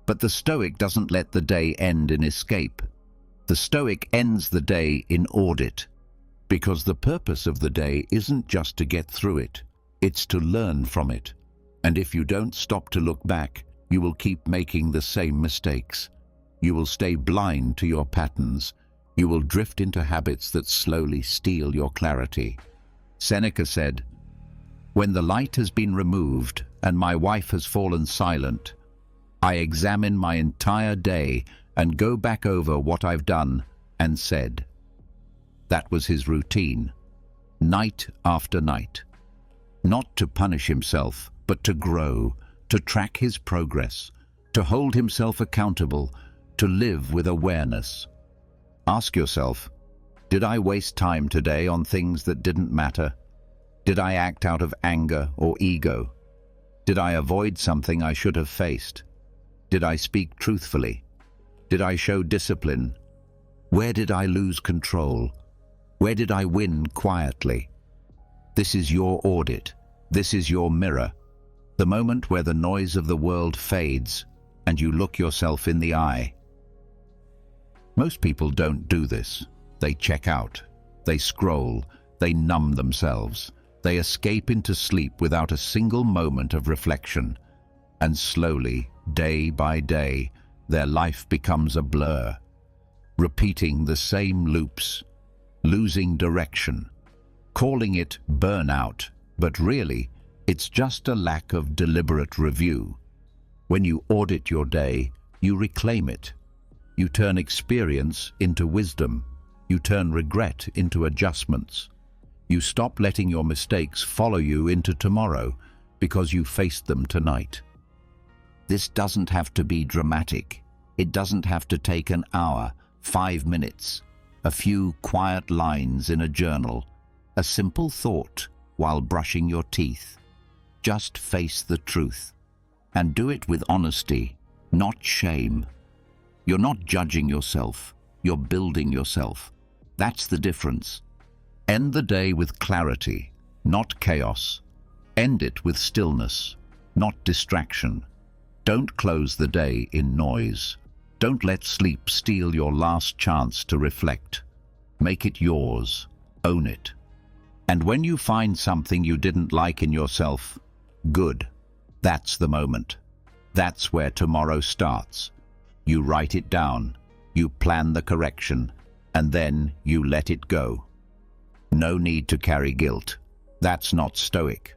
But the Stoic doesn't let the day end in escape. The Stoic ends the day in audit, because the purpose of the day isn't just to get through it, it's to learn from it. And if you don't stop to look back, you will keep making the same mistakes. You will stay blind to your patterns. You will drift into habits that slowly steal your clarity. Seneca said, "When the light has been removed and my wife has fallen silent, I examine my entire day and go back over what I've done and said." That was his routine, night after night. Not to punish himself, but to grow, to track his progress, to hold himself accountable, to live with awareness. Ask yourself, did I waste time today on things that didn't matter? Did I act out of anger or ego? Did I avoid something I should have faced? Did I speak truthfully? Did I show discipline? Where did I lose control? Where did I win quietly? This is your audit. This is your mirror. The moment where the noise of the world fades and you look yourself in the eye. Most people don't do this. They check out. They scroll. They numb themselves. They escape into sleep without a single moment of reflection. And slowly, day by day, their life becomes a blur, repeating the same loops, losing direction, calling it burnout, but really, it's just a lack of deliberate review. When you audit your day, you reclaim it. You turn experience into wisdom. You turn regret into adjustments. You stop letting your mistakes follow you into tomorrow because you faced them tonight. This doesn't have to be dramatic. It doesn't have to take an hour, 5 minutes, a few quiet lines in a journal, a simple thought while brushing your teeth. Just face the truth. And do it with honesty, not shame. You're not judging yourself, you're building yourself. That's the difference. End the day with clarity, not chaos. End it with stillness, not distraction. Don't close the day in noise. Don't let sleep steal your last chance to reflect. Make it yours. Own it. And when you find something you didn't like in yourself, good. That's the moment. That's where tomorrow starts. You write it down, you plan the correction, and then you let it go. No need to carry guilt. That's not Stoic.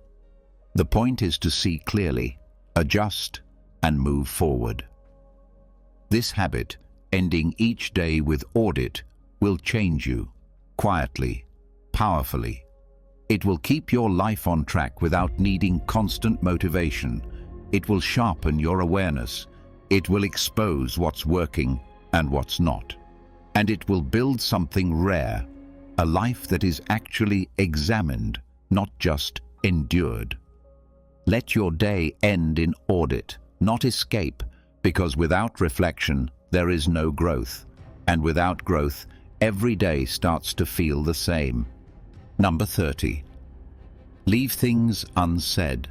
The point is to see clearly, adjust, and move forward. This habit, ending each day with audit, will change you, quietly, powerfully. It will keep your life on track without needing constant motivation. It will sharpen your awareness. It will expose what's working and what's not. And it will build something rare, a life that is actually examined, not just endured. Let your day end in audit, not escape, because without reflection, there is no growth. And without growth, every day starts to feel the same. Number 30. Leave things unsaid.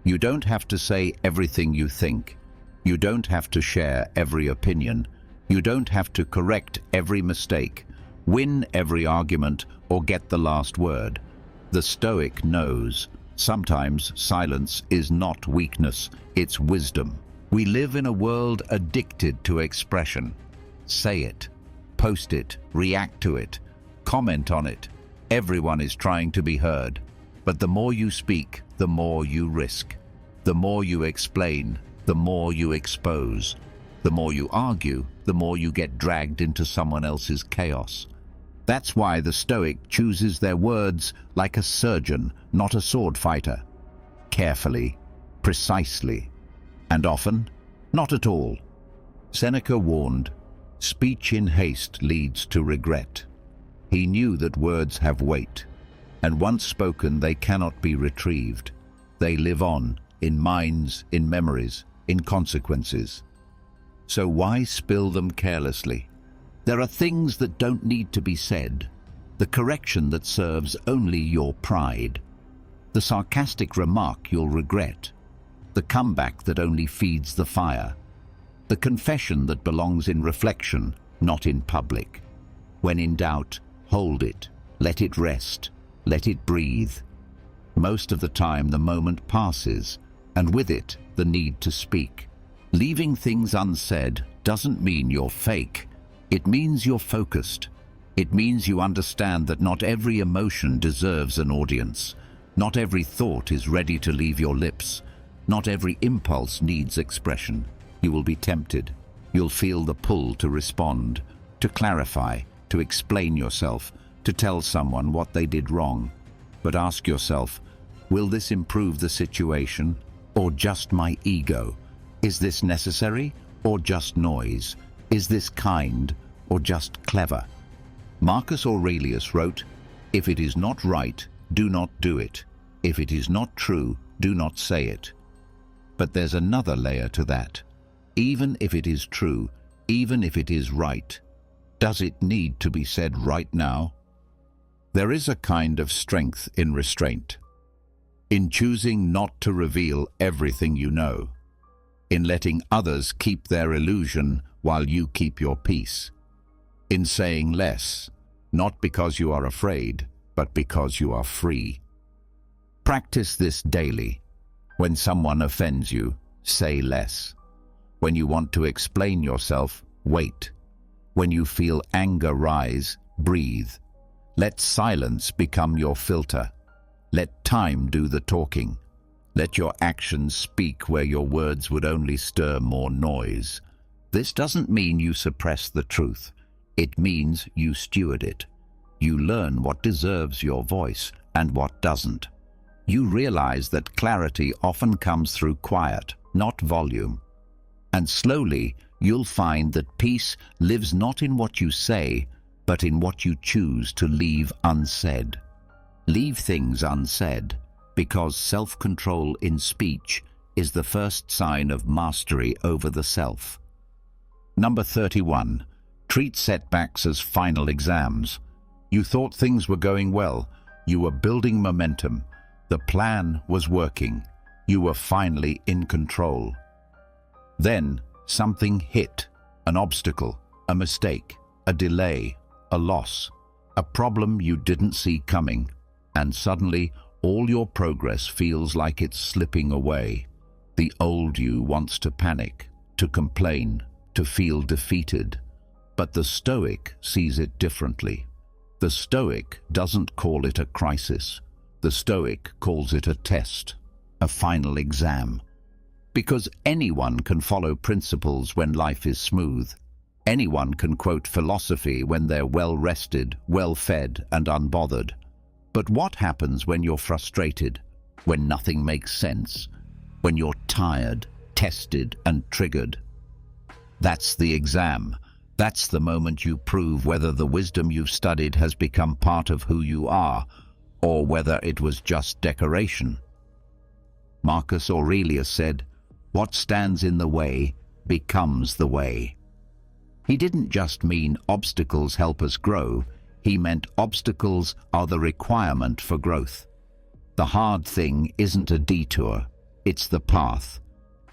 You don't have to say everything you think. You don't have to share every opinion. You don't have to correct every mistake, win every argument, or get the last word. The Stoic knows sometimes silence is not weakness, it's wisdom. We live in a world addicted to expression. Say it, post it, react to it, comment on it. Everyone is trying to be heard. But the more you speak, the more you risk. The more you explain, the more you expose. The more you argue, the more you get dragged into someone else's chaos. That's why the Stoic chooses their words like a surgeon, not a sword fighter. Carefully, precisely, and often, not at all. Seneca warned, "Speech in haste leads to regret." He knew that words have weight, and once spoken they cannot be retrieved. They live on, in minds, in memories, in consequences. So why spill them carelessly? There are things that don't need to be said, the correction that serves only your pride, the sarcastic remark you'll regret, the comeback that only feeds the fire, the confession that belongs in reflection, not in public. When in doubt, hold it, let it rest, let it breathe. Most of the time the moment passes, and with it the need to speak. Leaving things unsaid doesn't mean you're fake. It means you're focused. It means you understand that not every emotion deserves an audience. Not every thought is ready to leave your lips. Not every impulse needs expression. You will be tempted. You'll feel the pull to respond, to clarify, to explain yourself, to tell someone what they did wrong. But ask yourself, will this improve the situation or just my ego? Is this necessary or just noise? Is this kind or just clever? Marcus Aurelius wrote, "If it is not right, do not do it. If it is not true, do not say it." But there's another layer to that. Even if it is true, even if it is right, does it need to be said right now? There is a kind of strength in restraint, in choosing not to reveal everything you know, in letting others keep their illusion while you keep your peace, in saying less, not because you are afraid, but because you are free. Practice this daily. When someone offends you, say less. When you want to explain yourself, wait. When you feel anger rise, breathe. Let silence become your filter. Let time do the talking. Let your actions speak where your words would only stir more noise. This doesn't mean you suppress the truth. It means you steward it. You learn what deserves your voice and what doesn't. You realize that clarity often comes through quiet, not volume. And slowly, you'll find that peace lives not in what you say, but in what you choose to leave unsaid. Leave things unsaid, because self-control in speech is the first sign of mastery over the self. Number 31. Treat setbacks as final exams. You thought things were going well. You were building momentum. The plan was working. You were finally in control. Then something hit, an obstacle, a mistake, a delay, a loss, a problem you didn't see coming, and suddenly all your progress feels like it's slipping away. The old you wants to panic, to complain, to feel defeated. But the Stoic sees it differently. The Stoic doesn't call it a crisis. The Stoic calls it a test, a final exam. Because anyone can follow principles when life is smooth. Anyone can quote philosophy when they're well-rested, well-fed, and unbothered. But what happens when you're frustrated, when nothing makes sense, when you're tired, tested, and triggered? That's the exam. That's the moment you prove whether the wisdom you've studied has become part of who you are, or whether it was just decoration. Marcus Aurelius said, "What stands in the way becomes the way." He didn't just mean obstacles help us grow. He meant obstacles are the requirement for growth. The hard thing isn't a detour, it's the path.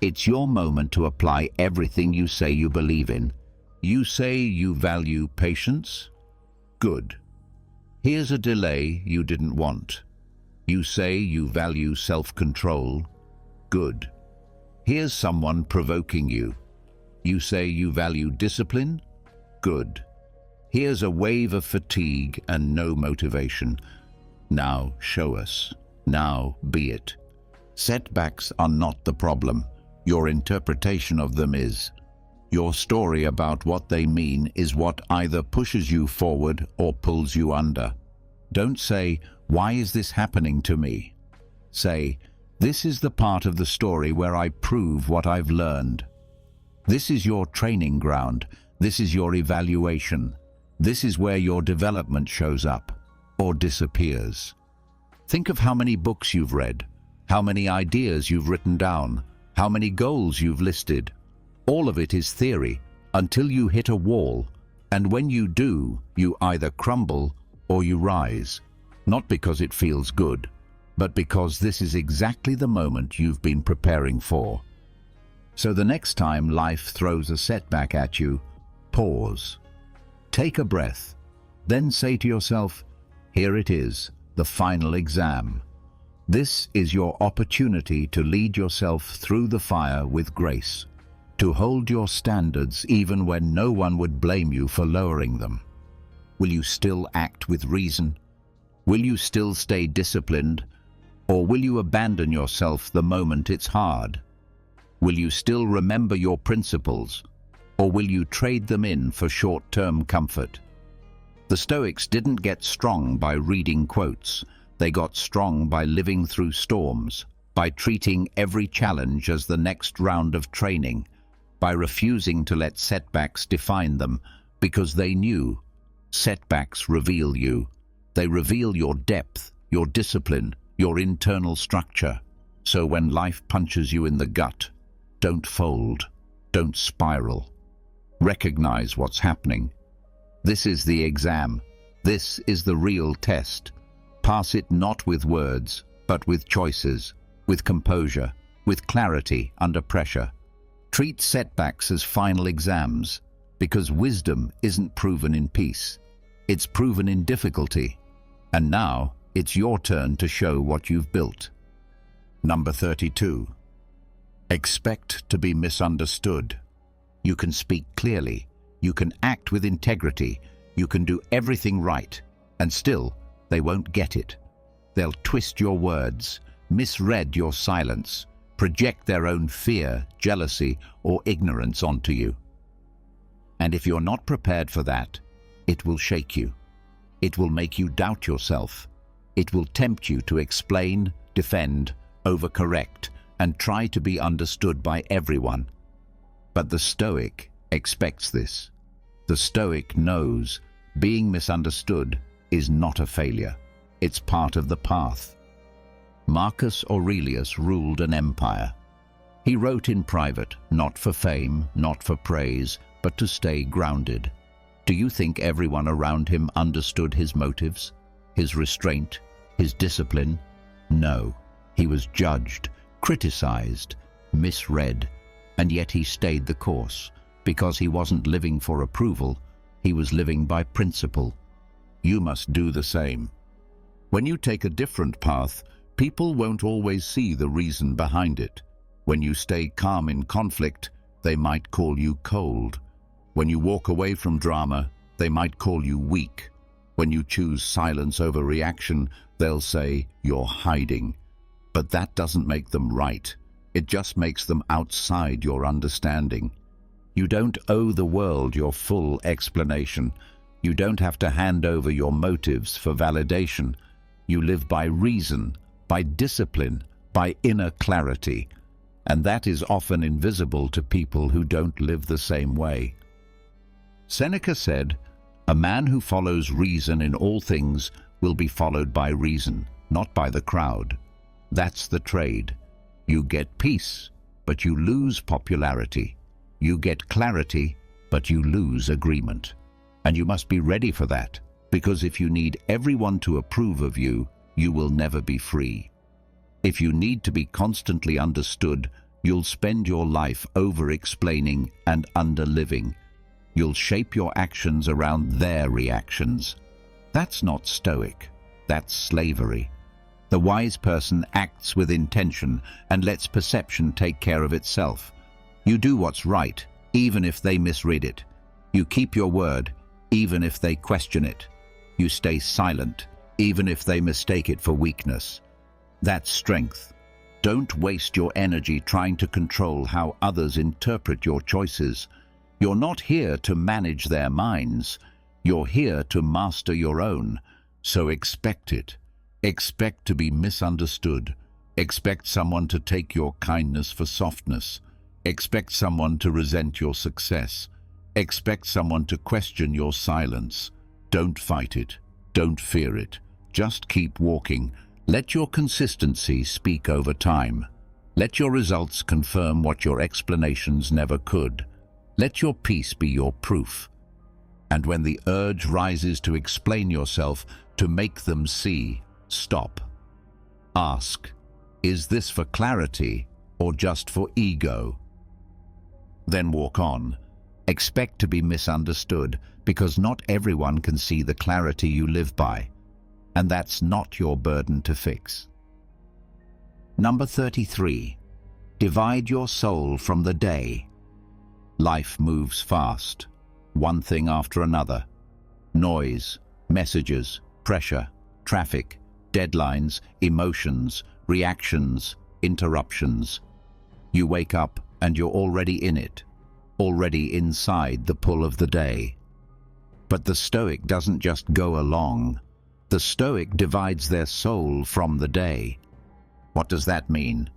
It's your moment to apply everything you say you believe in. You say you value patience? Good. Here's a delay you didn't want. You say you value self-control? Good. Here's someone provoking you. You say you value discipline? Good. Here's a wave of fatigue and no motivation. Now show us. Now be it. Setbacks are not the problem. Your interpretation of them is. Your story about what they mean is what either pushes you forward or pulls you under. Don't say, "Why is this happening to me?" Say, "This is the part of the story where I prove what I've learned." This is your training ground. This is your evaluation. This is where your development shows up or disappears. Think of how many books you've read, how many ideas you've written down, how many goals you've listed. All of it is theory until you hit a wall, and when you do, you either crumble or you rise, not because it feels good, but because this is exactly the moment you've been preparing for. So the next time life throws a setback at you, pause. Take a breath. Then say to yourself, here it is, the final exam. This is your opportunity to lead yourself through the fire with grace, to hold your standards even when no one would blame you for lowering them. Will you still act with reason? Will you still stay disciplined? Or will you abandon yourself the moment it's hard? Will you still remember your principles? Or will you trade them in for short-term comfort? The Stoics didn't get strong by reading quotes. They got strong by living through storms, by treating every challenge as the next round of training, by refusing to let setbacks define them, because they knew setbacks reveal you. They reveal your depth, your discipline, your internal structure. So when life punches you in the gut, don't fold, don't spiral. Recognize what's happening. This is the exam. This is the real test. Pass it not with words, but with choices, with composure, with clarity under pressure. Treat setbacks as final exams, because wisdom isn't proven in peace. It's proven in difficulty. And now, it's your turn to show what you've built. Number 32. Expect to be misunderstood. You can speak clearly. You can act with integrity. You can do everything right. And still, they won't get it. They'll twist your words, misread your silence, project their own fear, jealousy, or ignorance onto you. And if you're not prepared for that, it will shake you. It will make you doubt yourself. It will tempt you to explain, defend, overcorrect, and try to be understood by everyone. But the Stoic expects this. The Stoic knows being misunderstood is not a failure. It's part of the path. Marcus Aurelius ruled an empire. He wrote in private, not for fame, not for praise, but to stay grounded. Do you think everyone around him understood his motives, his restraint, his discipline? No. He was judged, criticized, misread, and yet he stayed the course, because he wasn't living for approval, he was living by principle. You must do the same. When you take a different path, people won't always see the reason behind it. When you stay calm in conflict, they might call you cold. When you walk away from drama, they might call you weak. When you choose silence over reaction, they'll say you're hiding. But that doesn't make them right. It just makes them outside your understanding. You don't owe the world your full explanation. You don't have to hand over your motives for validation. You live by reason, by discipline, by inner clarity. And that is often invisible to people who don't live the same way. Seneca said, "A man who follows reason in all things will be followed by reason, not by the crowd." That's the trade. You get peace, but you lose popularity. You get clarity, but you lose agreement. And you must be ready for that, because if you need everyone to approve of you, you will never be free. If you need to be constantly understood, you'll spend your life over-explaining and under-living. You'll shape your actions around their reactions. That's not Stoic. That's slavery. The wise person acts with intention and lets perception take care of itself. You do what's right, even if they misread it. You keep your word, even if they question it. You stay silent, even if they mistake it for weakness. That's strength. Don't waste your energy trying to control how others interpret your choices. You're not here to manage their minds. You're here to master your own. So expect it. Expect to be misunderstood. Expect someone to take your kindness for softness. Expect someone to resent your success. Expect someone to question your silence. Don't fight it. Don't fear it. Just keep walking. Let your consistency speak over time. Let your results confirm what your explanations never could. Let your peace be your proof. And when the urge rises to explain yourself, to make them see, stop. Ask, is this for clarity or just for ego? Then walk on. Expect to be misunderstood, because not everyone can see the clarity you live by, and that's not your burden to fix. Number 33. Divide your soul from the day. Life moves fast, one thing after another. Noise, messages, pressure, traffic, deadlines, emotions, reactions, interruptions. You wake up and you're already in it, already inside the pull of the day. But the Stoic doesn't just go along. The Stoic divides their soul from the day. What does that mean?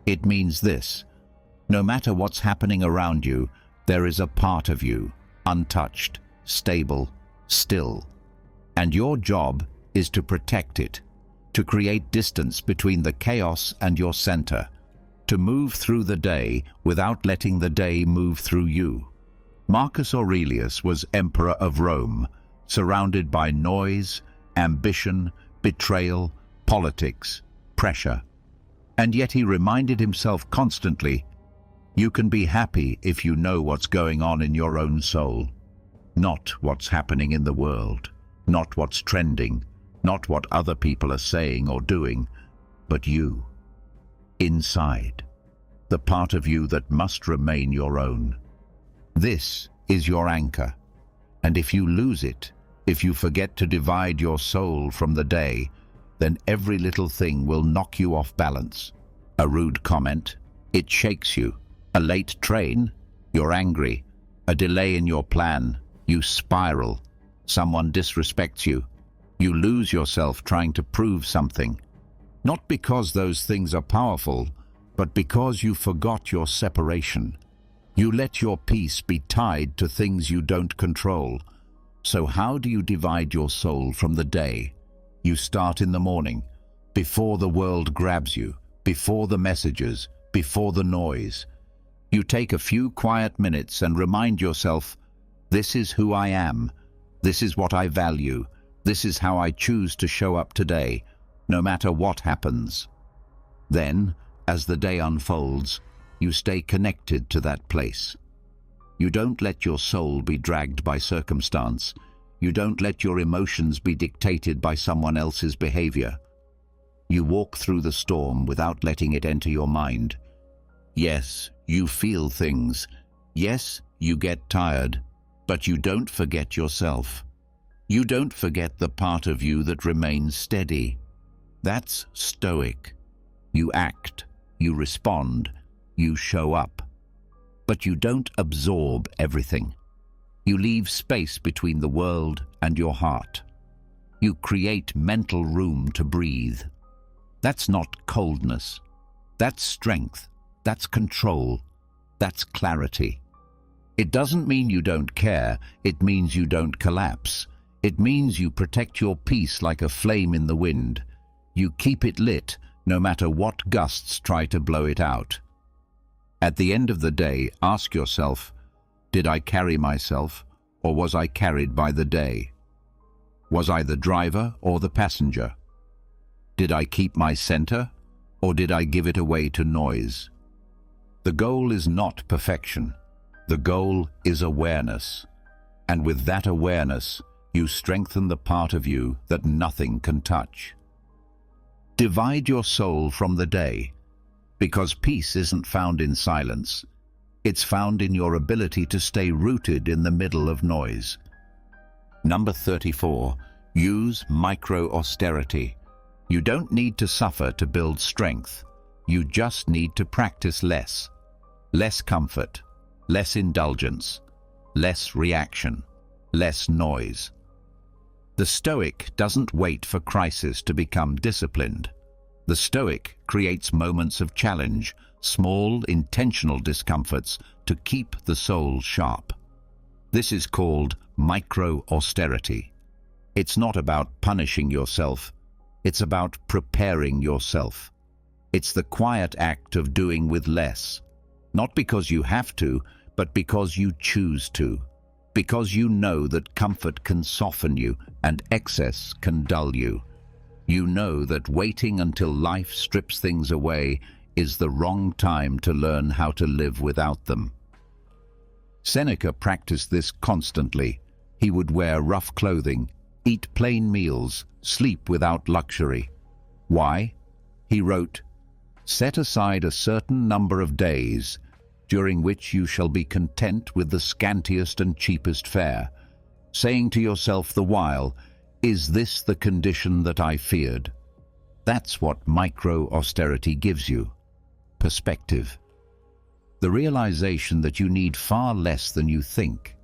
It means this: no matter what's happening around you, there is a part of you, untouched, stable, still. And your job is to protect it, to create distance between the chaos and your center, to move through the day without letting the day move through you. Marcus Aurelius was emperor of Rome, surrounded by noise, ambition, betrayal, politics, pressure. And yet he reminded himself constantly, you can be happy if you know what's going on in your own soul, not what's happening in the world, not what's trending, not what other people are saying or doing, but you, inside, the part of you that must remain your own. This is your anchor, and if you lose it, if you forget to divide your soul from the day, then every little thing will knock you off balance. A rude comment, it shakes you. A late train, you're angry. A delay in your plan, you spiral. Someone disrespects you. You lose yourself trying to prove something. Not because those things are powerful, but because you forgot your separation. You let your peace be tied to things you don't control. So how do you divide your soul from the day? You start in the morning, before the world grabs you, before the messages, before the noise. You take a few quiet minutes and remind yourself, this is who I am, this is what I value, this is how I choose to show up today, no matter what happens. Then, as the day unfolds, you stay connected to that place. You don't let your soul be dragged by circumstance. You don't let your emotions be dictated by someone else's behavior. You walk through the storm without letting it enter your mind. Yes, you feel things. Yes, you get tired, but you don't forget yourself. You don't forget the part of you that remains steady. That's Stoic. You act, you respond, you show up. But you don't absorb everything. You leave space between the world and your heart. You create mental room to breathe. That's not coldness. That's strength. That's control. That's clarity. It doesn't mean you don't care. It means you don't collapse. It means you protect your peace like a flame in the wind. You keep it lit no matter what gusts try to blow it out. At the end of the day, ask yourself, did I carry myself, or was I carried by the day? Was I the driver or the passenger? Did I keep my center, or did I give it away to noise? The goal is not perfection. The goal is awareness. And with that awareness, you strengthen the part of you that nothing can touch. Divide your soul from the day, because peace isn't found in silence. It's found in your ability to stay rooted in the middle of noise. Number 34. Use micro-austerity. You don't need to suffer to build strength. You just need to practice less. Less comfort, less indulgence, less reaction, less noise. The Stoic doesn't wait for crisis to become disciplined. The Stoic creates moments of challenge, small, intentional discomforts to keep the soul sharp. This is called micro-austerity. It's not about punishing yourself. It's about preparing yourself. It's the quiet act of doing with less. Not because you have to, but because you choose to. Because you know that comfort can soften you and excess can dull you. You know that waiting until life strips things away is the wrong time to learn how to live without them. Seneca practiced this constantly. He would wear rough clothing, eat plain meals, sleep without luxury. Why? He wrote, "Set aside a certain number of days, during which you shall be content with the scantiest and cheapest fare, saying to yourself the while, 'Is this the condition that I feared?'" That's what micro-austerity gives you. Perspective. The realization that you need far less than you think.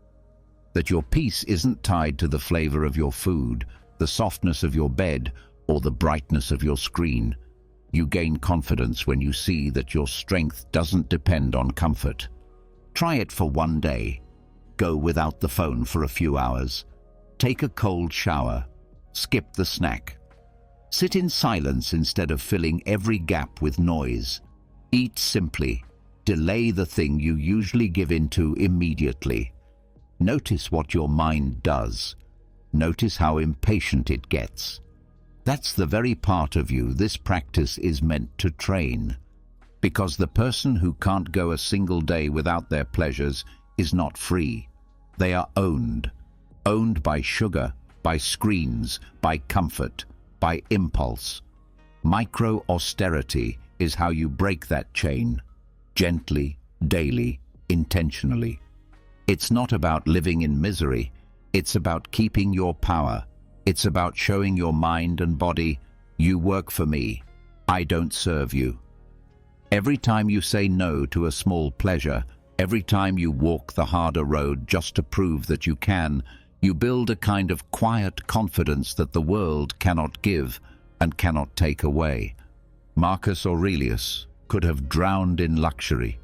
That your peace isn't tied to the flavor of your food, the softness of your bed, or the brightness of your screen. You gain confidence when you see that your strength doesn't depend on comfort. Try it for one day. Go without the phone for a few hours. Take a cold shower. Skip the snack. Sit in silence instead of filling every gap with noise. Eat simply. Delay the thing you usually give into immediately. Notice what your mind does. Notice how impatient it gets. That's the very part of you this practice is meant to train. Because the person who can't go a single day without their pleasures is not free. They are owned. Owned by sugar, by screens, by comfort, by impulse. Micro-austerity is how you break that chain. Gently, daily, intentionally. It's not about living in misery. It's about keeping your power. It's about showing your mind and body, "You work for me. I don't serve you." Every time you say no to a small pleasure, every time you walk the harder road just to prove that you can, you build a kind of quiet confidence that the world cannot give and cannot take away. Marcus Aurelius could have drowned in luxury.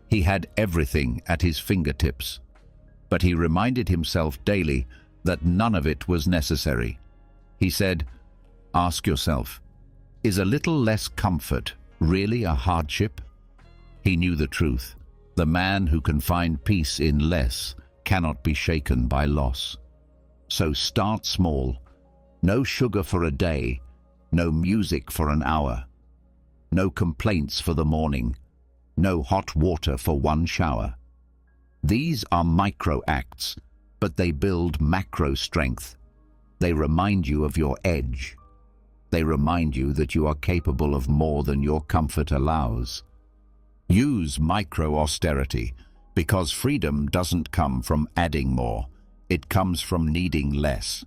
He had everything at his fingertips. But he reminded himself daily that none of it was necessary. He said, "Ask yourself, is a little less comfort really a hardship?" He knew the truth. The man who can find peace in less cannot be shaken by loss. So start small. No sugar for a day, no music for an hour. No complaints for the morning, no hot water for one shower. These are micro acts, but they build macro strength. They remind you of your edge. They remind you that you are capable of more than your comfort allows. Use micro-austerity, because freedom doesn't come from adding more. It comes from needing less.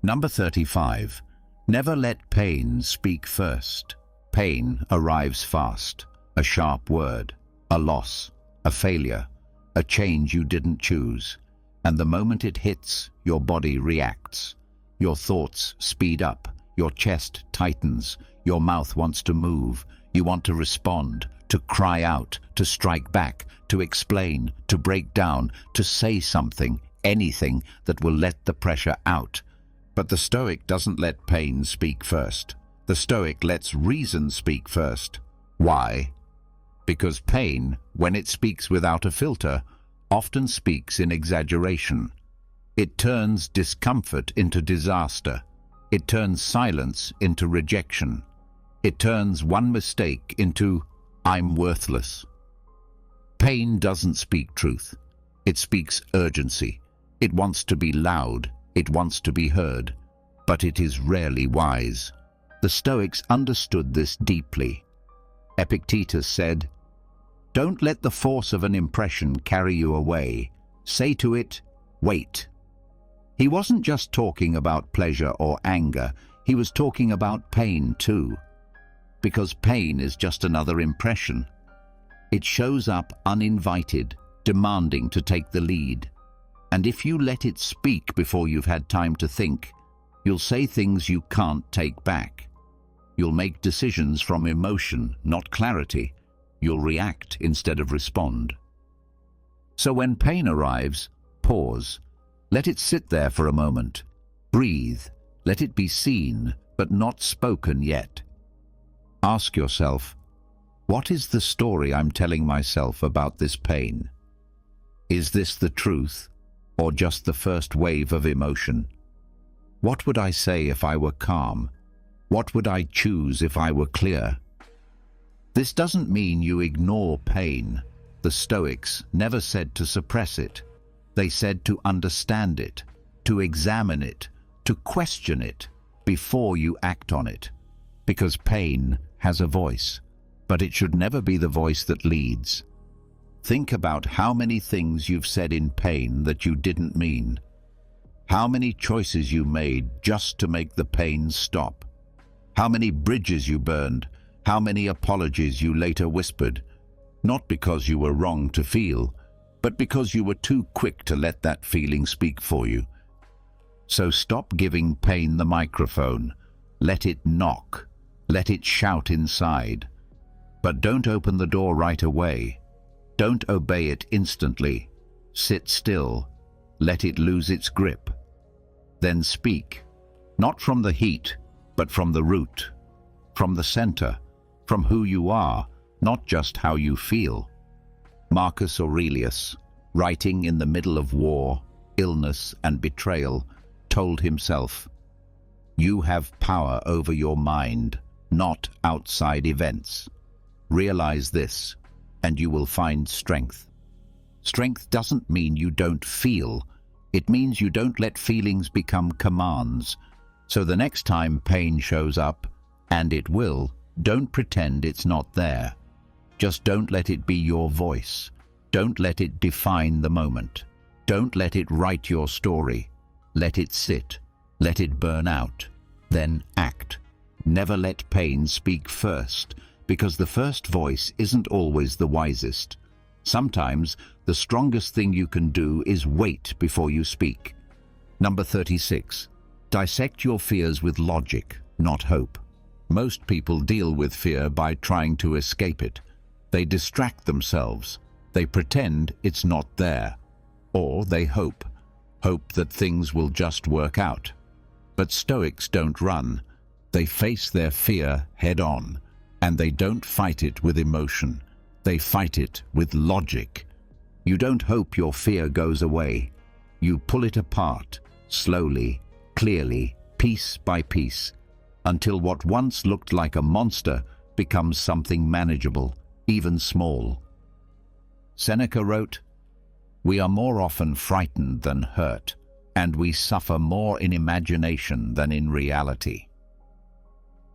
Number 35. Never let pain speak first. Pain arrives fast. A sharp word, a loss, a failure, a change you didn't choose. And the moment it hits, your body reacts. Your thoughts speed up, your chest tightens, your mouth wants to move, you want to respond, to cry out, to strike back, to explain, to break down, to say something, anything that will let the pressure out. But the Stoic doesn't let pain speak first. The Stoic lets reason speak first. Why? Because pain, when it speaks without a filter, often speaks in exaggeration. It turns discomfort into disaster. It turns silence into rejection. It turns one mistake into, "I'm worthless." Pain doesn't speak truth. It speaks urgency. It wants to be loud. It wants to be heard. But it is rarely wise. The Stoics understood this deeply. Epictetus said, "Don't let the force of an impression carry you away. Say to it, 'Wait.'" He wasn't just talking about pleasure or anger. He was talking about pain too. Because pain is just another impression. It shows up uninvited, demanding to take the lead. And if you let it speak before you've had time to think, you'll say things you can't take back. You'll make decisions from emotion, not clarity. You'll react instead of respond. So when pain arrives, pause. Let it sit there for a moment. Breathe. Let it be seen, but not spoken yet. Ask yourself, what is the story I'm telling myself about this pain? Is this the truth, or just the first wave of emotion? What would I say if I were calm? What would I choose if I were clear? This doesn't mean you ignore pain. The Stoics never said to suppress it. They said to understand it, to examine it, to question it before you act on it. Because pain has a voice, but it should never be the voice that leads. Think about how many things you've said in pain that you didn't mean. How many choices you made just to make the pain stop. How many bridges you burned. How many apologies you later whispered. Not because you were wrong to feel, but because you were too quick to let that feeling speak for you. So stop giving pain the microphone. Let it knock. Let it shout inside. But don't open the door right away. Don't obey it instantly. Sit still. Let it lose its grip. Then speak. Not from the heat, but from the root. From the center. From who you are, not just how you feel. Marcus Aurelius, writing in the middle of war, illness, and betrayal, told himself, "You have power over your mind, not outside events. Realize this, and you will find strength." Strength doesn't mean you don't feel. It means you don't let feelings become commands. So the next time pain shows up, and it will, don't pretend it's not there. Just don't let it be your voice. Don't let it define the moment. Don't let it write your story. Let it sit. Let it burn out. Then act. Never let pain speak first, because the first voice isn't always the wisest. Sometimes the strongest thing you can do is wait before you speak. Number 36. Dissect your fears with logic, not hope. Most people deal with fear by trying to escape it. They distract themselves. They pretend it's not there. Or they hope that things will just work out. But Stoics don't run. They face their fear head-on, and they don't fight it with emotion. They fight it with logic. You don't hope your fear goes away. You pull it apart, slowly, clearly, piece by piece, until what once looked like a monster becomes something manageable, even small. Seneca wrote, "We are more often frightened than hurt, and we suffer more in imagination than in reality."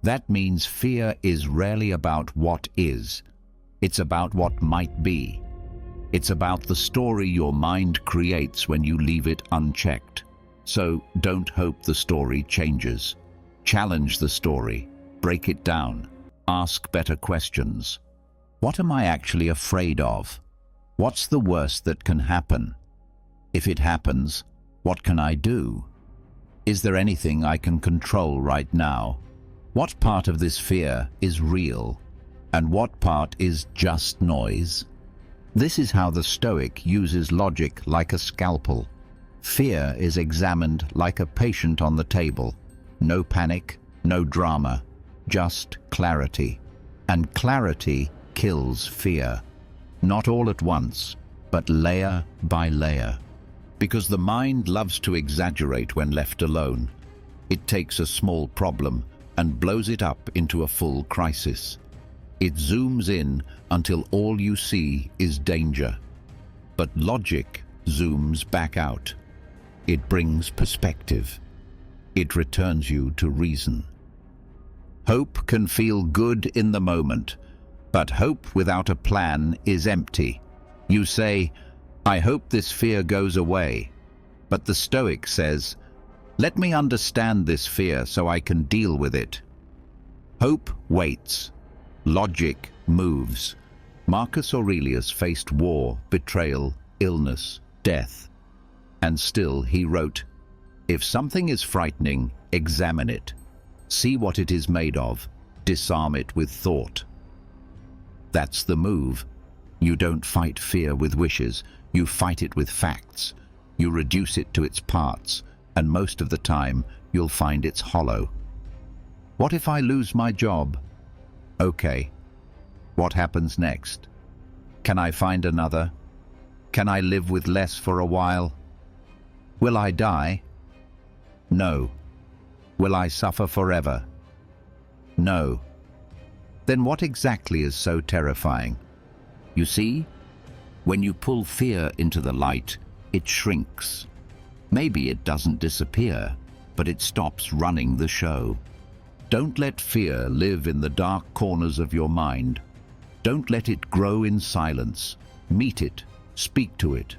That means fear is rarely about what is. It's about what might be. It's about the story your mind creates when you leave it unchecked. So don't hope the story changes. Challenge the story. Break it down. Ask better questions. What am I actually afraid of? What's the worst that can happen? If it happens, what can I do? Is there anything I can control right now? What part of this fear is real, and what part is just noise? This is how the Stoic uses logic like a scalpel. Fear is examined like a patient on the table. No panic, no drama, just clarity. And clarity kills fear. Not all at once, but layer by layer. Because the mind loves to exaggerate when left alone. It takes a small problem and blows it up into a full crisis. It zooms in until all you see is danger. But logic zooms back out. It brings perspective. It returns you to reason. Hope can feel good in the moment, but hope without a plan is empty. You say, "I hope this fear goes away." But the Stoic says, "Let me understand this fear so I can deal with it." Hope waits. Logic moves. Marcus Aurelius faced war, betrayal, illness, death. And still he wrote, "If something is frightening, examine it. See what it is made of. Disarm it with thought." That's the move. You don't fight fear with wishes. You fight it with facts. You reduce it to its parts, and most of the time you'll find it's hollow. What if I lose my job? Okay. What happens next? Can I find another? Can I live with less for a while? Will I die? No. Will I suffer forever? No. Then what exactly is so terrifying? You see, when you pull fear into the light, it shrinks. Maybe it doesn't disappear, but it stops running the show. Don't let fear live in the dark corners of your mind. Don't let it grow in silence. Meet it, speak to it,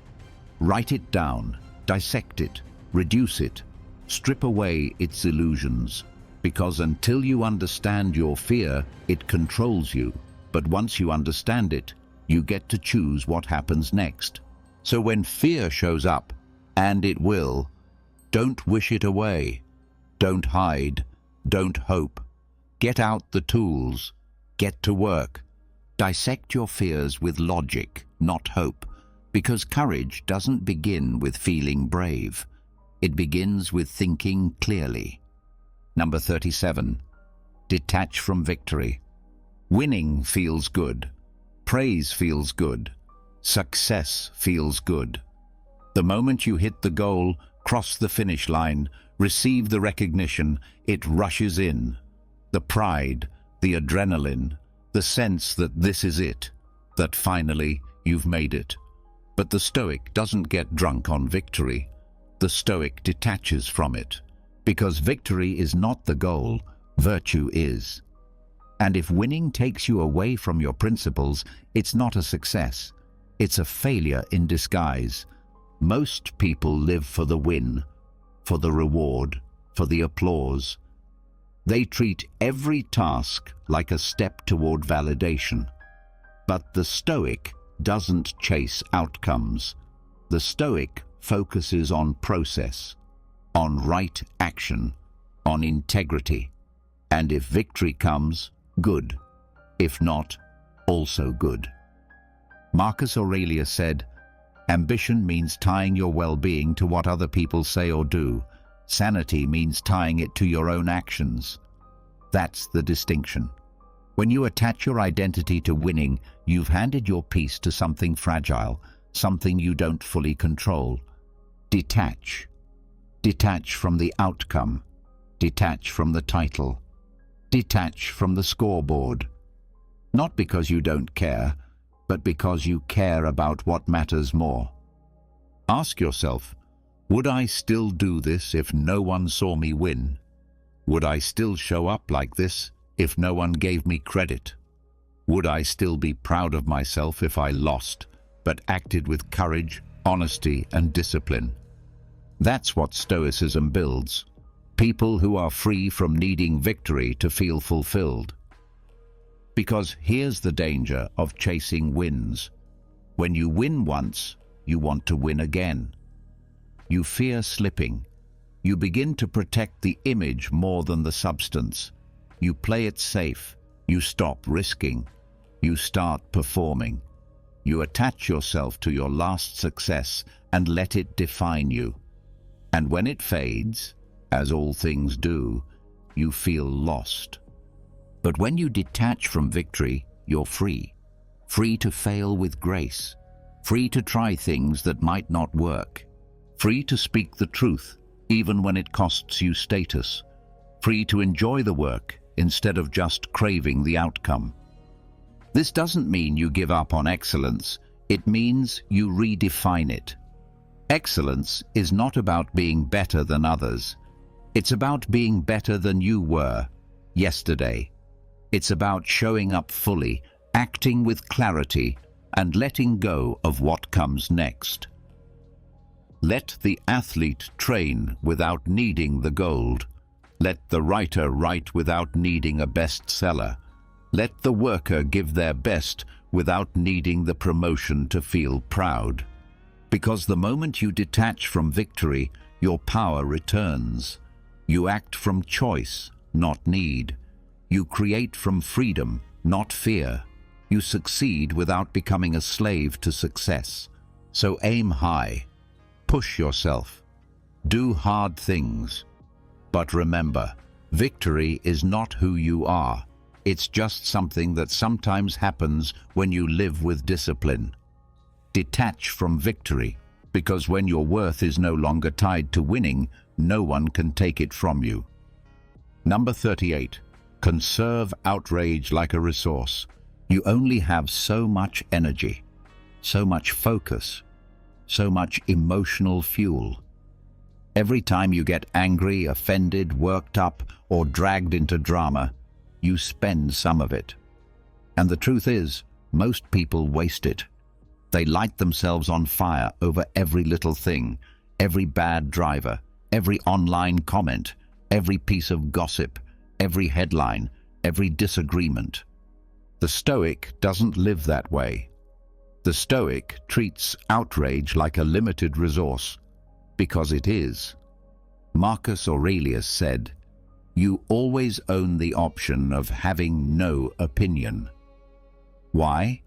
write it down, dissect it, reduce it, strip away its illusions. Because until you understand your fear, it controls you. But once you understand it, you get to choose what happens next. So when fear shows up, and it will, don't wish it away. Don't hide. Don't hope. Get out the tools. Get to work. Dissect your fears with logic, not hope, because courage doesn't begin with feeling brave. It begins with thinking clearly. Number 37. Detach from victory. Winning feels good. Praise feels good. Success feels good. The moment you hit the goal, cross the finish line, receive the recognition, it rushes in. The pride, the adrenaline, the sense that this is it, that finally you've made it. But the Stoic doesn't get drunk on victory. The Stoic detaches from it. Because victory is not the goal, virtue is. And if winning takes you away from your principles, it's not a success. It's a failure in disguise. Most people live for the win, for the reward, for the applause. They treat every task like a step toward validation. But the Stoic doesn't chase outcomes. The Stoic focuses on process, on right action, on integrity. And if victory comes, good. If not, also good. Marcus Aurelius said, "Ambition means tying your well-being to what other people say or do. Sanity means tying it to your own actions." That's the distinction. When you attach your identity to winning, you've handed your peace to something fragile, something you don't fully control. Detach. Detach from the outcome. Detach from the title. Detach from the scoreboard. Not because you don't care, but because you care about what matters more. Ask yourself, would I still do this if no one saw me win? Would I still show up like this if no one gave me credit? Would I still be proud of myself if I lost, but acted with courage, honesty, and discipline? That's what Stoicism builds. People who are free from needing victory to feel fulfilled. Because here's the danger of chasing wins. When you win once, you want to win again. You fear slipping. You begin to protect the image more than the substance. You play it safe. You stop risking. You start performing. You attach yourself to your last success and let it define you. And when it fades, as all things do, you feel lost. But when you detach from victory, you're free. Free to fail with grace. Free to try things that might not work. Free to speak the truth, even when it costs you status. Free to enjoy the work instead of just craving the outcome. This doesn't mean you give up on excellence. It means you redefine it. Excellence is not about being better than others. It's about being better than you were yesterday. It's about showing up fully, acting with clarity, and letting go of what comes next. Let the athlete train without needing the gold. Let the writer write without needing a bestseller. Let the worker give their best without needing the promotion to feel proud. Because the moment you detach from victory, your power returns. You act from choice, not need. You create from freedom, not fear. You succeed without becoming a slave to success. So aim high. Push yourself. Do hard things. But remember, victory is not who you are. It's just something that sometimes happens when you live with discipline. Detach from victory, because when your worth is no longer tied to winning, no one can take it from you. Number 38. Conserve outrage like a resource. You only have so much energy, so much focus, so much emotional fuel. Every time you get angry, offended, worked up, or dragged into drama, you spend some of it. And the truth is, most people waste it. They light themselves on fire over every little thing, every bad driver, every online comment, every piece of gossip, every headline, every disagreement. The Stoic doesn't live that way. The Stoic treats outrage like a limited resource, because it is. Marcus Aurelius said, "You always own the option of having no opinion." Why?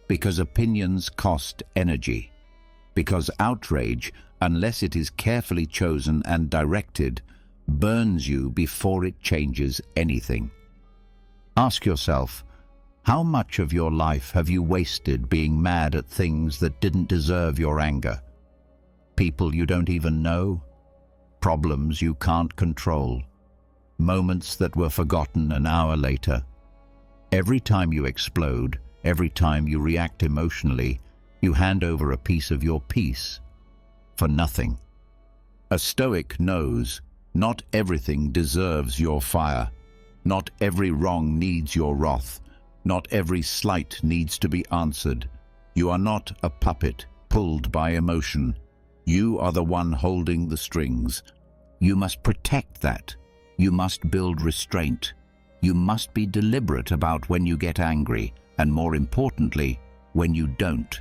Because opinions cost energy. Because outrage, unless it is carefully chosen and directed, burns you before it changes anything. Ask yourself, how much of your life have you wasted being mad at things that didn't deserve your anger? People you don't even know? Problems you can't control? Moments that were forgotten an hour later? Every time you explode, every time you react emotionally, you hand over a piece of your peace for nothing. A Stoic knows not everything deserves your fire. Not every wrong needs your wrath. Not every slight needs to be answered. You are not a puppet pulled by emotion. You are the one holding the strings. You must protect that. You must build restraint. You must be deliberate about when you get angry, and more importantly, when you don't.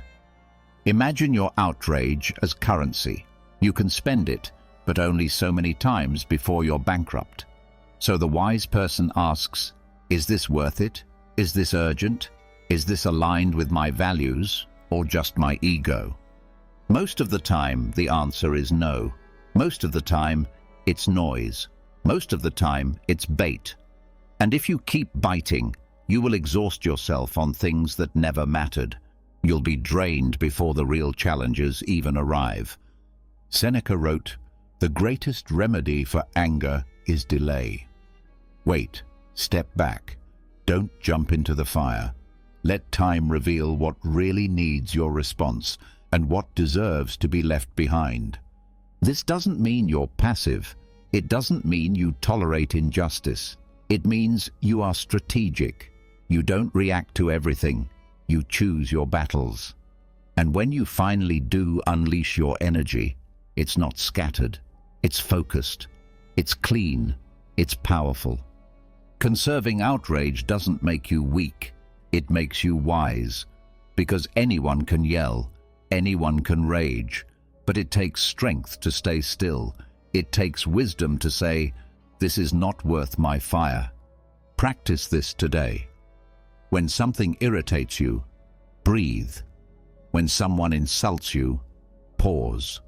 Imagine your outrage as currency. You can spend it, but only so many times before you're bankrupt. So the wise person asks, is this worth it? Is this urgent? Is this aligned with my values, or just my ego? Most of the time, the answer is no. Most of the time, it's noise. Most of the time, it's bait. And if you keep biting, you will exhaust yourself on things that never mattered. You'll be drained before the real challenges even arrive. Seneca wrote, "The greatest remedy for anger is delay." Wait, step back. Don't jump into the fire. Let time reveal what really needs your response and what deserves to be left behind. This doesn't mean you're passive. It doesn't mean you tolerate injustice. It means you are strategic. You don't react to everything. You choose your battles. And when you finally do unleash your energy, it's not scattered. It's focused. It's clean. It's powerful. Conserving outrage doesn't make you weak. It makes you wise. Because anyone can yell. Anyone can rage. But it takes strength to stay still. It takes wisdom to say, "This is not worth my fire." Practice this today. When something irritates you, breathe. When someone insults you, pause.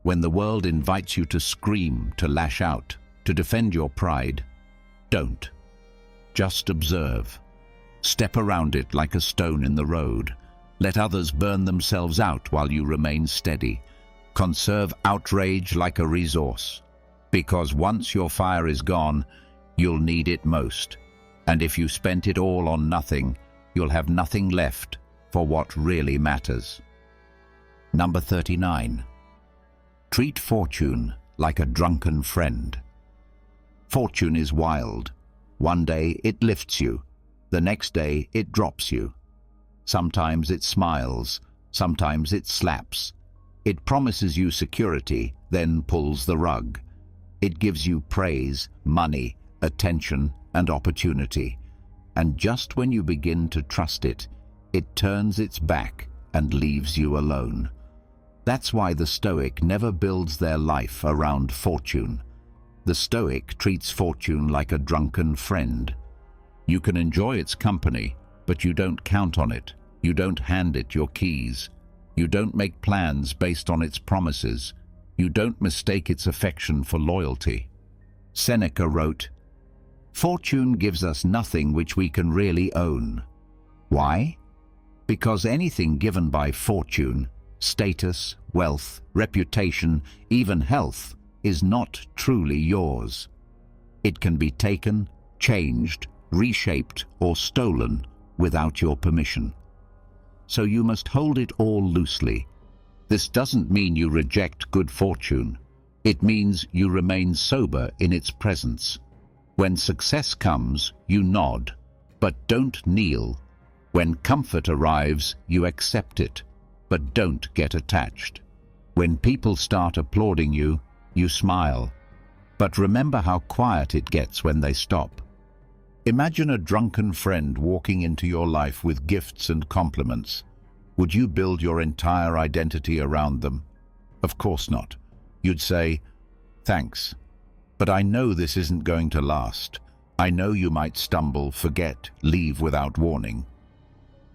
When the world invites you to scream, to lash out, to defend your pride, don't. Just observe. Step around it like a stone in the road. Let others burn themselves out while you remain steady. Conserve outrage like a resource. Because once your fire is gone, you'll need it most. And if you spent it all on nothing, you'll have nothing left for what really matters. Number 39. Treat fortune like a drunken friend. Fortune is wild. One day it lifts you. The next day it drops you. Sometimes it smiles. Sometimes it slaps. It promises you security, then pulls the rug. It gives you praise, money, attention, and opportunity. And just when you begin to trust it, it turns its back and leaves you alone. That's why the Stoic never builds their life around fortune. The Stoic treats fortune like a drunken friend. You can enjoy its company, but you don't count on it. You don't hand it your keys. You don't make plans based on its promises. You don't mistake its affection for loyalty. Seneca wrote, "Fortune gives us nothing which we can really own." Why? Because anything given by fortune, status, wealth, reputation, even health, is not truly yours. It can be taken, changed, reshaped, or stolen without your permission. So you must hold it all loosely. This doesn't mean you reject good fortune. It means you remain sober in its presence. When success comes, you nod, but don't kneel. When comfort arrives, you accept it, but don't get attached. When people start applauding you, you smile. But remember how quiet it gets when they stop. Imagine a drunken friend walking into your life with gifts and compliments. Would you build your entire identity around them? Of course not. You'd say, "Thanks, but I know this isn't going to last. I know you might stumble, forget, leave without warning."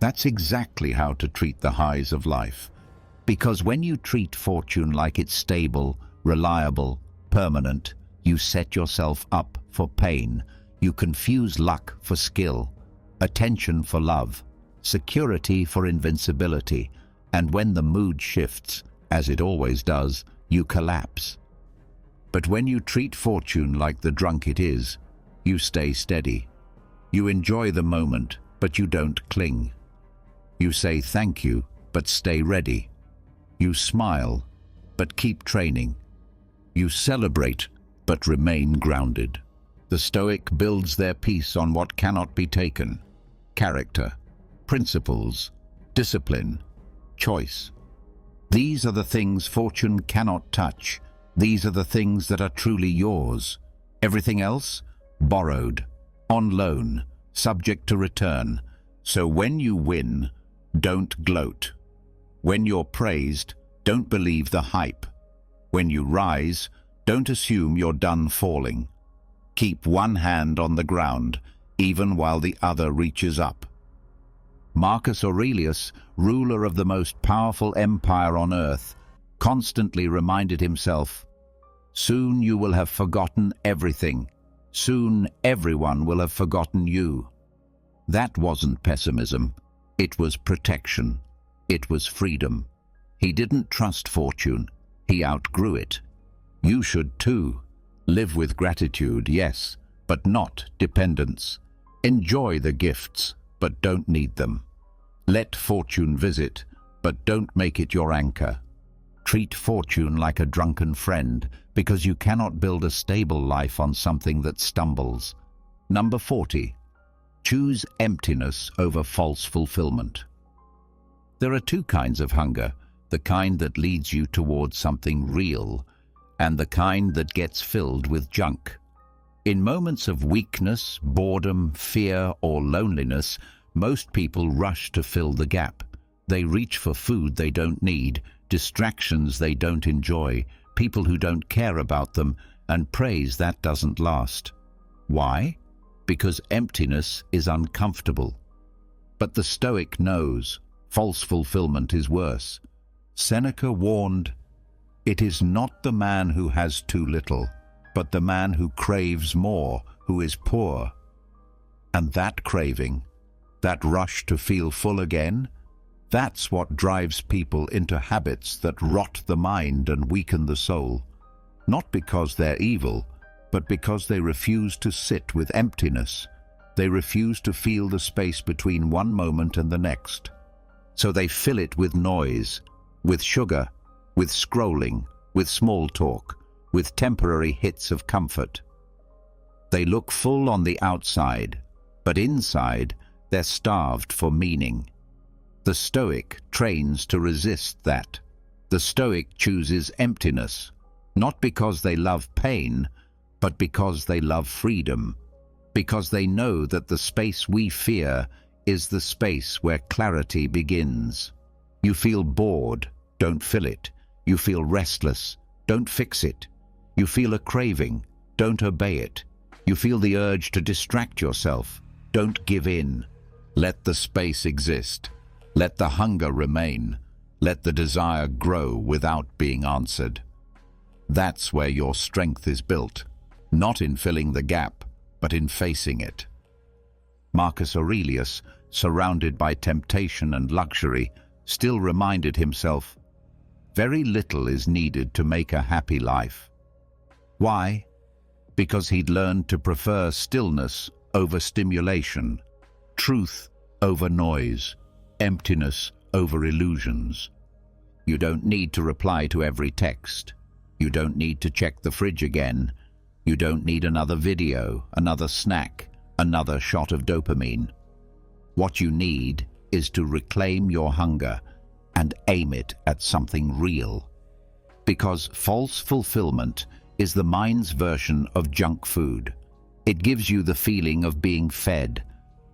That's exactly how to treat the highs of life. Because when you treat fortune like it's stable, reliable, permanent, you set yourself up for pain. You confuse luck for skill, attention for love, security for invincibility, and when the mood shifts, as it always does, you collapse. But when you treat fortune like the drunk it is, you stay steady. You enjoy the moment, but you don't cling. You say thank you, but stay ready. You smile, but keep training. You celebrate, but remain grounded. The Stoic builds their peace on what cannot be taken: character, principles, discipline, choice. These are the things fortune cannot touch. These are the things that are truly yours. Everything else, borrowed, on loan, subject to return. So when you win, don't gloat. When you're praised, don't believe the hype. When you rise, don't assume you're done falling. Keep one hand on the ground, even while the other reaches up. Marcus Aurelius, ruler of the most powerful empire on earth, constantly reminded himself, "Soon you will have forgotten everything. Soon everyone will have forgotten you." That wasn't pessimism. It was protection. It was freedom. He didn't trust fortune. He outgrew it. You should too. Live with gratitude, yes, but not dependence. Enjoy the gifts, but don't need them. Let fortune visit, but don't make it your anchor. Treat fortune like a drunken friend, because you cannot build a stable life on something that stumbles. Number 40. Choose emptiness over false fulfillment. There are two kinds of hunger: the kind that leads you towards something real, and the kind that gets filled with junk. In moments of weakness, boredom, fear, or loneliness, most people rush to fill the gap. They reach for food they don't need, distractions they don't enjoy, people who don't care about them, and praise that doesn't last. Why? Because emptiness is uncomfortable. But the Stoic knows false fulfillment is worse. Seneca warned, "It is not the man who has too little, but the man who craves more, who is poor." And that craving, that rush to feel full again, that's what drives people into habits that rot the mind and weaken the soul. Not because they're evil, but because they refuse to sit with emptiness. They refuse to feel the space between one moment and the next. So they fill it with noise, with sugar, with scrolling, with small talk, with temporary hits of comfort. They look full on the outside, but inside they're starved for meaning. The Stoic trains to resist that. The Stoic chooses emptiness, not because they love pain, but because they love freedom, because they know that the space we fear is the space where clarity begins. You feel bored, don't fill it. You feel restless, don't fix it. You feel a craving, don't obey it. You feel the urge to distract yourself, don't give in. Let the space exist. Let the hunger remain. Let the desire grow without being answered. That's where your strength is built, not in filling the gap, but in facing it. Marcus Aurelius, surrounded by temptation and luxury, still reminded himself, very little is needed to make a happy life. Why? Because he'd learned to prefer stillness over stimulation, truth over noise, emptiness over illusions. You don't need to reply to every text. You don't need to check the fridge again. You don't need another video, another snack, another shot of dopamine. What you need is to reclaim your hunger and aim it at something real. Because false fulfillment is the mind's version of junk food. It gives you the feeling of being fed,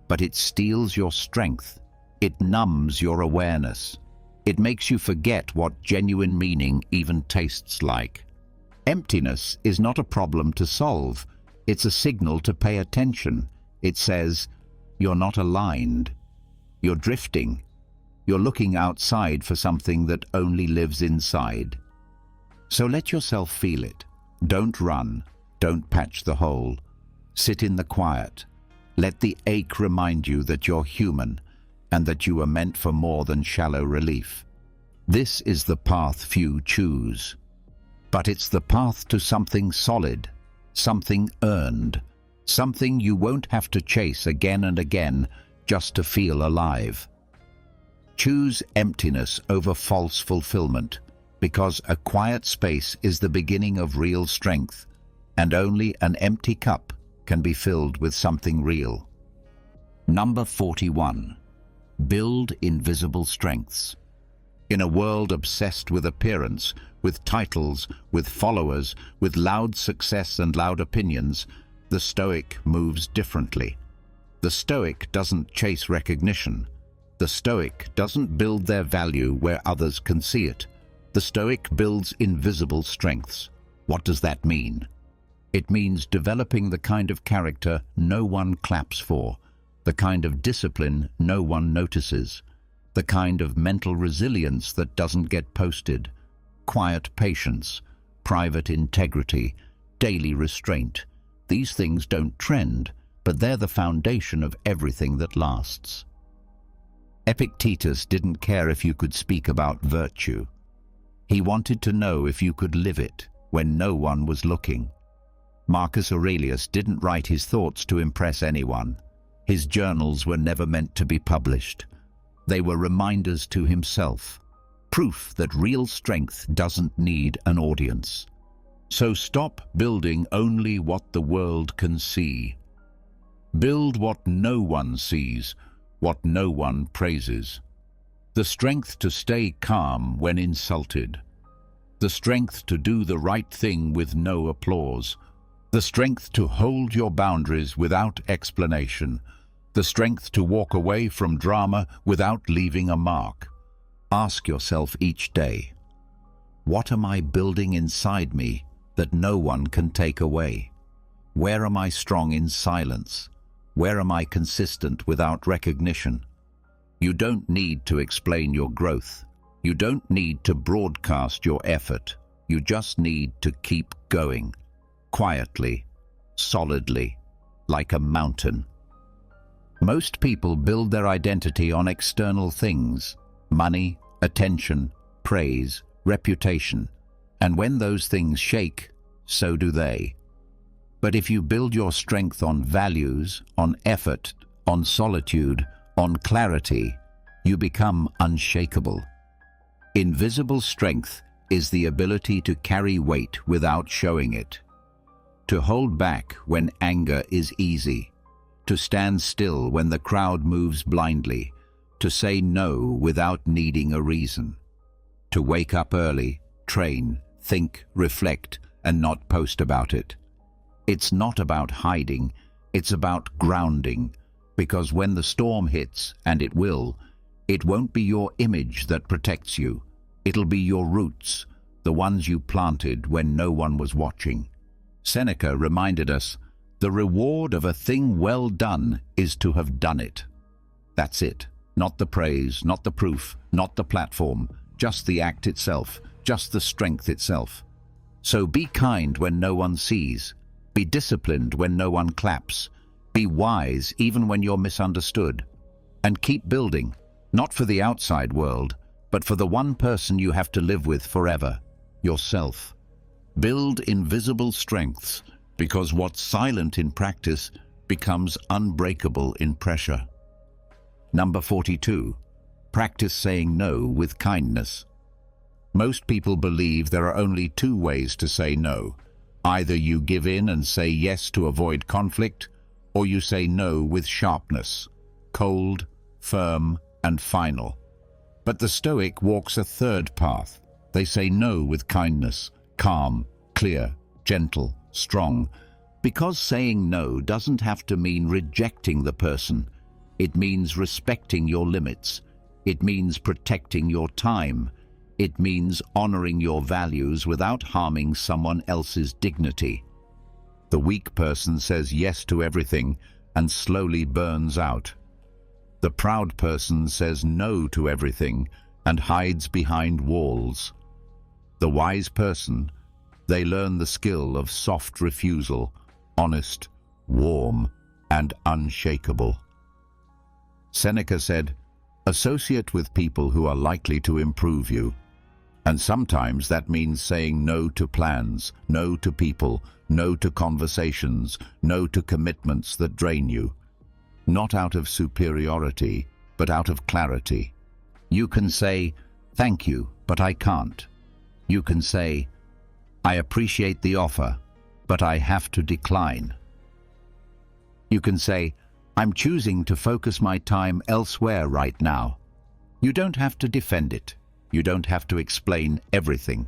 but it steals your strength. It numbs your awareness. It makes you forget what genuine meaning even tastes like. Emptiness is not a problem to solve. It's a signal to pay attention. It says, you're not aligned. You're drifting. You're looking outside for something that only lives inside. So let yourself feel it. Don't run. Don't patch the hole. Sit in the quiet. Let the ache remind you that you're human and that you are meant for more than shallow relief. This is the path few choose. But it's the path to something solid, something earned, something you won't have to chase again and again just to feel alive. Choose emptiness over false fulfillment, because a quiet space is the beginning of real strength, and only an empty cup can be filled with something real. Number 41. Build invisible strengths. In a world obsessed with appearance, with titles, with followers, with loud success and loud opinions, the Stoic moves differently. The Stoic doesn't chase recognition. The Stoic doesn't build their value where others can see it. The Stoic builds invisible strengths. What does that mean? It means developing the kind of character no one claps for, the kind of discipline no one notices, the kind of mental resilience that doesn't get posted, quiet patience, private integrity, daily restraint. These things don't trend, but they're the foundation of everything that lasts. Epictetus didn't care if you could speak about virtue. He wanted to know if you could live it when no one was looking. Marcus Aurelius didn't write his thoughts to impress anyone. His journals were never meant to be published. They were reminders to himself, proof that real strength doesn't need an audience. So stop building only what the world can see. Build what no one sees, what no one praises. The strength to stay calm when insulted. The strength to do the right thing with no applause. The strength to hold your boundaries without explanation. The strength to walk away from drama without leaving a mark. Ask yourself each day, what am I building inside me that no one can take away? Where am I strong in silence? Where am I consistent without recognition? You don't need to explain your growth. You don't need to broadcast your effort. You just need to keep going, quietly, solidly, like a mountain. Most people build their identity on external things: money, attention, praise, reputation. And when those things shake, so do they. But if you build your strength on values, on effort, on solitude, on clarity, you become unshakable. Invisible strength is the ability to carry weight without showing it, to hold back when anger is easy, to stand still when the crowd moves blindly, to say no without needing a reason, to wake up early, train, think, reflect, and not post about it. It's not about hiding, it's about grounding, because when the storm hits, and it will, it won't be your image that protects you. It'll be your roots, the ones you planted when no one was watching. Seneca reminded us, the reward of a thing well done is to have done it. That's it. Not the praise, not the proof, not the platform, just the act itself, just the strength itself. So be kind when no one sees. Be disciplined when no one claps. Be wise even when you're misunderstood. And keep building, not for the outside world, but for the one person you have to live with forever, yourself. Build invisible strengths, because what's silent in practice becomes unbreakable in pressure. Number 42. Practice saying no with kindness. Most people believe there are only two ways to say no. Either you give in and say yes to avoid conflict, or you say no with sharpness, cold, firm, and final. But the Stoic walks a third path. They say no with kindness, calm, clear, gentle, strong. Because saying no doesn't have to mean rejecting the person. It means respecting your limits. It means protecting your time. It means honoring your values without harming someone else's dignity. The weak person says yes to everything and slowly burns out. The proud person says no to everything and hides behind walls. The wise person, they learn the skill of soft refusal, honest, warm, and unshakable. Seneca said, "Associate with people who are likely to improve you." And sometimes that means saying no to plans, no to people, no to conversations, no to commitments that drain you. Not out of superiority, but out of clarity. You can say, "Thank you, but I can't." You can say, "I appreciate the offer, but I have to decline." You can say, "I'm choosing to focus my time elsewhere right now." You don't have to defend it. You don't have to explain everything.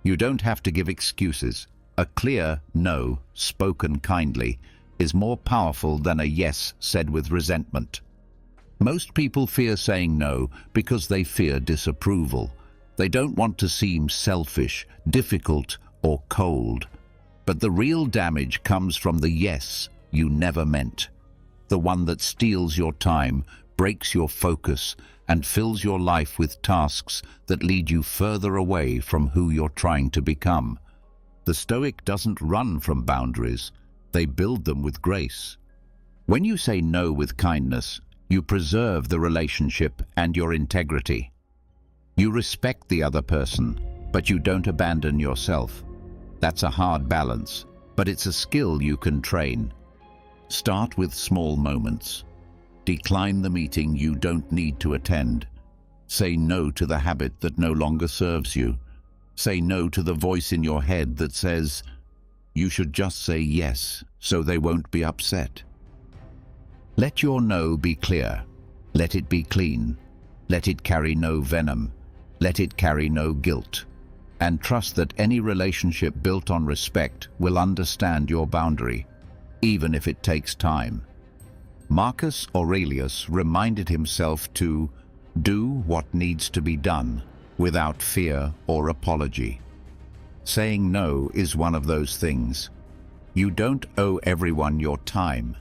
You don't have to give excuses. A clear no, spoken kindly, is more powerful than a yes said with resentment. Most people fear saying no because they fear disapproval. They don't want to seem selfish, difficult, or cold. But the real damage comes from the yes you never meant. The one that steals your time, breaks your focus, and fills your life with tasks that lead you further away from who you're trying to become. The Stoic doesn't run from boundaries, they build them with grace. When you say no with kindness, you preserve the relationship and your integrity. You respect the other person, but you don't abandon yourself. That's a hard balance, but it's a skill you can train. Start with small moments. Decline the meeting you don't need to attend. Say no to the habit that no longer serves you. Say no to the voice in your head that says, "You should just say yes, so they won't be upset." Let your no be clear. Let it be clean. Let it carry no venom. Let it carry no guilt. And trust that any relationship built on respect will understand your boundary, even if it takes time. Marcus Aurelius reminded himself to do what needs to be done without fear or apology. Saying no is one of those things. You don't owe everyone your time.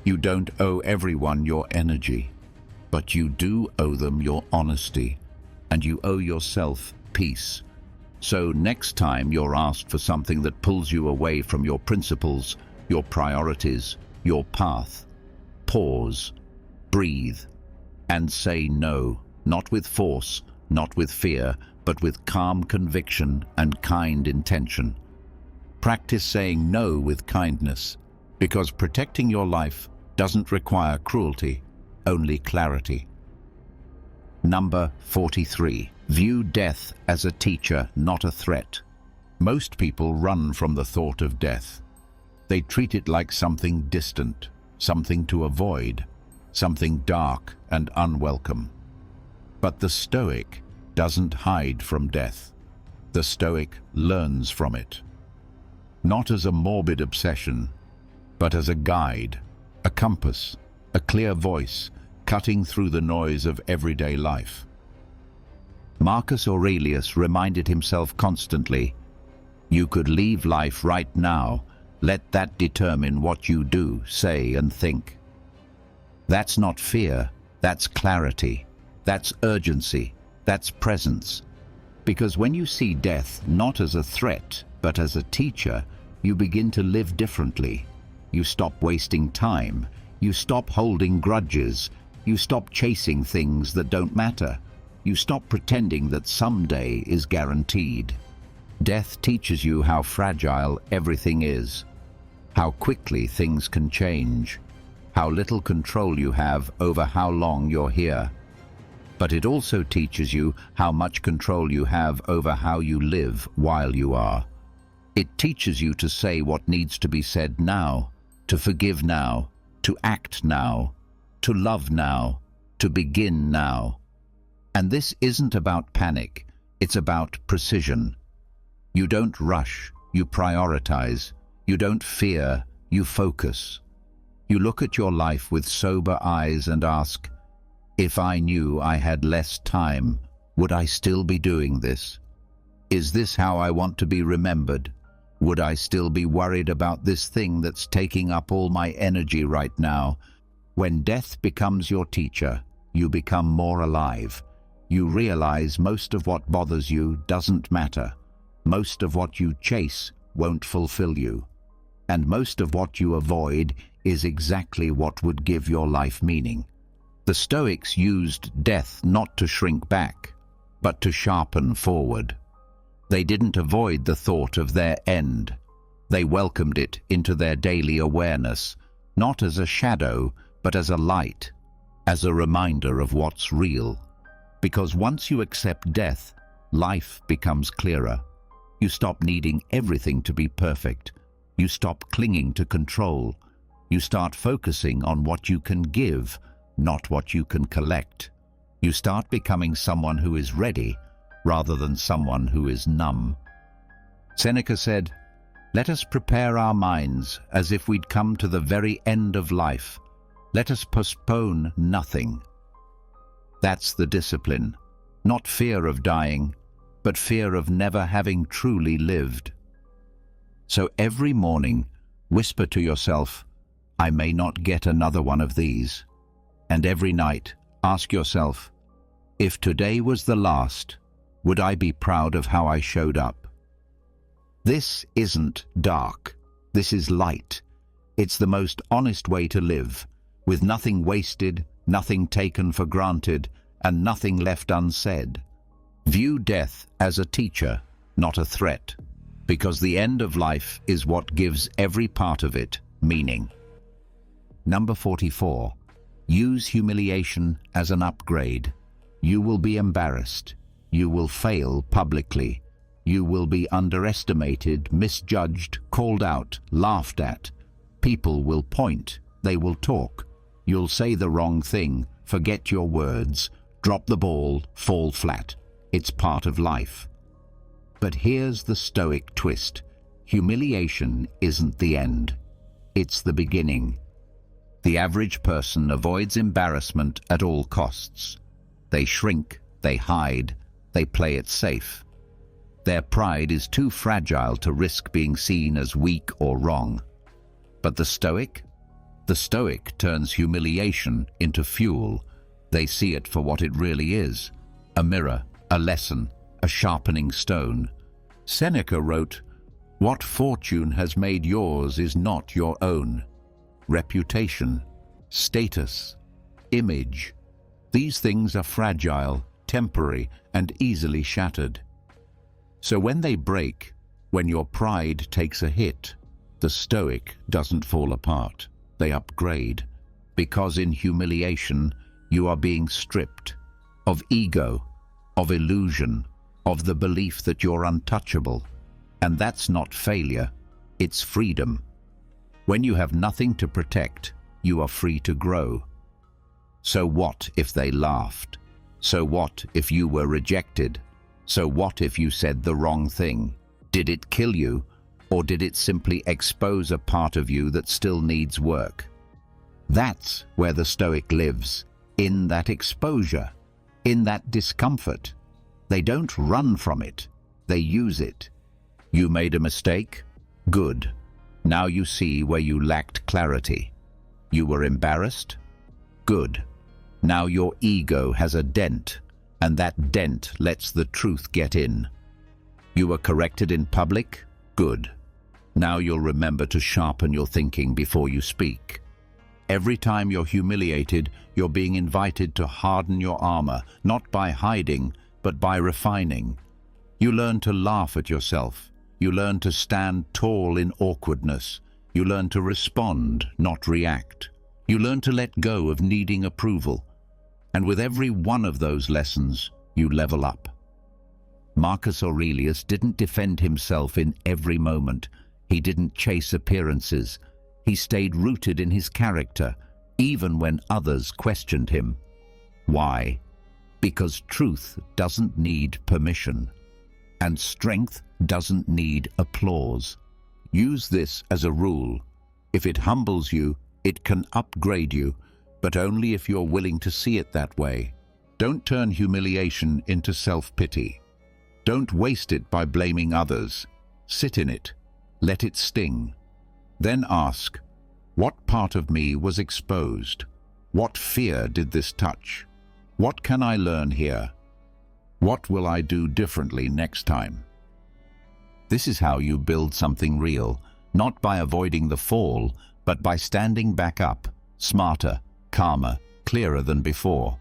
You don't owe everyone your energy. But you do owe them your honesty, and you owe yourself peace. So next time you're asked for something that pulls you away from your principles, your priorities, your path, pause, breathe, and say no, not with force, not with fear, but with calm conviction and kind intention. Practice saying no with kindness, because protecting your life doesn't require cruelty, only clarity. Number 43. View death as a teacher, not a threat. Most people run from the thought of death. They treat it like something distant, something to avoid, something dark and unwelcome. But the Stoic doesn't hide from death. The Stoic learns from it. Not as a morbid obsession, but as a guide, a compass, a clear voice cutting through the noise of everyday life. Marcus Aurelius reminded himself constantly, "You could leave life right now. Let that determine what you do, say, and think." That's not fear, that's clarity, that's urgency, that's presence. Because when you see death not as a threat, but as a teacher, you begin to live differently. You stop wasting time, you stop holding grudges, you stop chasing things that don't matter, you stop pretending that someday is guaranteed. Death teaches you how fragile everything is. how quickly things can change, how little control you have over how long you're here. But it also teaches you how much control you have over how you live while you are. It teaches you to say what needs to be said now, to forgive now, to act now, to love now, to begin now. And this isn't about panic, it's about precision. You don't rush, you prioritize. You don't fear, you focus. You look at your life with sober eyes and ask, if I knew I had less time, would I still be doing this? Is this how I want to be remembered? Would I still be worried about this thing that's taking up all my energy right now? When death becomes your teacher, you become more alive. You realize most of what bothers you doesn't matter. Most of what you chase won't fulfill you. And most of what you avoid is exactly what would give your life meaning. The Stoics used death not to shrink back, but to sharpen forward. They didn't avoid the thought of their end. They welcomed it into their daily awareness, not as a shadow, but as a light, as a reminder of what's real. Because once you accept death, life becomes clearer. You stop needing everything to be perfect. You stop clinging to control. You start focusing on what you can give, not what you can collect. You start becoming someone who is ready, rather than someone who is numb. Seneca said, "Let us prepare our minds as if we'd come to the very end of life. Let us postpone nothing." That's the discipline, not fear of dying, but fear of never having truly lived. So every morning, whisper to yourself, I may not get another one of these. And every night, ask yourself, if today was the last, would I be proud of how I showed up? This isn't dark. This is light. It's the most honest way to live, with nothing wasted, nothing taken for granted, and nothing left unsaid. View death as a teacher, not a threat, because the end of life is what gives every part of it meaning. Number 44. Use humiliation as an upgrade. You will be embarrassed. You will fail publicly. You will be underestimated, misjudged, called out, laughed at. People will point. They will talk. You'll say the wrong thing, forget your words, drop the ball, fall flat. It's part of life. But here's the Stoic twist. Humiliation isn't the end. It's the beginning. The average person avoids embarrassment at all costs. They shrink, they hide, they play it safe. Their pride is too fragile to risk being seen as weak or wrong. But the Stoic? The Stoic turns humiliation into fuel. They see it for what it really is. A mirror, a lesson, a sharpening stone. Seneca wrote, "What fortune has made yours is not your own." Reputation, status, image. These things are fragile, temporary, and easily shattered. So when they break, when your pride takes a hit, the Stoic doesn't fall apart. They upgrade, because in humiliation, you are being stripped of ego, of illusion, of the belief that you're untouchable. And that's not failure, it's freedom. When you have nothing to protect, you are free to grow. So what if they laughed? So what if you were rejected? So what if you said the wrong thing? Did it kill you, or did it simply expose a part of you that still needs work? That's where the Stoic lives, in that exposure, in that discomfort. They don't run from it, they use it. You made a mistake? Good. Now you see where you lacked clarity. You were embarrassed? Good. Now your ego has a dent, and that dent lets the truth get in. You were corrected in public? Good. Now you'll remember to sharpen your thinking before you speak. Every time you're humiliated, you're being invited to harden your armor, not by hiding, but by refining. You learn to laugh at yourself. You learn to stand tall in awkwardness. You learn to respond, not react. You learn to let go of needing approval. And with every one of those lessons, you level up. Marcus Aurelius didn't defend himself in every moment. He didn't chase appearances. He stayed rooted in his character, even when others questioned him. Why? Because truth doesn't need permission, and strength doesn't need applause. Use this as a rule. If it humbles you, it can upgrade you, but only if you're willing to see it that way. Don't turn humiliation into self-pity. Don't waste it by blaming others. Sit in it. Let it sting. Then ask, what part of me was exposed? What fear did this touch? What can I learn here? What will I do differently next time? This is how you build something real, not by avoiding the fall, but by standing back up, smarter, calmer, clearer than before.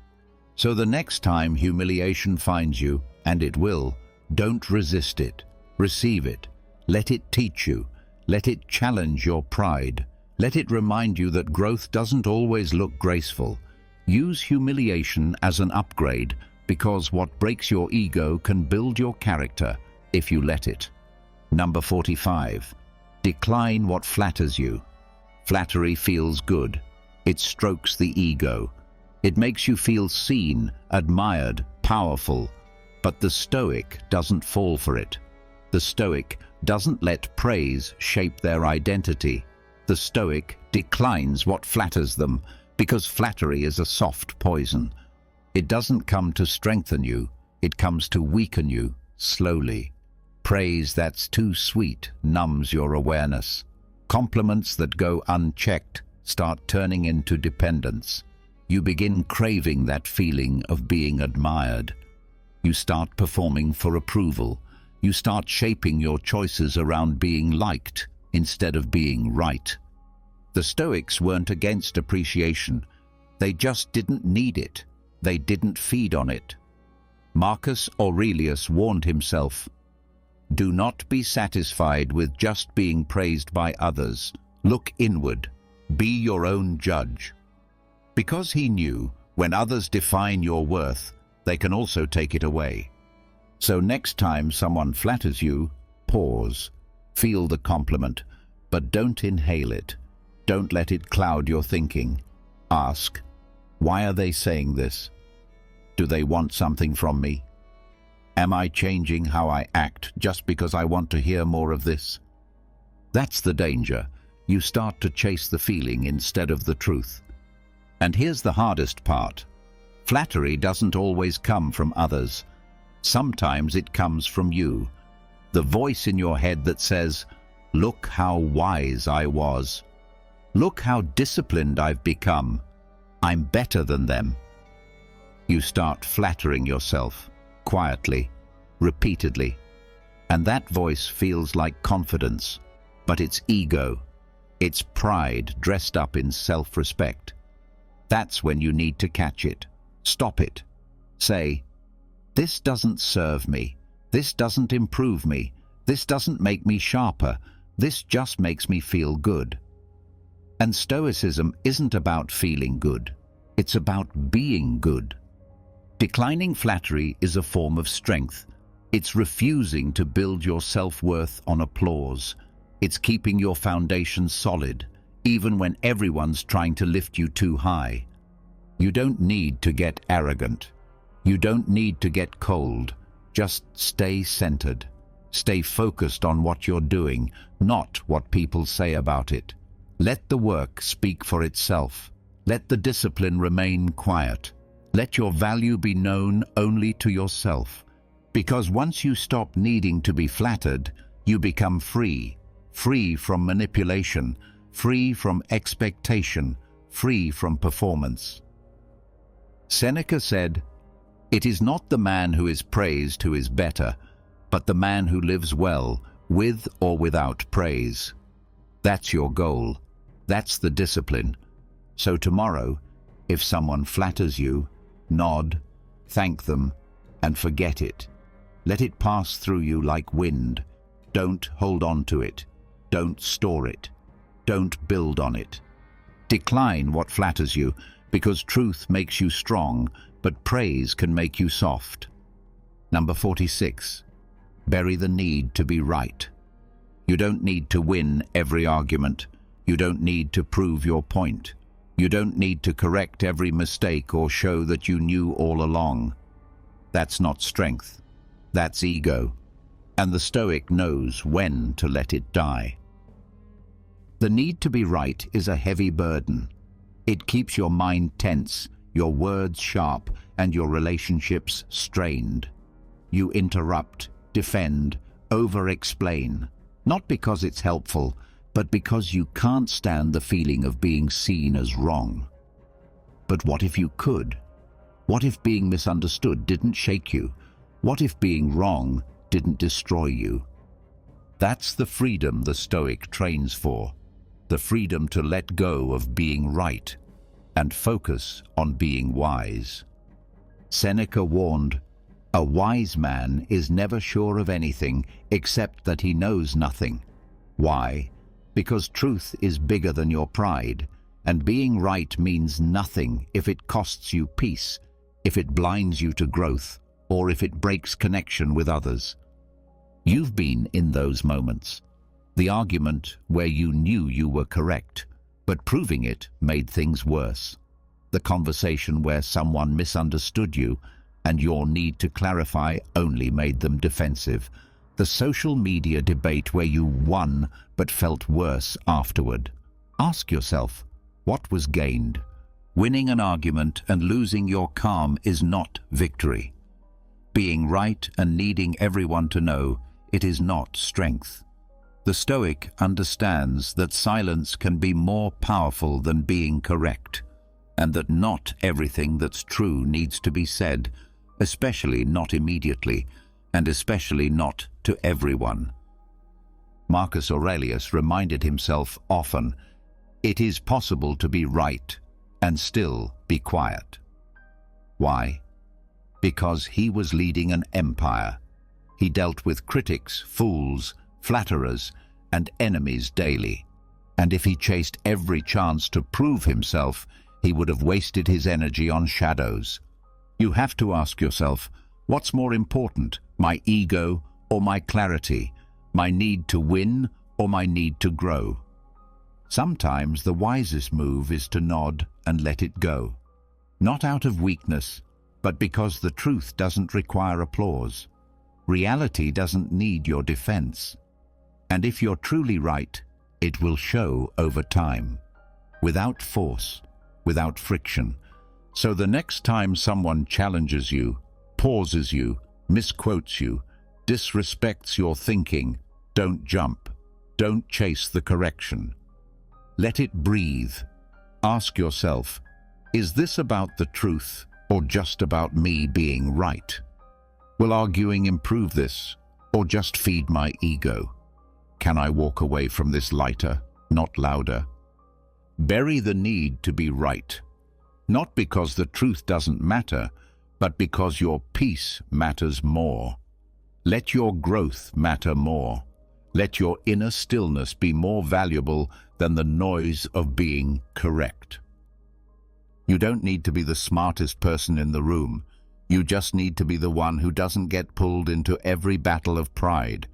So the next time humiliation finds you, and it will, don't resist it. Receive it. Let it teach you. Let it challenge your pride. Let it remind you that growth doesn't always look graceful. Use humiliation as an upgrade, because what breaks your ego can build your character if you let it. Number 45. Decline what flatters you. Flattery feels good. It strokes the ego. It makes you feel seen, admired, powerful. But the Stoic doesn't fall for it. The Stoic doesn't let praise shape their identity. The Stoic declines what flatters them, because flattery is a soft poison. It doesn't come to strengthen you, it comes to weaken you, slowly. Praise that's too sweet numbs your awareness. Compliments that go unchecked start turning into dependence. You begin craving that feeling of being admired. You start performing for approval. You start shaping your choices around being liked instead of being right. The Stoics weren't against appreciation. They just didn't need it. They didn't feed on it. Marcus Aurelius warned himself, "Do not be satisfied with just being praised by others. Look inward. Be your own judge." Because he knew, when others define your worth, they can also take it away. So next time someone flatters you, pause. Feel the compliment, but don't inhale it. Don't let it cloud your thinking. Ask, why are they saying this? Do they want something from me? Am I changing how I act just because I want to hear more of this? That's the danger. You start to chase the feeling instead of the truth. And here's the hardest part. Flattery doesn't always come from others. Sometimes it comes from you. The voice in your head that says, "Look how wise I was. Look how disciplined I've become. I'm better than them." You start flattering yourself, quietly, repeatedly. And that voice feels like confidence, but it's ego. It's pride dressed up in self-respect. That's when you need to catch it. Stop it. Say, "This doesn't serve me. This doesn't improve me. This doesn't make me sharper. This just makes me feel good." And Stoicism isn't about feeling good. It's about being good. Declining flattery is a form of strength. It's refusing to build your self-worth on applause. It's keeping your foundation solid, even when everyone's trying to lift you too high. You don't need to get arrogant. You don't need to get cold. Just stay centered. Stay focused on what you're doing, not what people say about it. Let the work speak for itself. Let the discipline remain quiet. Let your value be known only to yourself. Because once you stop needing to be flattered, you become free. Free from manipulation, free from expectation, free from performance. Seneca said, "It is not the man who is praised who is better, but the man who lives well, with or without praise." That's your goal. That's the discipline. So tomorrow, if someone flatters you, nod, thank them, and forget it. Let it pass through you like wind. Don't hold on to it. Don't store it. don't build on it. Decline what flatters you, because truth makes you strong, but praise can make you soft. Number 46. Bury the need to be right. You don't need to win every argument. You don't need to prove your point. You don't need to correct every mistake or show that you knew all along. That's not strength. That's ego. And the Stoic knows when to let it die. The need to be right is a heavy burden. It keeps your mind tense, your words sharp, and your relationships strained. You interrupt, defend, over-explain, not because it's helpful, but because you can't stand the feeling of being seen as wrong. But what if you could? What if being misunderstood didn't shake you? What if being wrong didn't destroy you? That's the freedom the Stoic trains for, the freedom to let go of being right and focus on being wise. Seneca warned, "A wise man is never sure of anything except that he knows nothing." Why? Because truth is bigger than your pride, and being right means nothing if it costs you peace, if it blinds you to growth, or if it breaks connection with others. You've been in those moments. The argument where you knew you were correct, but proving it made things worse. The conversation where someone misunderstood you, and your need to clarify only made them defensive. The social media debate where you won but felt worse afterward. Ask yourself, what was gained? Winning an argument and losing your calm is not victory. Being right and needing everyone to know, it is not strength. The Stoic understands that silence can be more powerful than being correct, and that not everything that's true needs to be said, especially not immediately, and especially not to everyone. Marcus Aurelius reminded himself often, it is possible to be right and still be quiet. Why? Because he was leading an empire. He dealt with critics, fools, flatterers, and enemies daily. And if he chased every chance to prove himself, he would have wasted his energy on shadows. You have to ask yourself, what's more important, my ego or my clarity, my need to win or my need to grow? Sometimes the wisest move is to nod and let it go. Not out of weakness, but because the truth doesn't require applause. Reality doesn't need your defense. And if you're truly right, it will show over time, without force, without friction. So the next time someone challenges you, pauses you, misquotes you, disrespects your thinking, don't jump. Don't chase the correction. Let it breathe. Ask yourself, is this about the truth or just about me being right? Will arguing improve this or just feed my ego? Can I walk away from this lighter, not louder? Bury the need to be right. Not because the truth doesn't matter, but because your peace matters more. Let your growth matter more. Let your inner stillness be more valuable than the noise of being correct. You don't need to be the smartest person in the room. You just need to be the one who doesn't get pulled into every battle of pride.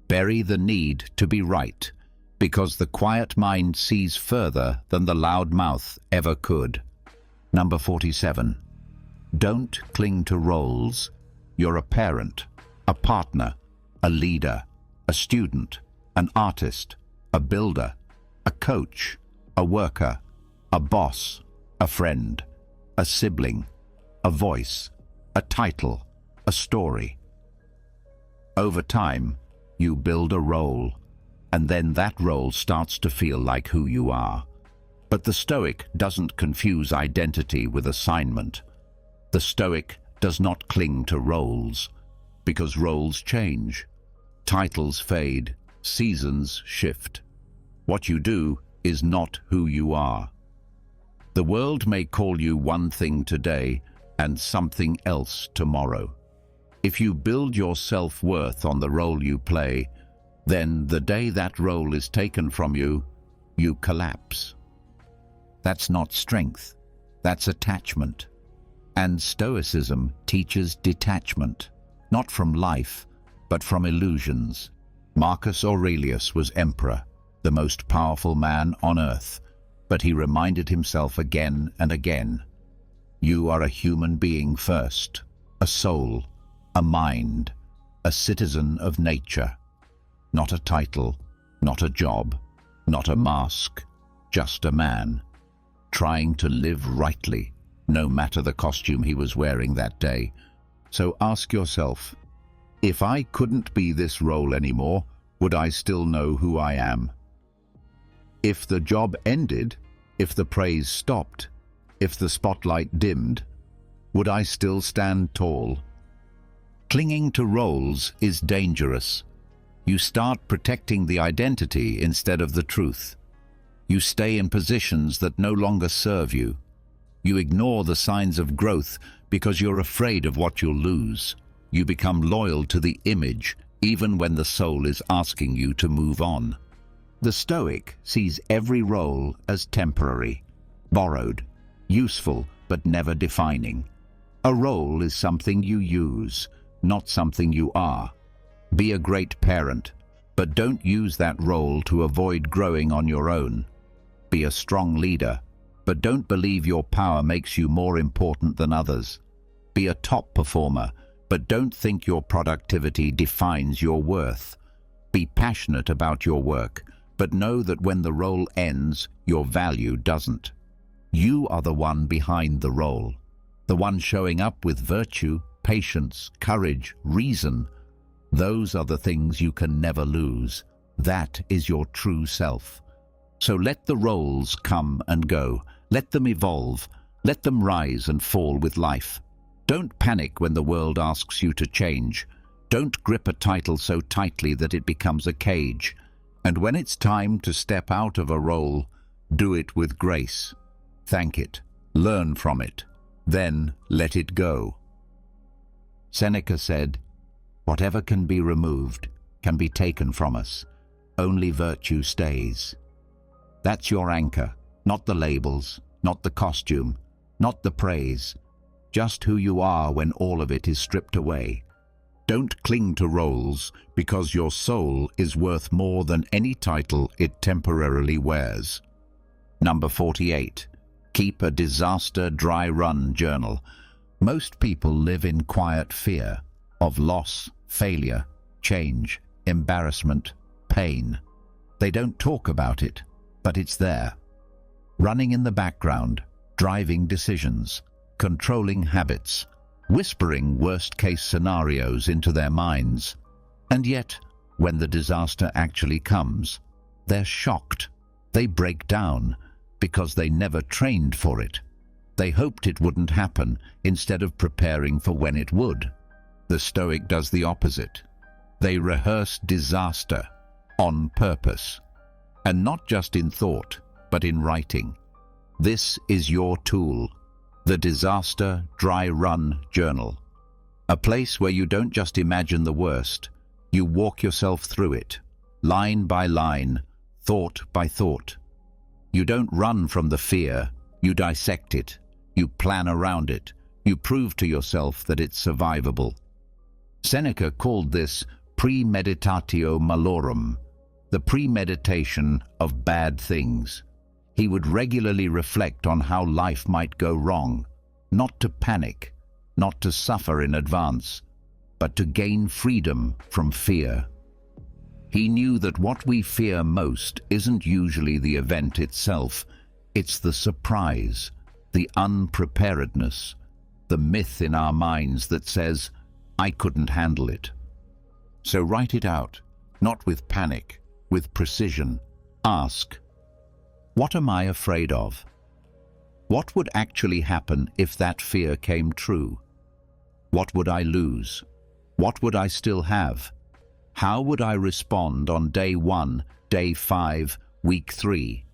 Bury the need to be right, because the quiet mind sees further than the loud mouth ever could. Number 47. Don't cling to roles. You're a parent, a partner, a leader, a student, an artist, a builder, a coach, a worker, a boss, a friend, a sibling, a voice, a title, a story. Over time, you build a role, and then that role starts to feel like who you are. But the Stoic doesn't confuse identity with assignment. The Stoic does not cling to roles, because roles change. Titles fade, seasons shift. What you do is not who you are. The world may call you one thing today and something else tomorrow. If you build your self-worth on the role you play, then the day that role is taken from you, you collapse. That's not strength, that's attachment. And Stoicism teaches detachment, not from life, but from illusions. Marcus Aurelius was emperor, the most powerful man on earth, but he reminded himself again and again, you are a human being first, a soul, a mind, a citizen of nature. Not a title, not a job, not a mask, just a man, trying to live rightly, no matter the costume he was wearing that day. So ask yourself, if I couldn't be this role anymore, would I still know who I am? If the job ended, if the praise stopped, if the spotlight dimmed, would I still stand tall? Clinging to roles is dangerous. You start protecting the identity instead of the truth. You stay in positions that no longer serve you. You ignore the signs of growth because you're afraid of what you'll lose. You become loyal to the image even when the soul is asking you to move on. The Stoic sees every role as temporary, borrowed, useful but never defining. A role is something you use, not something you are. Be a great parent, but don't use that role to avoid growing on your own. Be a strong leader, but don't believe your power makes you more important than others. Be a top performer, but don't think your productivity defines your worth. Be passionate about your work, but know that when the role ends, your value doesn't. You are the one behind the role, the one showing up with virtue, patience, courage, reason. Those are the things you can never lose. That is your true self. So let the roles come and go. Let them evolve. Let them rise and fall with life. Don't panic when the world asks you to change. Don't grip a title so tightly that it becomes a cage. And when it's time to step out of a role, do it with grace. Thank it. Learn from it. Then let it go. Seneca said, whatever can be removed can be taken from us. Only virtue stays. That's your anchor, not the labels, not the costume, not the praise. Just who you are when all of it is stripped away. Don't cling to roles because your soul is worth more than any title it temporarily wears. Number 48. Keep a disaster dry run journal. Most people live in quiet fear of loss, failure, change, embarrassment, pain. They don't talk about it, but it's there. Running in the background, driving decisions, controlling habits, whispering worst-case scenarios into their minds. And yet, when the disaster actually comes, they're shocked. They break down because they never trained for it. They hoped it wouldn't happen instead of preparing for when it would. The Stoic does the opposite. They rehearse disaster on purpose, and not just in thought, but in writing. This is your tool, the Disaster Dry Run Journal. A place where you don't just imagine the worst, you walk yourself through it, line by line, thought by thought. You don't run from the fear, you dissect it, you plan around it, you prove to yourself that it's survivable. Seneca called this premeditatio malorum, the premeditation of bad things. He would regularly reflect on how life might go wrong, not to panic, not to suffer in advance, but to gain freedom from fear. He knew that what we fear most isn't usually the event itself, it's the surprise, the unpreparedness, the myth in our minds that says, I couldn't handle it. So write it out, not with panic, with precision. Ask, what am I afraid of? What would actually happen if that fear came true? What would I lose? What would I still have? How would I respond on day 1, day 5, week 3?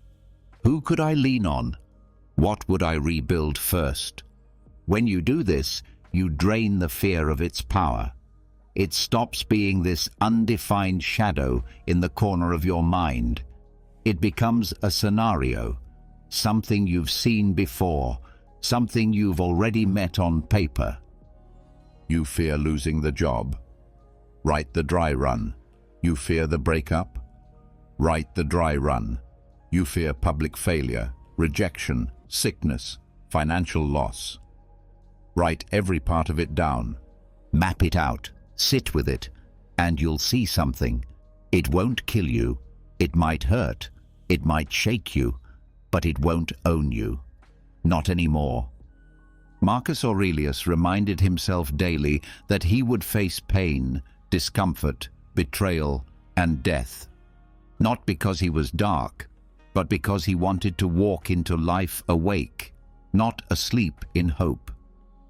Who could I lean on? What would I rebuild first? When you do this, you drain the fear of its power. It stops being this undefined shadow in the corner of your mind. It becomes a scenario, something you've seen before, something you've already met on paper. You fear losing the job. Write the dry run. You fear the breakup. Write the dry run. You fear public failure, rejection, sickness, financial loss. Write every part of it down. Map it out, sit with it, and you'll see something. It won't kill you. It might hurt. It might shake you, but it won't own you. Not anymore. Marcus Aurelius reminded himself daily that he would face pain, discomfort, betrayal, and death. Not because he was dark, but because he wanted to walk into life awake, not asleep in hope.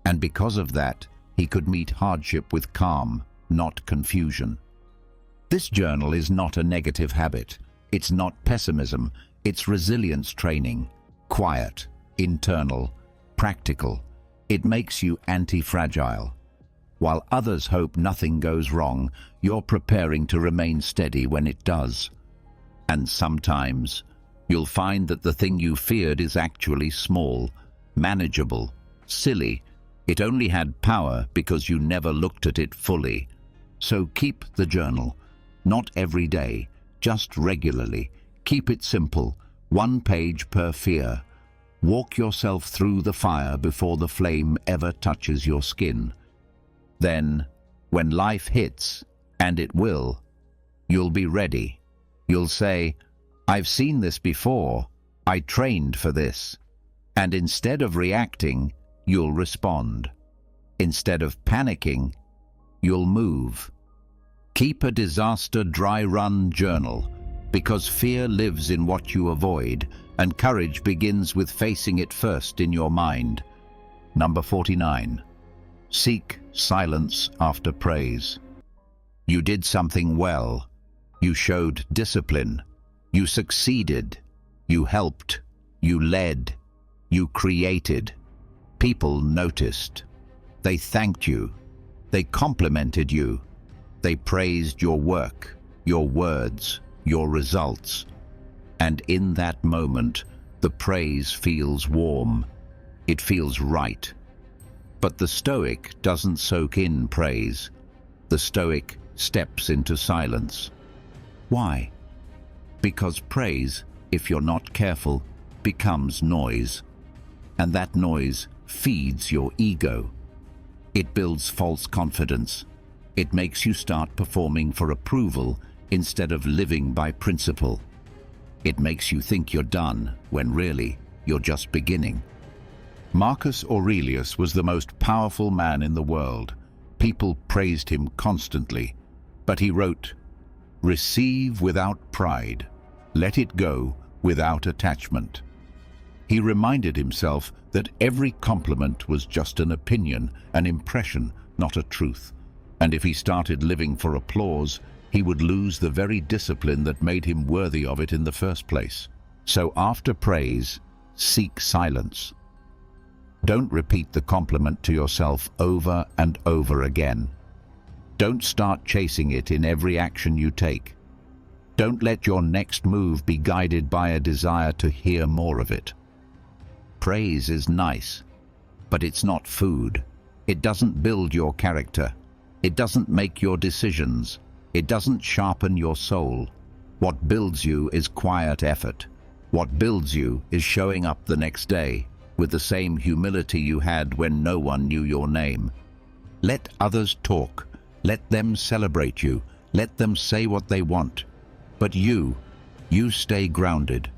And because of that, he could meet hardship with calm, not confusion. This journal is not a negative habit. It's not pessimism. It's resilience training. Quiet, internal, practical. It makes you anti-fragile. While others hope nothing goes wrong, you're preparing to remain steady when it does. And sometimes, you'll find that the thing you feared is actually small, manageable, silly. It only had power because you never looked at it fully. So keep the journal. Not every day, just regularly. Keep it simple, 1 page per fear. Walk yourself through the fire before the flame ever touches your skin. Then, when life hits, and it will, you'll be ready. You'll say, "I've seen this before. I trained for this." And instead of reacting, you'll respond. Instead of panicking, you'll move. Keep a disaster dry run journal, because fear lives in what you avoid, and courage begins with facing it first in your mind. Number 49. Seek silence after praise. You did something well. You showed discipline. You succeeded. You helped. You led. You created. People noticed. They thanked you. They complimented you. They praised your work, your words, your results. And in that moment, the praise feels warm. It feels right. But the Stoic doesn't soak in praise. The Stoic steps into silence. Why? Because praise, if you're not careful, becomes noise. And that noise feeds your ego. It builds false confidence. It makes you start performing for approval instead of living by principle. It makes you think you're done when really you're just beginning. Marcus Aurelius was the most powerful man in the world. People praised him constantly, but he wrote, "Receive without pride. Let it go without attachment." He reminded himself that every compliment was just an opinion, an impression, not a truth. And if he started living for applause, he would lose the very discipline that made him worthy of it in the first place. So after praise, seek silence. Don't repeat the compliment to yourself over and over again. Don't start chasing it in every action you take. Don't let your next move be guided by a desire to hear more of it. Praise is nice, but it's not food. It doesn't build your character. It doesn't make your decisions. It doesn't sharpen your soul. What builds you is quiet effort. What builds you is showing up the next day with the same humility you had when no one knew your name. Let others talk. Let them celebrate you. Let them say what they want. But you stay grounded.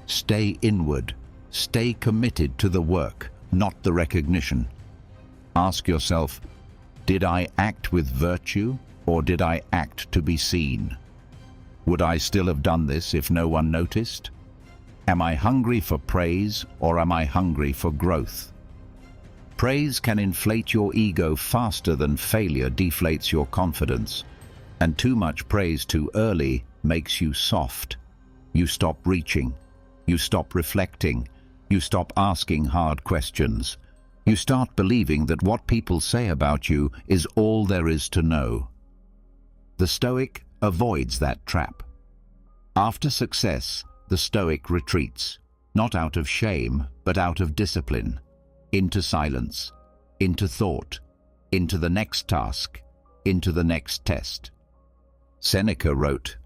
Stay inward. Stay committed to the work, not the recognition. Ask yourself, did I act with virtue, or did I act to be seen? Would I still have done this if no one noticed? Am I hungry for praise, or am I hungry for growth? Praise can inflate your ego faster than failure deflates your confidence. And too much praise too early makes you soft. You stop reaching. You stop reflecting. You stop asking hard questions. You start believing that what people say about you is all there is to know. The Stoic avoids that trap. After success, the Stoic retreats, not out of shame, but out of discipline, into silence, into thought, into the next task, into the next test. Seneca wrote,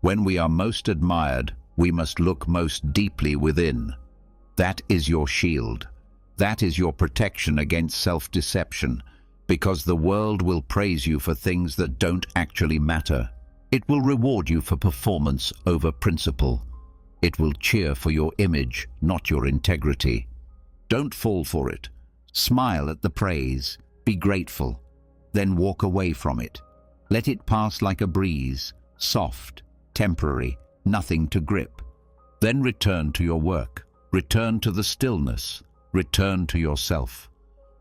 "When we are most admired, we must look most deeply within. That is your shield. That is your protection against self-deception, because the world will praise you for things that don't actually matter. It will reward you for performance over principle. It will cheer for your image, not your integrity. Don't fall for it. Smile at the praise. Be grateful. Then walk away from it. Let it pass like a breeze, soft, temporary, nothing to grip. Then return to your work. Return to the stillness. Return to yourself.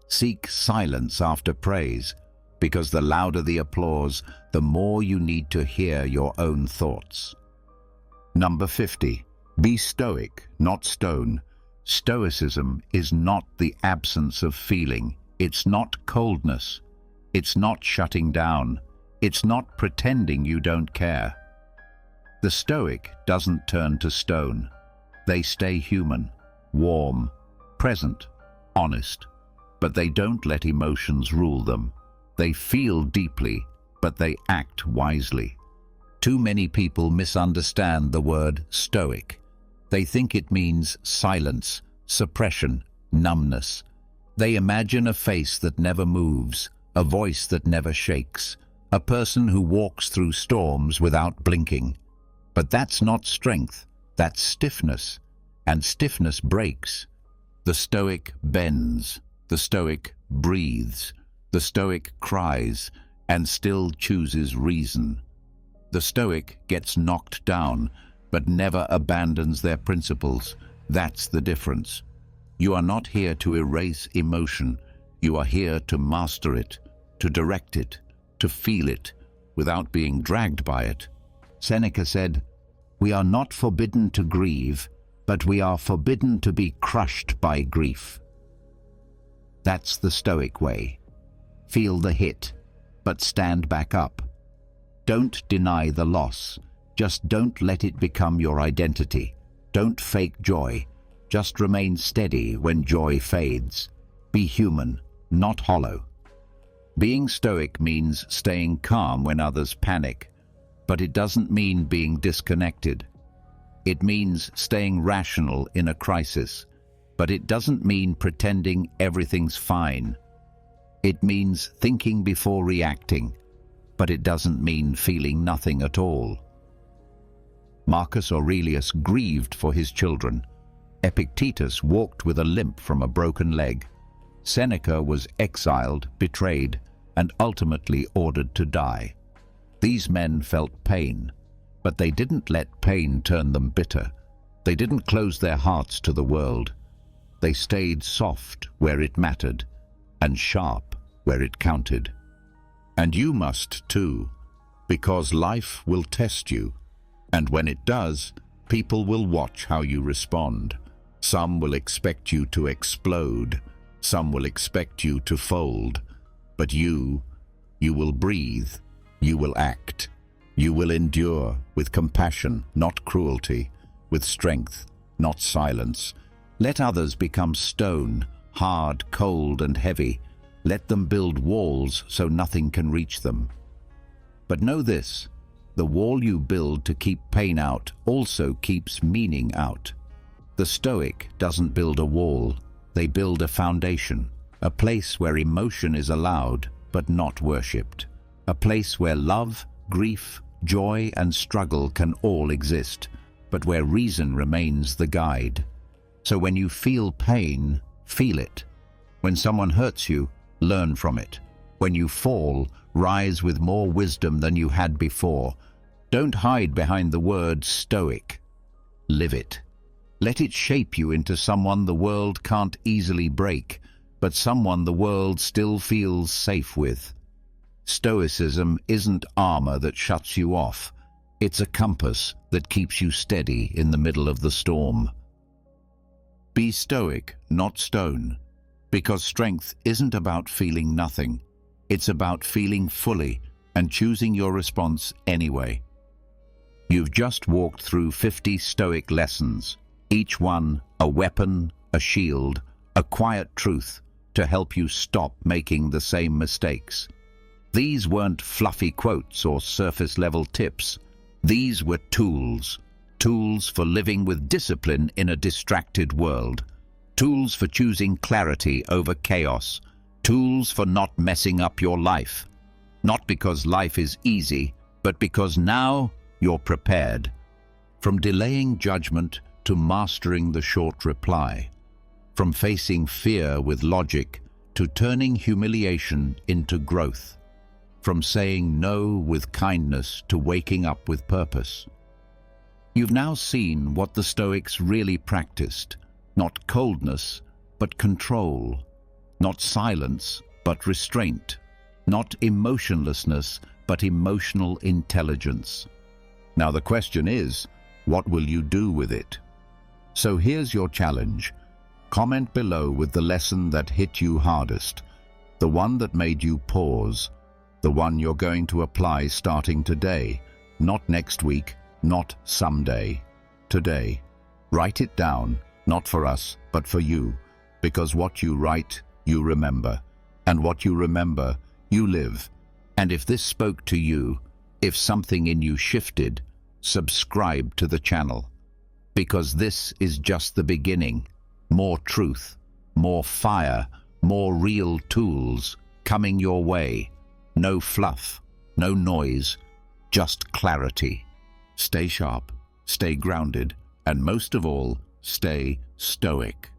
Seek silence after praise, because the louder the applause, the more you need to hear your own thoughts." Number 50. Be stoic, not stone. Stoicism is not the absence of feeling. It's not coldness. It's not shutting down. It's not pretending you don't care. The Stoic doesn't turn to stone. They stay human, warm, present, honest, but they don't let emotions rule them. They feel deeply, but they act wisely. Too many people misunderstand the word stoic. They think it means silence, suppression, numbness. They imagine a face that never moves, a voice that never shakes, a person who walks through storms without blinking. But that's not strength, that's stiffness, and stiffness breaks. The Stoic bends, the Stoic breathes, the Stoic cries, and still chooses reason. The Stoic gets knocked down, but never abandons their principles. That's the difference. You are not here to erase emotion. You are here to master it, to direct it, to feel it, without being dragged by it. Seneca said, "We are not forbidden to grieve, but we are forbidden to be crushed by grief." That's the Stoic way. Feel the hit, but stand back up. Don't deny the loss. Just don't let it become your identity. Don't fake joy. Just remain steady when joy fades. Be human, not hollow. Being stoic means staying calm when others panic, but it doesn't mean being disconnected. It means staying rational in a crisis, but it doesn't mean pretending everything's fine. It means thinking before reacting, but it doesn't mean feeling nothing at all. Marcus Aurelius grieved for his children. Epictetus walked with a limp from a broken leg. Seneca was exiled, betrayed, and ultimately ordered to die. These men felt pain, but they didn't let pain turn them bitter. They didn't close their hearts to the world. They stayed soft where it mattered, and sharp where it counted. And you must too, because life will test you. And when it does, people will watch how you respond. Some will expect you to explode. Some will expect you to fold. But you will breathe. You will act. You will endure with compassion, not cruelty, with strength, not silence. Let others become stone, hard, cold, and heavy. Let them build walls so nothing can reach them. But know this, the wall you build to keep pain out also keeps meaning out. The Stoic doesn't build a wall, they build a foundation, a place where emotion is allowed but not worshipped, a place where love, grief, joy, and struggle can all exist, but where reason remains the guide. So when you feel pain, feel it. When someone hurts you, learn from it. When you fall, rise with more wisdom than you had before. Don't hide behind the word stoic. Live it. Let it shape you into someone the world can't easily break, but someone the world still feels safe with. Stoicism isn't armor that shuts you off. It's a compass that keeps you steady in the middle of the storm. Be stoic, not stone, because strength isn't about feeling nothing. It's about feeling fully and choosing your response anyway. You've just walked through 50 Stoic lessons, each one a weapon, a shield, a quiet truth to help you stop making the same mistakes. These weren't fluffy quotes or surface-level tips. These were tools. Tools for living with discipline in a distracted world. Tools for choosing clarity over chaos. Tools for not messing up your life. Not because life is easy, but because now you're prepared. From delaying judgment to mastering the short reply. From facing fear with logic to turning humiliation into growth. From saying no with kindness to waking up with purpose. You've now seen what the Stoics really practiced. Not coldness, but control. Not silence, but restraint. Not emotionlessness, but emotional intelligence. Now the question is, what will you do with it? So here's your challenge. Comment below with the lesson that hit you hardest, the one that made you pause, the one you're going to apply starting today, not next week, not someday, today. Write it down, not for us, but for you, because what you write, you remember, and what you remember, you live. And if this spoke to you, if something in you shifted, subscribe to the channel, because this is just the beginning. More truth, more fire, more real tools coming your way. No fluff, no noise, just clarity. Stay sharp, stay grounded, and most of all, stay stoic.